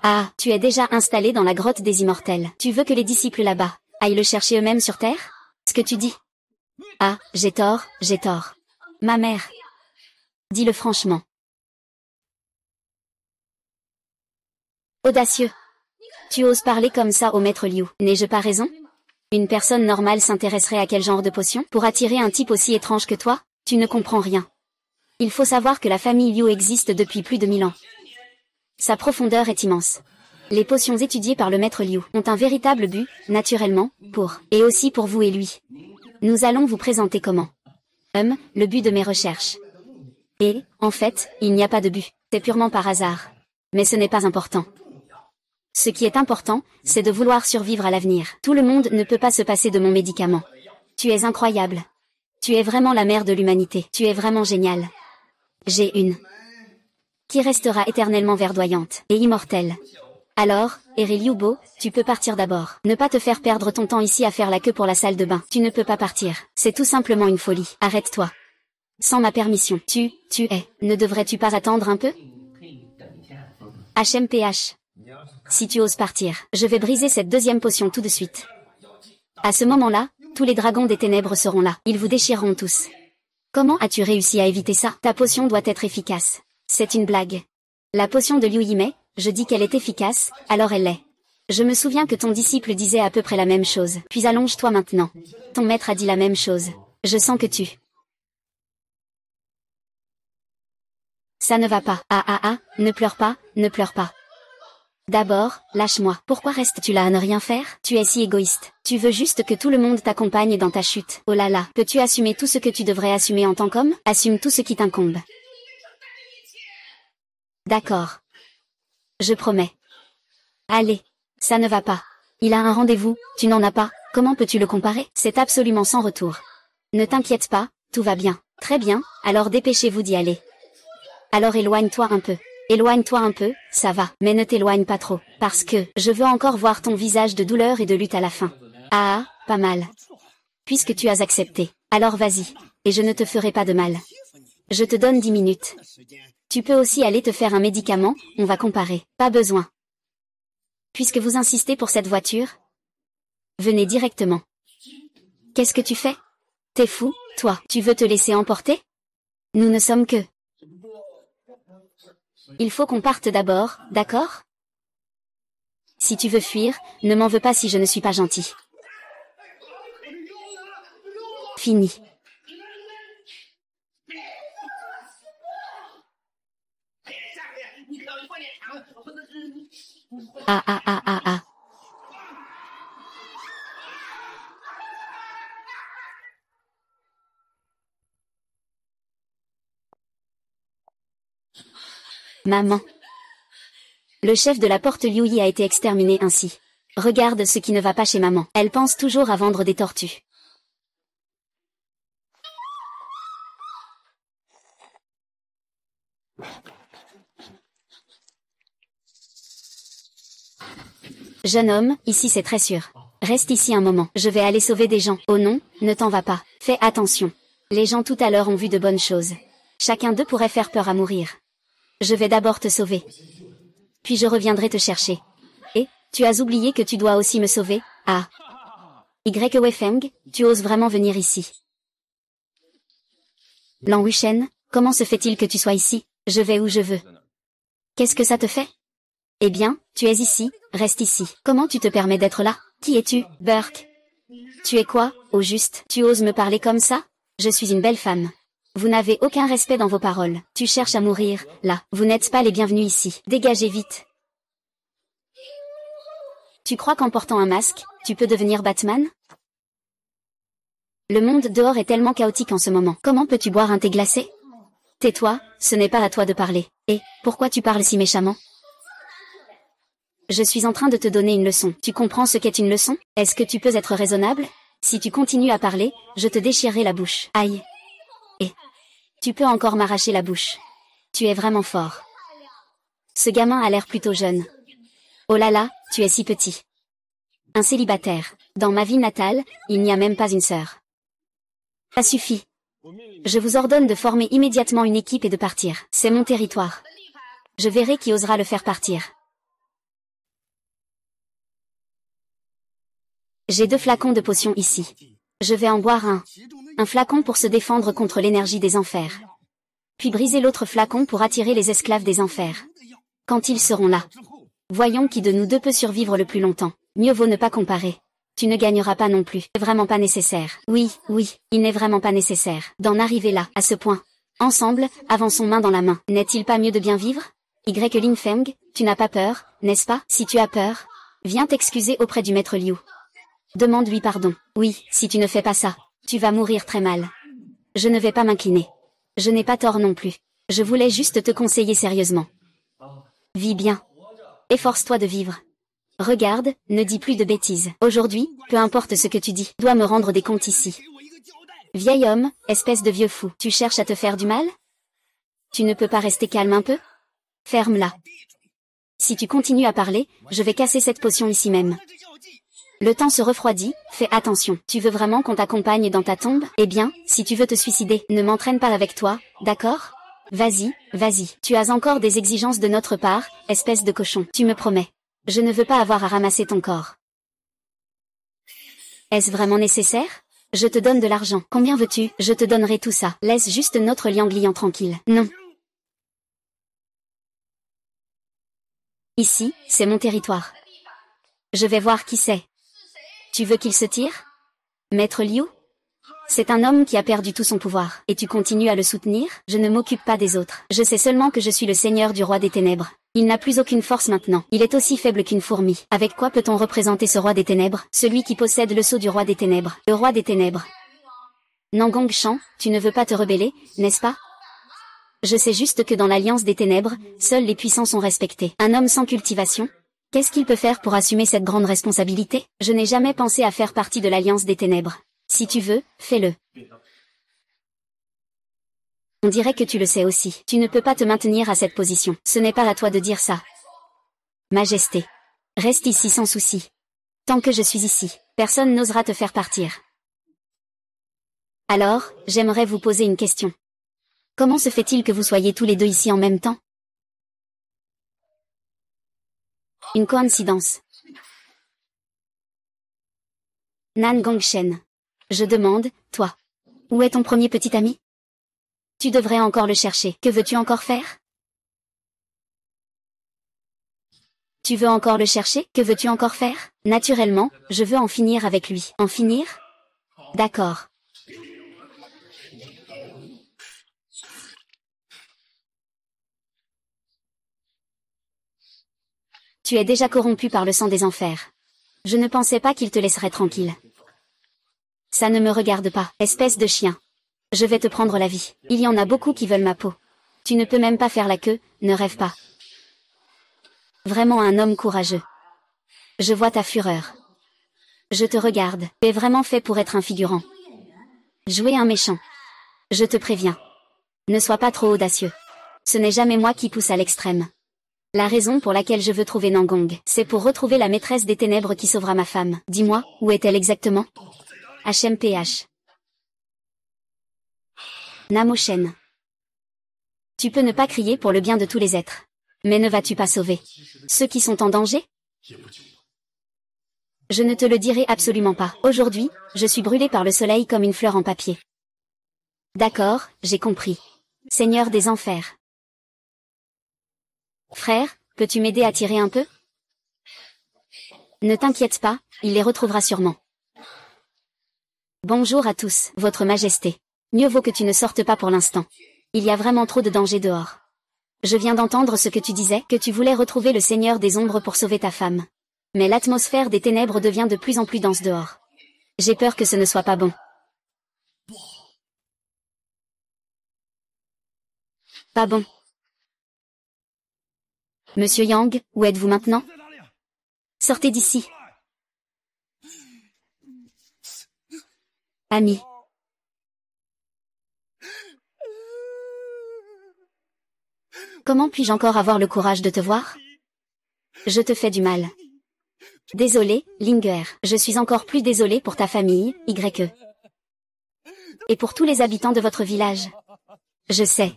Ah, tu es déjà installé dans la grotte des immortels. Tu veux que les disciples là-bas aillent le chercher eux-mêmes sur Terre? Ce que tu dis? Ah, j'ai tort. Ma mère. Dis-le franchement. Audacieux. Tu oses parler comme ça au maître Liu. N'ai-je pas raison? Une personne normale s'intéresserait à quel genre de potion? Pour attirer un type aussi étrange que toi? Tu ne comprends rien. Il faut savoir que la famille Liu existe depuis plus de 1000 ans. Sa profondeur est immense. Les potions étudiées par le maître Liu ont un véritable but, naturellement, et aussi pour vous et lui. Nous allons vous présenter comment. Le but de mes recherches. Et, en fait, il n'y a pas de but. C'est purement par hasard. Mais ce n'est pas important. Ce qui est important, c'est de vouloir survivre à l'avenir. Tout le monde ne peut pas se passer de mon médicament. Tu es incroyable. Tu es vraiment la mère de l'humanité. Tu es vraiment génial. J'ai une qui restera éternellement verdoyante et immortelle. Alors, Eri Liubo, tu peux partir d'abord. Ne pas te faire perdre ton temps ici à faire la queue pour la salle de bain. Tu ne peux pas partir. C'est tout simplement une folie. Arrête-toi. Sans ma permission. Tu es. Ne devrais-tu pas attendre un peu? HMPH. Si tu oses partir, je vais briser cette deuxième potion tout de suite. À ce moment-là, tous les dragons des ténèbres seront là. Ils vous déchireront tous. Comment as-tu réussi à éviter ça? Ta potion doit être efficace. C'est une blague. La potion de Liu Yimei, je dis qu'elle est efficace, alors elle l'est. Je me souviens que ton disciple disait à peu près la même chose. Puis allonge-toi maintenant. Ton maître a dit la même chose. Je sens que tu... Ça ne va pas. Ne pleure pas. D'abord, lâche-moi. Pourquoi restes-tu là à ne rien faire? Tu es si égoïste. Tu veux juste que tout le monde t'accompagne dans ta chute. Oh là là. Peux-tu assumer tout ce que tu devrais assumer en tant qu'homme? Assume tout ce qui t'incombe. D'accord. Je promets. Allez. Ça ne va pas. Il a un rendez-vous, tu n'en as pas. Comment peux-tu le comparer? C'est absolument sans retour. Ne t'inquiète pas, tout va bien. Très bien, alors dépêchez-vous d'y aller. Alors éloigne-toi un peu. Éloigne-toi un peu, ça va, mais ne t'éloigne pas trop, parce que je veux encore voir ton visage de douleur et de lutte à la fin. Ah, pas mal. Puisque tu as accepté, alors vas-y, et je ne te ferai pas de mal. Je te donne 10 minutes. Tu peux aussi aller te faire un médicament, on va comparer. Pas besoin. Puisque vous insistez pour cette voiture, venez directement. Qu'est-ce que tu fais? T'es fou, toi, tu veux te laisser emporter? Nous ne sommes que... Il faut qu'on parte d'abord, d'accord? Si tu veux fuir, ne m'en veux pas si je ne suis pas gentil. Fini. Ah ah ah ah ah. Maman. Le chef de la porte Liu Yi a été exterminé ainsi. Regarde ce qui ne va pas chez maman. Elle pense toujours à vendre des tortues. Jeune homme, ici c'est très sûr. Reste ici un moment. Je vais aller sauver des gens. Oh non, ne t'en va pas. Fais attention. Les gens tout à l'heure ont vu de bonnes choses. Chacun d'eux pourrait faire peur à mourir. Je vais d'abord te sauver. Puis je reviendrai te chercher. Et, tu as oublié que tu dois aussi me sauver? Ah. Wei Feng, tu oses vraiment venir ici? Lan Wuchen, comment se fait-il que tu sois ici? Je vais où je veux. Qu'est-ce que ça te fait? Eh bien, tu es ici, reste ici. Comment tu te permets d'être là? Qui es-tu, Burke? Tu es quoi, au juste? Tu oses me parler comme ça? Je suis une belle femme. Vous n'avez aucun respect dans vos paroles. Tu cherches à mourir, là. Vous n'êtes pas les bienvenus ici. Dégagez vite. Tu crois qu'en portant un masque, tu peux devenir Batman? Le monde dehors est tellement chaotique en ce moment. Comment peux-tu boire un thé glacé? Tais-toi, ce n'est pas à toi de parler. Et, pourquoi tu parles si méchamment? Je suis en train de te donner une leçon. Tu comprends ce qu'est une leçon? Est-ce que tu peux être raisonnable? Si tu continues à parler, je te déchirerai la bouche. Aïe. Et tu peux encore m'arracher la bouche. Tu es vraiment fort. Ce gamin a l'air plutôt jeune. Oh là là, tu es si petit. Un célibataire. Dans ma ville natale, il n'y a même pas une sœur. Ça suffit. Je vous ordonne de former immédiatement une équipe et de partir. C'est mon territoire. Je verrai qui osera le faire partir. J'ai 2 flacons de potions ici. Je vais en boire un. Un flacon pour se défendre contre l'énergie des enfers. Puis briser l'autre flacon pour attirer les esclaves des enfers. Quand ils seront là. Voyons qui de nous deux peut survivre le plus longtemps. Mieux vaut ne pas comparer. Tu ne gagneras pas non plus. C'est vraiment pas nécessaire. Oui, il n'est vraiment pas nécessaire d'en arriver là, à ce point. Ensemble, avançons main dans la main. N'est-il pas mieux de bien vivre? Lin Feng, tu n'as pas peur, n'est-ce pas? Si tu as peur, viens t'excuser auprès du maître Liu. Demande-lui pardon. Oui, si tu ne fais pas ça, tu vas mourir très mal. Je ne vais pas m'incliner. Je n'ai pas tort non plus. Je voulais juste te conseiller sérieusement. Vis bien. Efforce-toi de vivre. Regarde, ne dis plus de bêtises. Aujourd'hui, peu importe ce que tu dis, dois me rendre des comptes ici. Vieil homme, espèce de vieux fou, tu cherches à te faire du mal? Tu ne peux pas rester calme un peu? Ferme-la. Si tu continues à parler, je vais casser cette potion ici même. Le temps se refroidit, fais attention. Tu veux vraiment qu'on t'accompagne dans ta tombe? Eh bien, si tu veux te suicider, ne m'entraîne pas avec toi, d'accord? Vas-y, tu as encore des exigences de notre part, espèce de cochon. Tu me promets. Je ne veux pas avoir à ramasser ton corps. Est-ce vraiment nécessaire? Je te donne de l'argent. Combien veux-tu? Je te donnerai tout ça. Laisse juste notre Liang Liang tranquille. Non. Ici, c'est mon territoire. Je vais voir qui c'est. Tu veux qu'il se tire? Maître Liu? C'est un homme qui a perdu tout son pouvoir. Et tu continues à le soutenir? Je ne m'occupe pas des autres. Je sais seulement que je suis le seigneur du roi des ténèbres. Il n'a plus aucune force maintenant. Il est aussi faible qu'une fourmi. Avec quoi peut-on représenter ce roi des ténèbres? Celui qui possède le sceau du roi des ténèbres. Le roi des ténèbres. Nangong Shan, tu ne veux pas te rebeller, n'est-ce pas? Je sais juste que dans l'alliance des ténèbres, seuls les puissants sont respectés. Un homme sans cultivation? Qu'est-ce qu'il peut faire pour assumer cette grande responsabilité? Je n'ai jamais pensé à faire partie de l'alliance des ténèbres. Si tu veux, fais-le. On dirait que tu le sais aussi. Tu ne peux pas te maintenir à cette position. Ce n'est pas à toi de dire ça. Majesté. Reste ici sans souci. Tant que je suis ici, personne n'osera te faire partir. Alors, j'aimerais vous poser une question. Comment se fait-il que vous soyez tous les deux ici en même temps? Une coïncidence. Nan Gongshen. Je demande, toi. Où est ton premier petit ami? Tu devrais encore le chercher. Que veux-tu encore faire? Tu veux encore le chercher? Que veux-tu encore faire? Naturellement, je veux en finir avec lui. En finir? D'accord. Tu es déjà corrompu par le sang des enfers. Je ne pensais pas qu'il te laisserait tranquille. Ça ne me regarde pas, espèce de chien. Je vais te prendre la vie. Il y en a beaucoup qui veulent ma peau. Tu ne peux même pas faire la queue, ne rêve pas. Vraiment un homme courageux. Je vois ta fureur. Je te regarde. Tu es vraiment fait pour être un figurant. Jouer un méchant. Je te préviens. Ne sois pas trop audacieux. Ce n'est jamais moi qui pousse à l'extrême. La raison pour laquelle je veux trouver Nangong, c'est pour retrouver la maîtresse des ténèbres qui sauvera ma femme. Dis-moi, où est-elle exactement? HMPH. Namoshen. Tu peux ne pas crier pour le bien de tous les êtres. Mais ne vas-tu pas sauver ceux qui sont en danger? Je ne te le dirai absolument pas. Aujourd'hui, je suis brûlée par le soleil comme une fleur en papier. D'accord, j'ai compris. Seigneur des enfers. Frère, peux-tu m'aider à tirer un peu? Ne t'inquiète pas, il les retrouvera sûrement. Bonjour à tous, Votre Majesté. Mieux vaut que tu ne sortes pas pour l'instant. Il y a vraiment trop de danger dehors. Je viens d'entendre ce que tu disais, que tu voulais retrouver le Seigneur des Ombres pour sauver ta femme. Mais l'atmosphère des ténèbres devient de plus en plus dense dehors. J'ai peur que ce ne soit pas bon. Pas bon. Monsieur Yang, où êtes-vous maintenant? Sortez d'ici. Ami. Comment puis-je encore avoir le courage de te voir? Je te fais du mal. Désolé, Linger, je suis encore plus désolé pour ta famille, YE. Et pour tous les habitants de votre village. Je sais.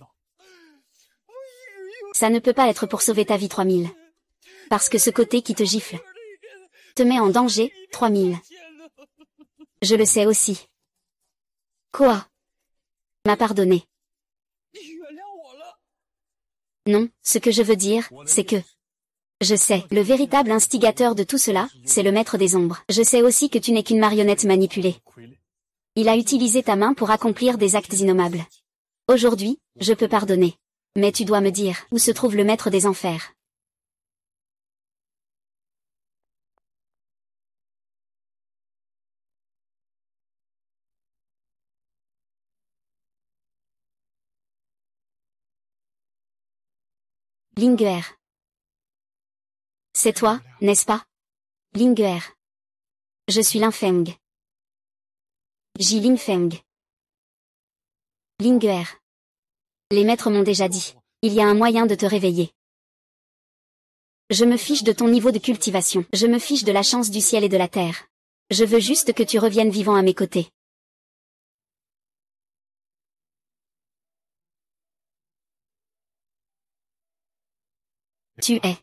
Ça ne peut pas être pour sauver ta vie 3000. Parce que ce côté qui te gifle te met en danger, 3000. Je le sais aussi. Quoi? M'a pardonné. Non, ce que je veux dire, c'est que... Je sais, le véritable instigateur de tout cela, c'est le maître des ombres. Je sais aussi que tu n'es qu'une marionnette manipulée. Il a utilisé ta main pour accomplir des actes innommables. Aujourd'hui, je peux pardonner. Mais tu dois me dire, où se trouve le maître des enfers? Linger. C'est toi, n'est-ce pas? Linger. Je suis Linfeng. Ji Linfeng. Linger. Les maîtres m'ont déjà dit. Il y a un moyen de te réveiller. Je me fiche de ton niveau de cultivation. Je me fiche de la chance du ciel et de la terre. Je veux juste que tu reviennes vivant à mes côtés. Tu es.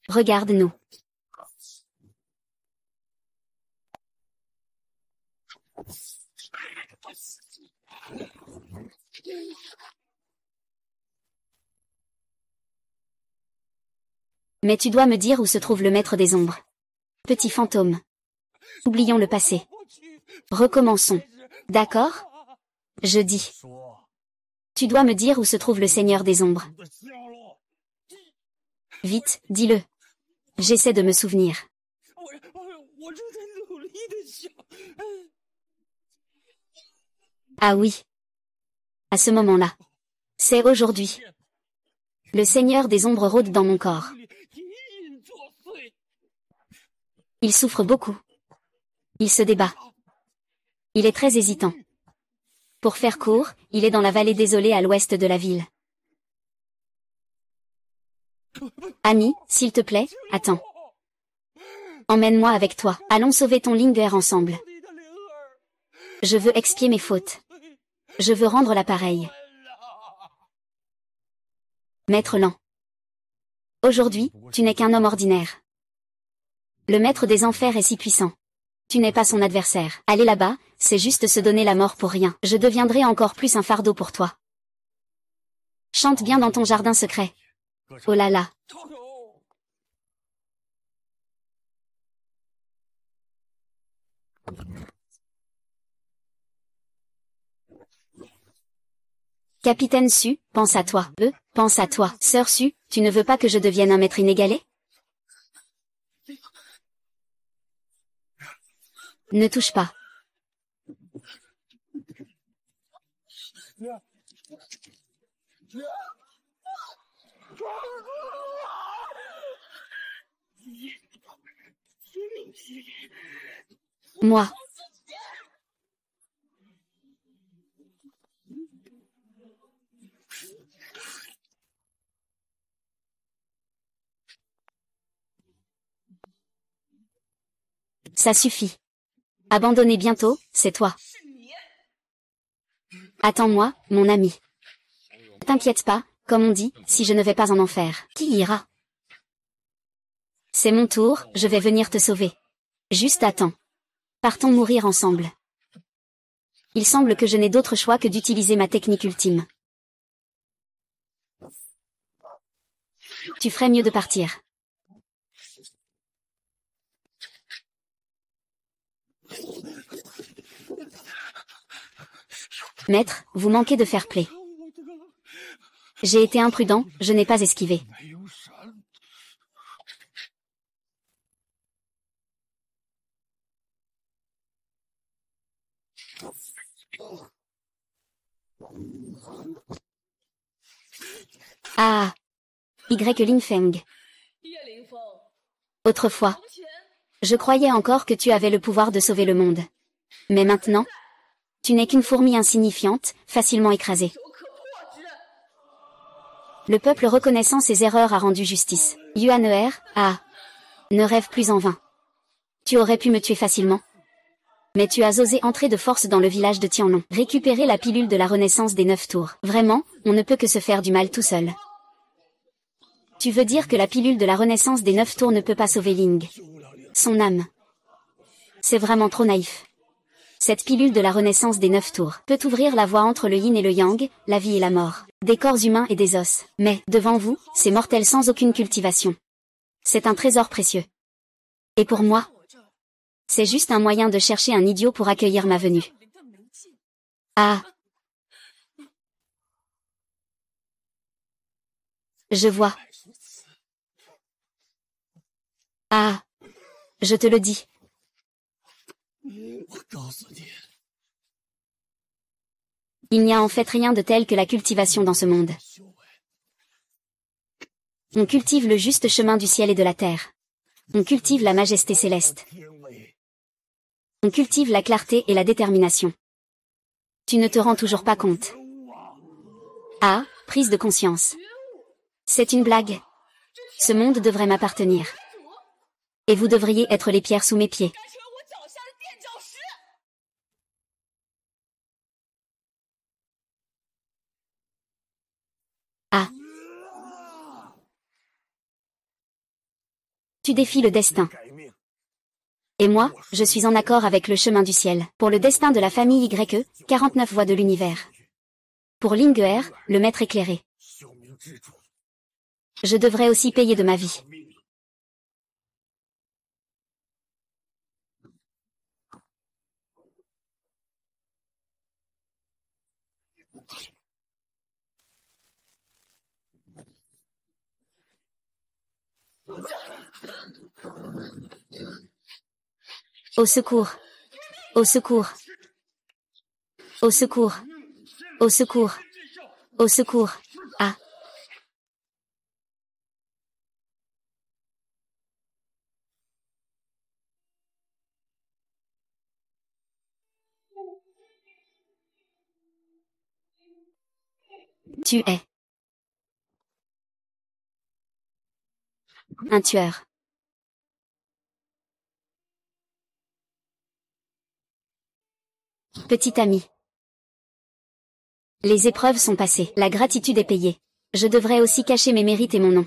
Regarde-nous. Mais tu dois me dire où se trouve le maître des ombres. Petit fantôme. Oublions le passé. Recommençons. D'accord? Je dis. Tu dois me dire où se trouve le Seigneur des ombres. Vite, dis-le. J'essaie de me souvenir. Ah oui. À ce moment-là. C'est aujourd'hui. Le Seigneur des ombres rôde dans mon corps. Il souffre beaucoup. Il se débat. Il est très hésitant. Pour faire court, il est dans la vallée désolée à l'ouest de la ville. Ami, s'il te plaît, attends. Emmène-moi avec toi. Allons sauver ton Linger ensemble. Je veux expier mes fautes. Je veux rendre l'appareil. Maître lent. Aujourd'hui, tu n'es qu'un homme ordinaire. Le maître des enfers est si puissant. Tu n'es pas son adversaire. Aller là-bas, c'est juste se donner la mort pour rien. Je deviendrai encore plus un fardeau pour toi. Chante bien dans ton jardin secret. Oh là là. Capitaine Su, pense à toi. Pense à toi. Sœur Su, tu ne veux pas que je devienne un maître inégalé? Ne touche pas. Moi. Ça suffit. Abandonner bientôt, c'est toi. Attends-moi, mon ami. T'inquiète pas, comme on dit, si je ne vais pas en enfer, qui ira? C'est mon tour, je vais venir te sauver. Juste attends. Partons mourir ensemble. Il semble que je n'ai d'autre choix que d'utiliser ma technique ultime. Tu ferais mieux de partir. Maître, vous manquez de fair play. J'ai été imprudent, je n'ai pas esquivé. Ah. Y Lingfeng. Autrefois. Je croyais encore que tu avais le pouvoir de sauver le monde. Mais maintenant, tu n'es qu'une fourmi insignifiante, facilement écrasée. Le peuple reconnaissant ses erreurs a rendu justice. Yuan ne rêve plus en vain. Tu aurais pu me tuer facilement. Mais tu as osé entrer de force dans le village de Tianlong. Récupérer la pilule de la renaissance des 9 tours. Vraiment, on ne peut que se faire du mal tout seul. Tu veux dire que la pilule de la renaissance des 9 tours ne peut pas sauver Ling, son âme? C'est vraiment trop naïf. Cette pilule de la renaissance des 9 tours peut ouvrir la voie entre le yin et le yang, la vie et la mort, des corps humains et des os. Mais, devant vous, c'est mortel sans aucune cultivation. C'est un trésor précieux. Et pour moi, c'est juste un moyen de chercher un idiot pour accueillir ma venue. Ah. Je vois. Ah. Je te le dis. Il n'y a en fait rien de tel que la cultivation dans ce monde. On cultive le juste chemin du ciel et de la terre. On cultive la majesté céleste. On cultive la clarté et la détermination. Tu ne te rends toujours pas compte. Ah, prise de conscience. C'est une blague. Ce monde devrait m'appartenir. Et vous devriez être les pierres sous mes pieds. Ah. Tu défies le destin. Et moi, je suis en accord avec le chemin du ciel. Pour le destin de la famille YE, 49 voies de l'univers. Pour Ling'er, le maître éclairé. Je devrais aussi payer de ma vie. Au secours! Au secours! Au secours! Au secours! Au secours! Ah! Tu es un tueur. Petit ami. Les épreuves sont passées. La gratitude est payée. Je devrais aussi cacher mes mérites et mon nom.